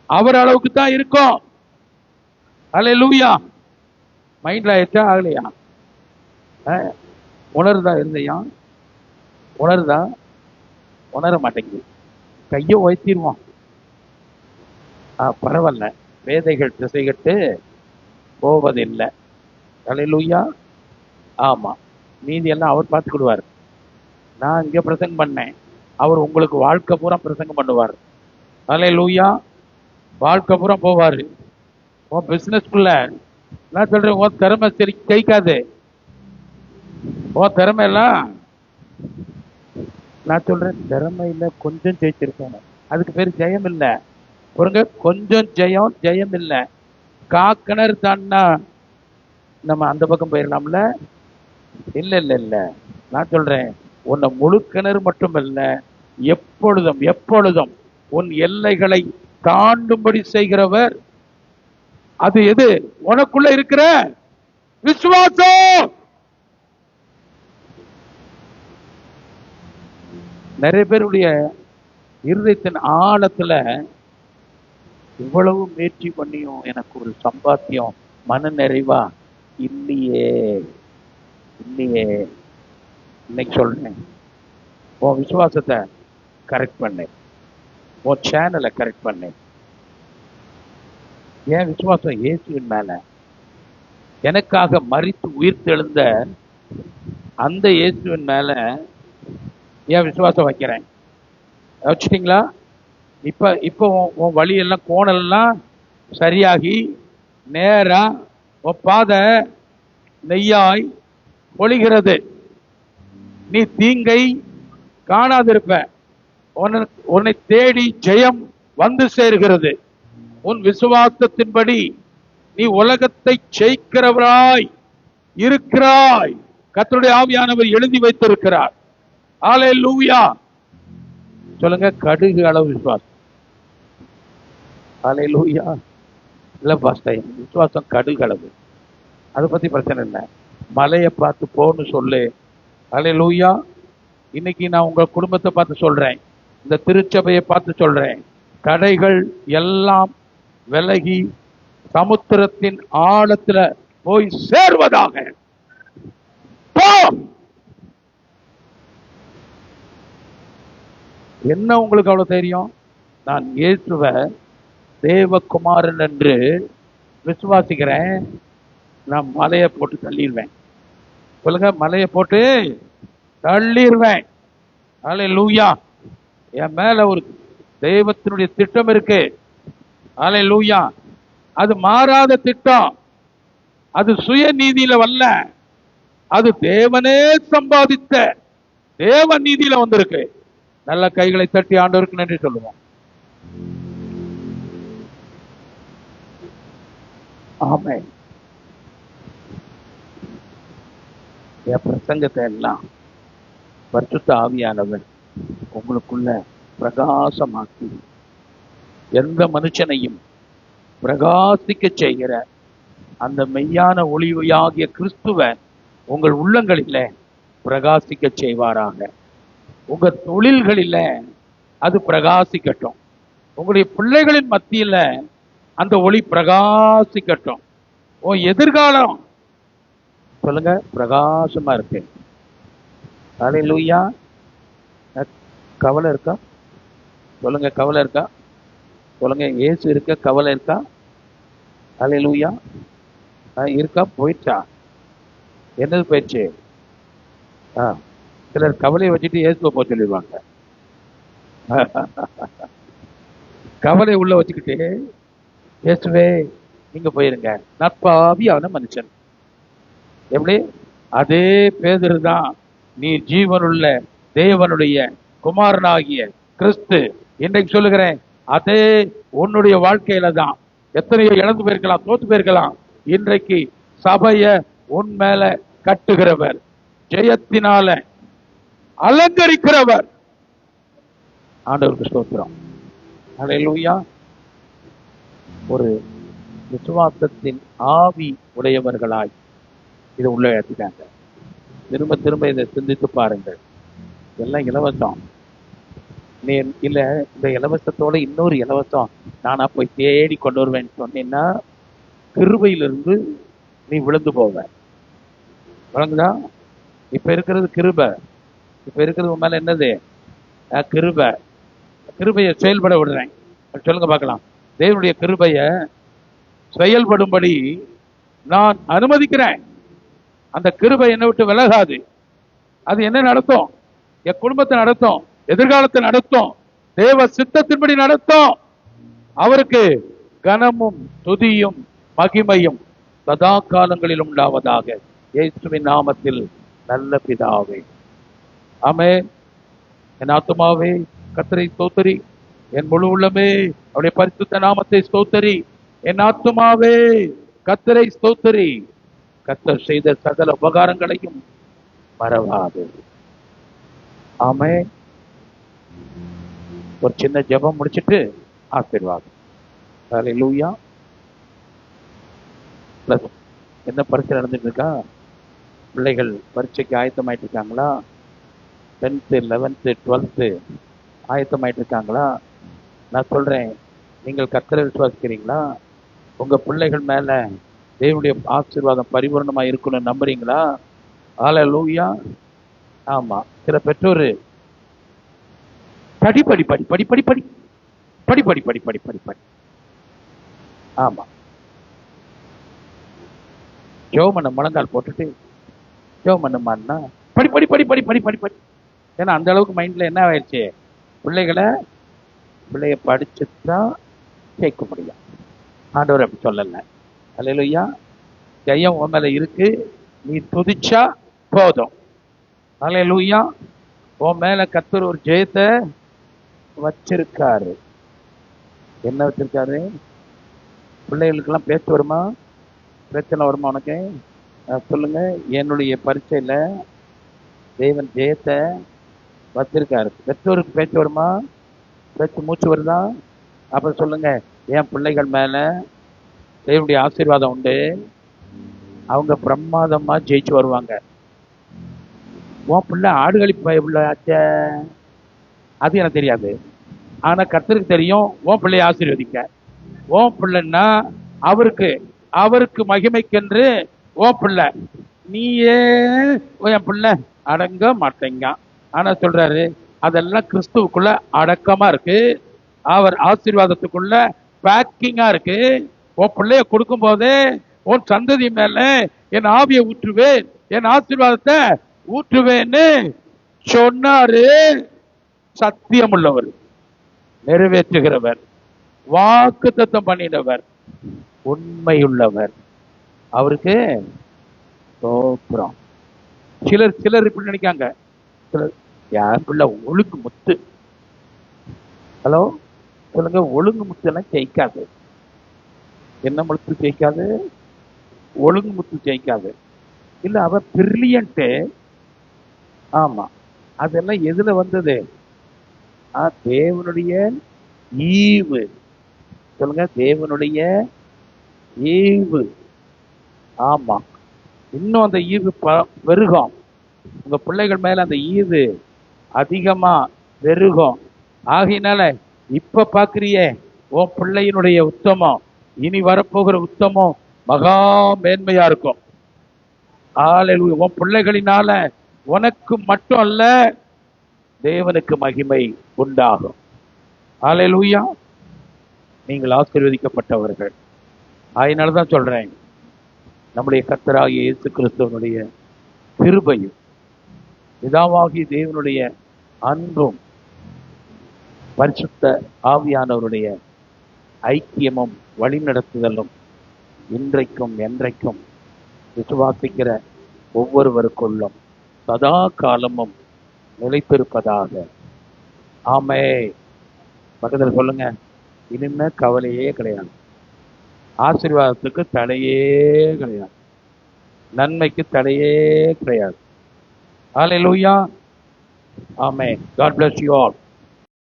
அவர் அளவுக்கு தான் இருக்கும். அல்லேலூயா. மைண்ட்ல ஆயிடுச்சா? ஆகலையா? உணர்தா? இருந்தையா? உணர்தா? உணர மாட்டேங்குது, கையை உயர்த்திடுவான். பரவாயில்ல, வேதைகள் திசைகட்டு போவதில்லை. அல்லேலூயா. ஆமா, மீதி எல்லாம் அவர் பார்த்துக்கிடுவார். நான் இங்க பிரசங்கம் பண்ணேன், அவர் உங்களுக்கு வாழ்க்கை பூரா பிரசங்கம் பண்ணுவார். அல்லேலூயா. வாழ்க்கை பூரா போவாரு. உன் பிசினஸ்குள்ள நான் சொல்றேன், உன் திறமை சரி ஜெயிக்காது. உன் திறமை எல்லாம், நான் சொல்றேன், திறமை இல்லை, கொஞ்சம் ஜெயிச்சிருக்கேன், அதுக்கு பேர் ஜெயம் இல்லை. பாருங்க, கொஞ்சம் ஜெயம், ஜெயம் இல்லை. காக்கிணறு தான்னா நம்ம அந்த பக்கம் போயிடலாம்ல? இல்ல இல்ல இல்ல, நான் சொல்றேன், உன்னை முழு கிணறு மட்டும் இல்ல, எப்பொழுதும் எப்பொழுதும் உன் எல்லைகளை தாண்டும்படி செய்கிறவர். அது எது? உனக்குள்ள இருக்கிற விசுவாசம். நிறைய பேருடைய இருதயத்தின் ஆழத்துல இவ்வளவு முயற்சி பண்ணியும் எனக்கு ஒரு சம்பாத்தியம், மன நிறைவா இல்லையே, இல்லையே. இன்னைக்கு சொல்றேன், உன் விசுவாசத்தை கரெக்ட் பண்ணு, உன் சேனலை கரெக்ட் பண்ணு. என் விசுவாசம் இயேசுவின் மேல, எனக்காக மரித்து உயிர் தெழுந்த அந்த இயேசுவின் மேல என் விசுவாசம் வைக்கிறேன். வச்சுட்டீங்களா? இப்போ உன் வழியெல்லாம் கோணல்லாம் சரியாகி நேரா உன் பாதை நெய்யாய் பொழிகிறது. நீ தீங்கை காணாதிருப்ப. உன்னை தேடி ஜெயம் வந்து சேர்கிறது. உன் விசுவாசத்தின்படி நீ உலகத்தை ஜெயிக்கிறவராய் இருக்கிறாய். கர்த்தருடைய ஆவியானவர் எழுதி வைத்திருக்கிறார். அல்லேலூயா. சொல்லுங்க, கடுகு அளவு விசுவாசம். அல்லேலூயா. இல்ல பாஸ்டர், விசுவாசம் கடுகு அளவு, அதை பத்தி பிரச்சனை இல்லை. மலையை பார்த்து போன்னு சொல்லு. அல்லேலூயா. இன்னைக்கு நான் உங்க குடும்பத்தை பார்த்து சொல்றேன், இந்த திருச்சபையை பார்த்து சொல்றேன், தடைகள் எல்லாம் விலகி சமுத்திரத்தின் ஆழத்துல போய் சேர்வதாக. போ. என்ன உங்களுக்கு அவ்வளவு தெரியும்? நான் இயேசுவ தேவகுமாரன் என்று விசுவாசிக்கிறேன். நான் மலையை போட்டு தள்ளிடுவேன். சொல்லுங்க, மலையை போட்டு தள்ளிடுவேன். அல்லேலூயா. என் மேல ஒரு தெய்வத்தினுடைய திட்டம் இருக்கு. அல்லேலூயா. அது மாறாத திட்டம். அது சுய நீதியில வரல, அது தேவனே சம்பாதித்த தேவ நீதியில வந்திருக்கு. நல்ல கைகளை தட்டி ஆண்டவருக்கு நன்றி சொல்லுவோம். ஆமென். என் பிரசங்கத்தை எல்லாம் பரிசுத்த ஆவியானவர் உங்களுக்குள்ள பிரகாசமாக்கி எந்த மனுஷனையும் பிரகாசிக்க செய்கிற அந்த மெய்யான ஒளியாகிய கிறிஸ்துவ உங்கள் உள்ளங்களில பிரகாசிக்க செய்வாராக. உங்க தொழில்களில அது பிரகாசிக்கட்டும். உங்களுடைய பிள்ளைகளின் மத்தியில அந்த ஒளி பிரகாசிக்கட்டும். உன் எதிர்காலம் சொல்லுங்க பிரகாசமா இருக்கு. அல்லேலூயா. கவலை இருக்கா? சொல்லுங்க, கவலை இருக்கா? சொல்லுங்க, இயேசு இருக்க கவலை இருக்கா? அல்லேலூயா. இருக்கா? போயிடுச்சா? என்னது போயிடுச்சு? சிலர் கவலையை வச்சுட்டு இயேசுவை போக சொல்லிடுவாங்க. கவலை உள்ள வச்சுக்கிட்டு இயேசுவே நீங்க போயிருங்க, நட்பாவியான மனுஷன். எப்படி? அதே பேதுரு தான் நீ ஜீவனுள்ள தேவனுடைய குமாரனாகிய கிறிஸ்து. இன்றைக்கு சொல்லுகிறேன், அதே உன்னுடைய வாழ்க்கையில தான் எத்தனையோ இழந்து போயிருக்கலாம், தோத்து போயிருக்கலாம். இன்றைக்கு சபைய உன் மேல கட்டுகிறவர், ஜெயத்தினால அலங்கரிக்கிறவர். ஆண்டவருக்கு ஸ்தோத்திரம். அல்லேலூயா. ஒரு விசுவாசத்தின் ஆவி உடையவர்களாய் இதை உள்ள ஏற்றிட்டாங்க. திரும்ப திரும்ப இதை சிந்தித்து பாருங்கள். எல்லாம் இலவசம். நீ இல்ல இந்த இலவசத்தோட இன்னொரு இலவசம் நானா போய் தேடி கொண்டு வருவேன்னு சொன்னீங்கன்னா கிருபையிலிருந்து நீ விழுந்து போவ. வழங்குதா? இப்ப இருக்கிறது கிருபை. இப்ப இருக்கிறது உன் மேல என்னது? கிருபை. கிருபையை செயல்பட விடுறேன். சொல்லுங்க பார்க்கலாம். தேவனுடைய கிருபையை செயல்படும்படி நான் அனுமதிக்கிறேன். அந்த கிருபை என்னை விட்டு விலகாது. அது என்ன நடத்தும்? என் குடும்பத்தை நடத்தும், எதிர்காலத்தை நடத்தும், தேவ சித்தத்தின்படி நடத்தும். அவருக்கு கனமும் துதியும் மகிமையும் சதா காலங்களில் உண்டாவதாக. இயேசுவின் நாமத்தில் நல்ல பிதாவே. ஆமென். என் ஆத்துமாவே கர்த்தரை ஸ்தோத்திரி, என் முழு உள்ளமே அவருடைய பரிசுத்த நாமத்தை ஸ்தோத்திரி. என் ஆத்துமாவே கர்த்தரை ஸ்தோத்திரி, கர்த்தர் செய்த சகல உபகாரங்களையும் மறவாது. ஆமென். ஒரு சின்ன ஜெபம் முடிச்சிட்டு ஆசீர்வாதம். அல்லேலூயா. பிளஸ் என்ன பரீட்சை நடந்துட்டு இருக்கா? பிள்ளைகள் பரீட்சைக்கு ஆயத்தமாயிட்டு இருக்காங்களா? 10th 11th 12th ஆயத்தமாயிட்டு இருக்காங்களா? நான் சொல்றேன், நீங்கள் கர்த்தரை விசுவாசிக்கிறீங்களா? உங்க பிள்ளைகள் மேல தேவனுடைய ஆசீர்வாதம் பரிபூர்ணமா இருக்குன்னு நம்புறீங்களா? அல்லேலூயா. ஆமா. சில பெற்றோர் படி படி படி படி படி படி படி படி படி படி படி படி. ஆமா. ஜோமன முழங்கால் போட்டுட்டு ஜோமனுமான்னா படி படி படி படி படி படி படி. ஏன்னா அந்த அளவுக்கு மைண்ட்ல என்ன ஆயிடுச்சு? பிள்ளைய படிச்சுதான் கேட்க முடியும். ஆண்டவர் அப்படி சொல்லல. அல்லேலூயா. ஜெயம் உன் மேல இருக்கு, நீ துதிச்சா போதும். அல்லேலூயா. உன் மேல கர்த்தர் ஒரு ஜெயத்தை வச்சிருக்காரு. என்ன வச்சிருக்காரு? பிள்ளைகளுக்கெல்லாம் பேச்சு வருமா? பிரச்சனை வருமா உனக்கு? சொல்லுங்க. என்னுடைய பரீட்சையில தேவன் ஜெயத்தை வச்சிருக்காரு. பெற்றோருக்கு பேச்சு வருமா? பேச்சு மூச்சு வருதா? அப்புறம் சொல்லுங்க, என் பிள்ளைகள் மேல தேவனுடைய ஆசீர்வாதம் உண்டு, அவங்க பிரமாதமா ஜெயிச்சு வருவாங்க. உன் பிள்ளை ஆடுகளி பிள்ளை ஆச்சே, அது எனக்கு தெரியாது. ஆனா கர்த்தருக்கு தெரியும் உன் பிள்ளையை ஆசீர்வதிக்க. உன் பிள்ளைன்னா அவருக்கு மகிமைக்கென்று உன் பிள்ளை. நீயே என் பிள்ளை அடங்க மாட்டேங்க. ஆனா சொல்றாரு, அதெல்லாம் கிறிஸ்துவுக்குள்ள அடக்கமா இருக்கு, அவர் ஆசீர்வாதத்துக்குள்ள பேக்கிங்கா இருக்கு. உன் பிள்ளைய கொடுக்கும் போதே உன் சந்ததி மேல என் ஆவியை ஊற்றுவேன், என் ஆசீர்வாதத்தை ஊற்றுவேன்னு சொன்னாரு. சத்தியம் உள்ளவர், நிறைவேற்றுகிறவர், வாக்கு தத்தம் பண்ணினவர், உண்மையுள்ளவர். அவருக்கு சோத்திரம். சிலர் இப்படி நினைக்காங்க, சிலர் யார் பிள்ளை ஒழுங்கு முத்து. ஹலோ சொல்லுங்க, ஒழுங்கு முத்து எல்லாம் ஜெயிக்காது. என்ன முத்து ஜெயிக்காது? ஒழுங்கு முத்து ஜெயிக்காது. இல்ல அவ பிரில்லியன்ட்டு. ஆமா, அதெல்லாம் எதுல வந்தது? தேவனுடைய ஈவு. சொல்லுங்க, தேவனுடைய ஈவு. ஆமா, இன்னும் அந்த ஈவு பெருகும். உங்க பிள்ளைகள் மேல அந்த ஈவு அதிகமா பெருகும். ஆகையினால இப்ப பாக்குறியே உன் பிள்ளையினுடைய உத்தமம், இனி வரப்போகிற உத்தமம் மகா மேன்மையா இருக்கும். உன் பிள்ளைகளினால உனக்கு மட்டும் அல்ல, தேவனுக்கு மகிமை உண்டாகும். ஹல்லேலூயா. நீங்கள் ஆசீர்வதிக்கப்பட்டவர்கள். அதனாலதான் சொல்றேன், நம்முடைய கர்த்தராகிய இயேசு கிறிஸ்துவனுடைய கிருபையும் பிதாவாகிய தேவனுடைய அன்பும் பரிசுத்த ஆவியானவருடைய ஐக்கியமும் வழிநடத்துதலும் இன்றைக்கும் என்றைக்கும் விசுவாசிக்கிற ஒவ்வொருவருக்குள்ளும் சதா காலமும் நிலைத்திருப்பதாக. ஆமென். பக்கத்தில் சொல்லுங்க, இனிமே கவலையே கிடையாது, ஆசீர்வாதத்துக்கு தடையே கிடையாது, நன்மைக்கு தடையே கிடையாது. ஹல்லேலூயா. ஆமென். God bless you all.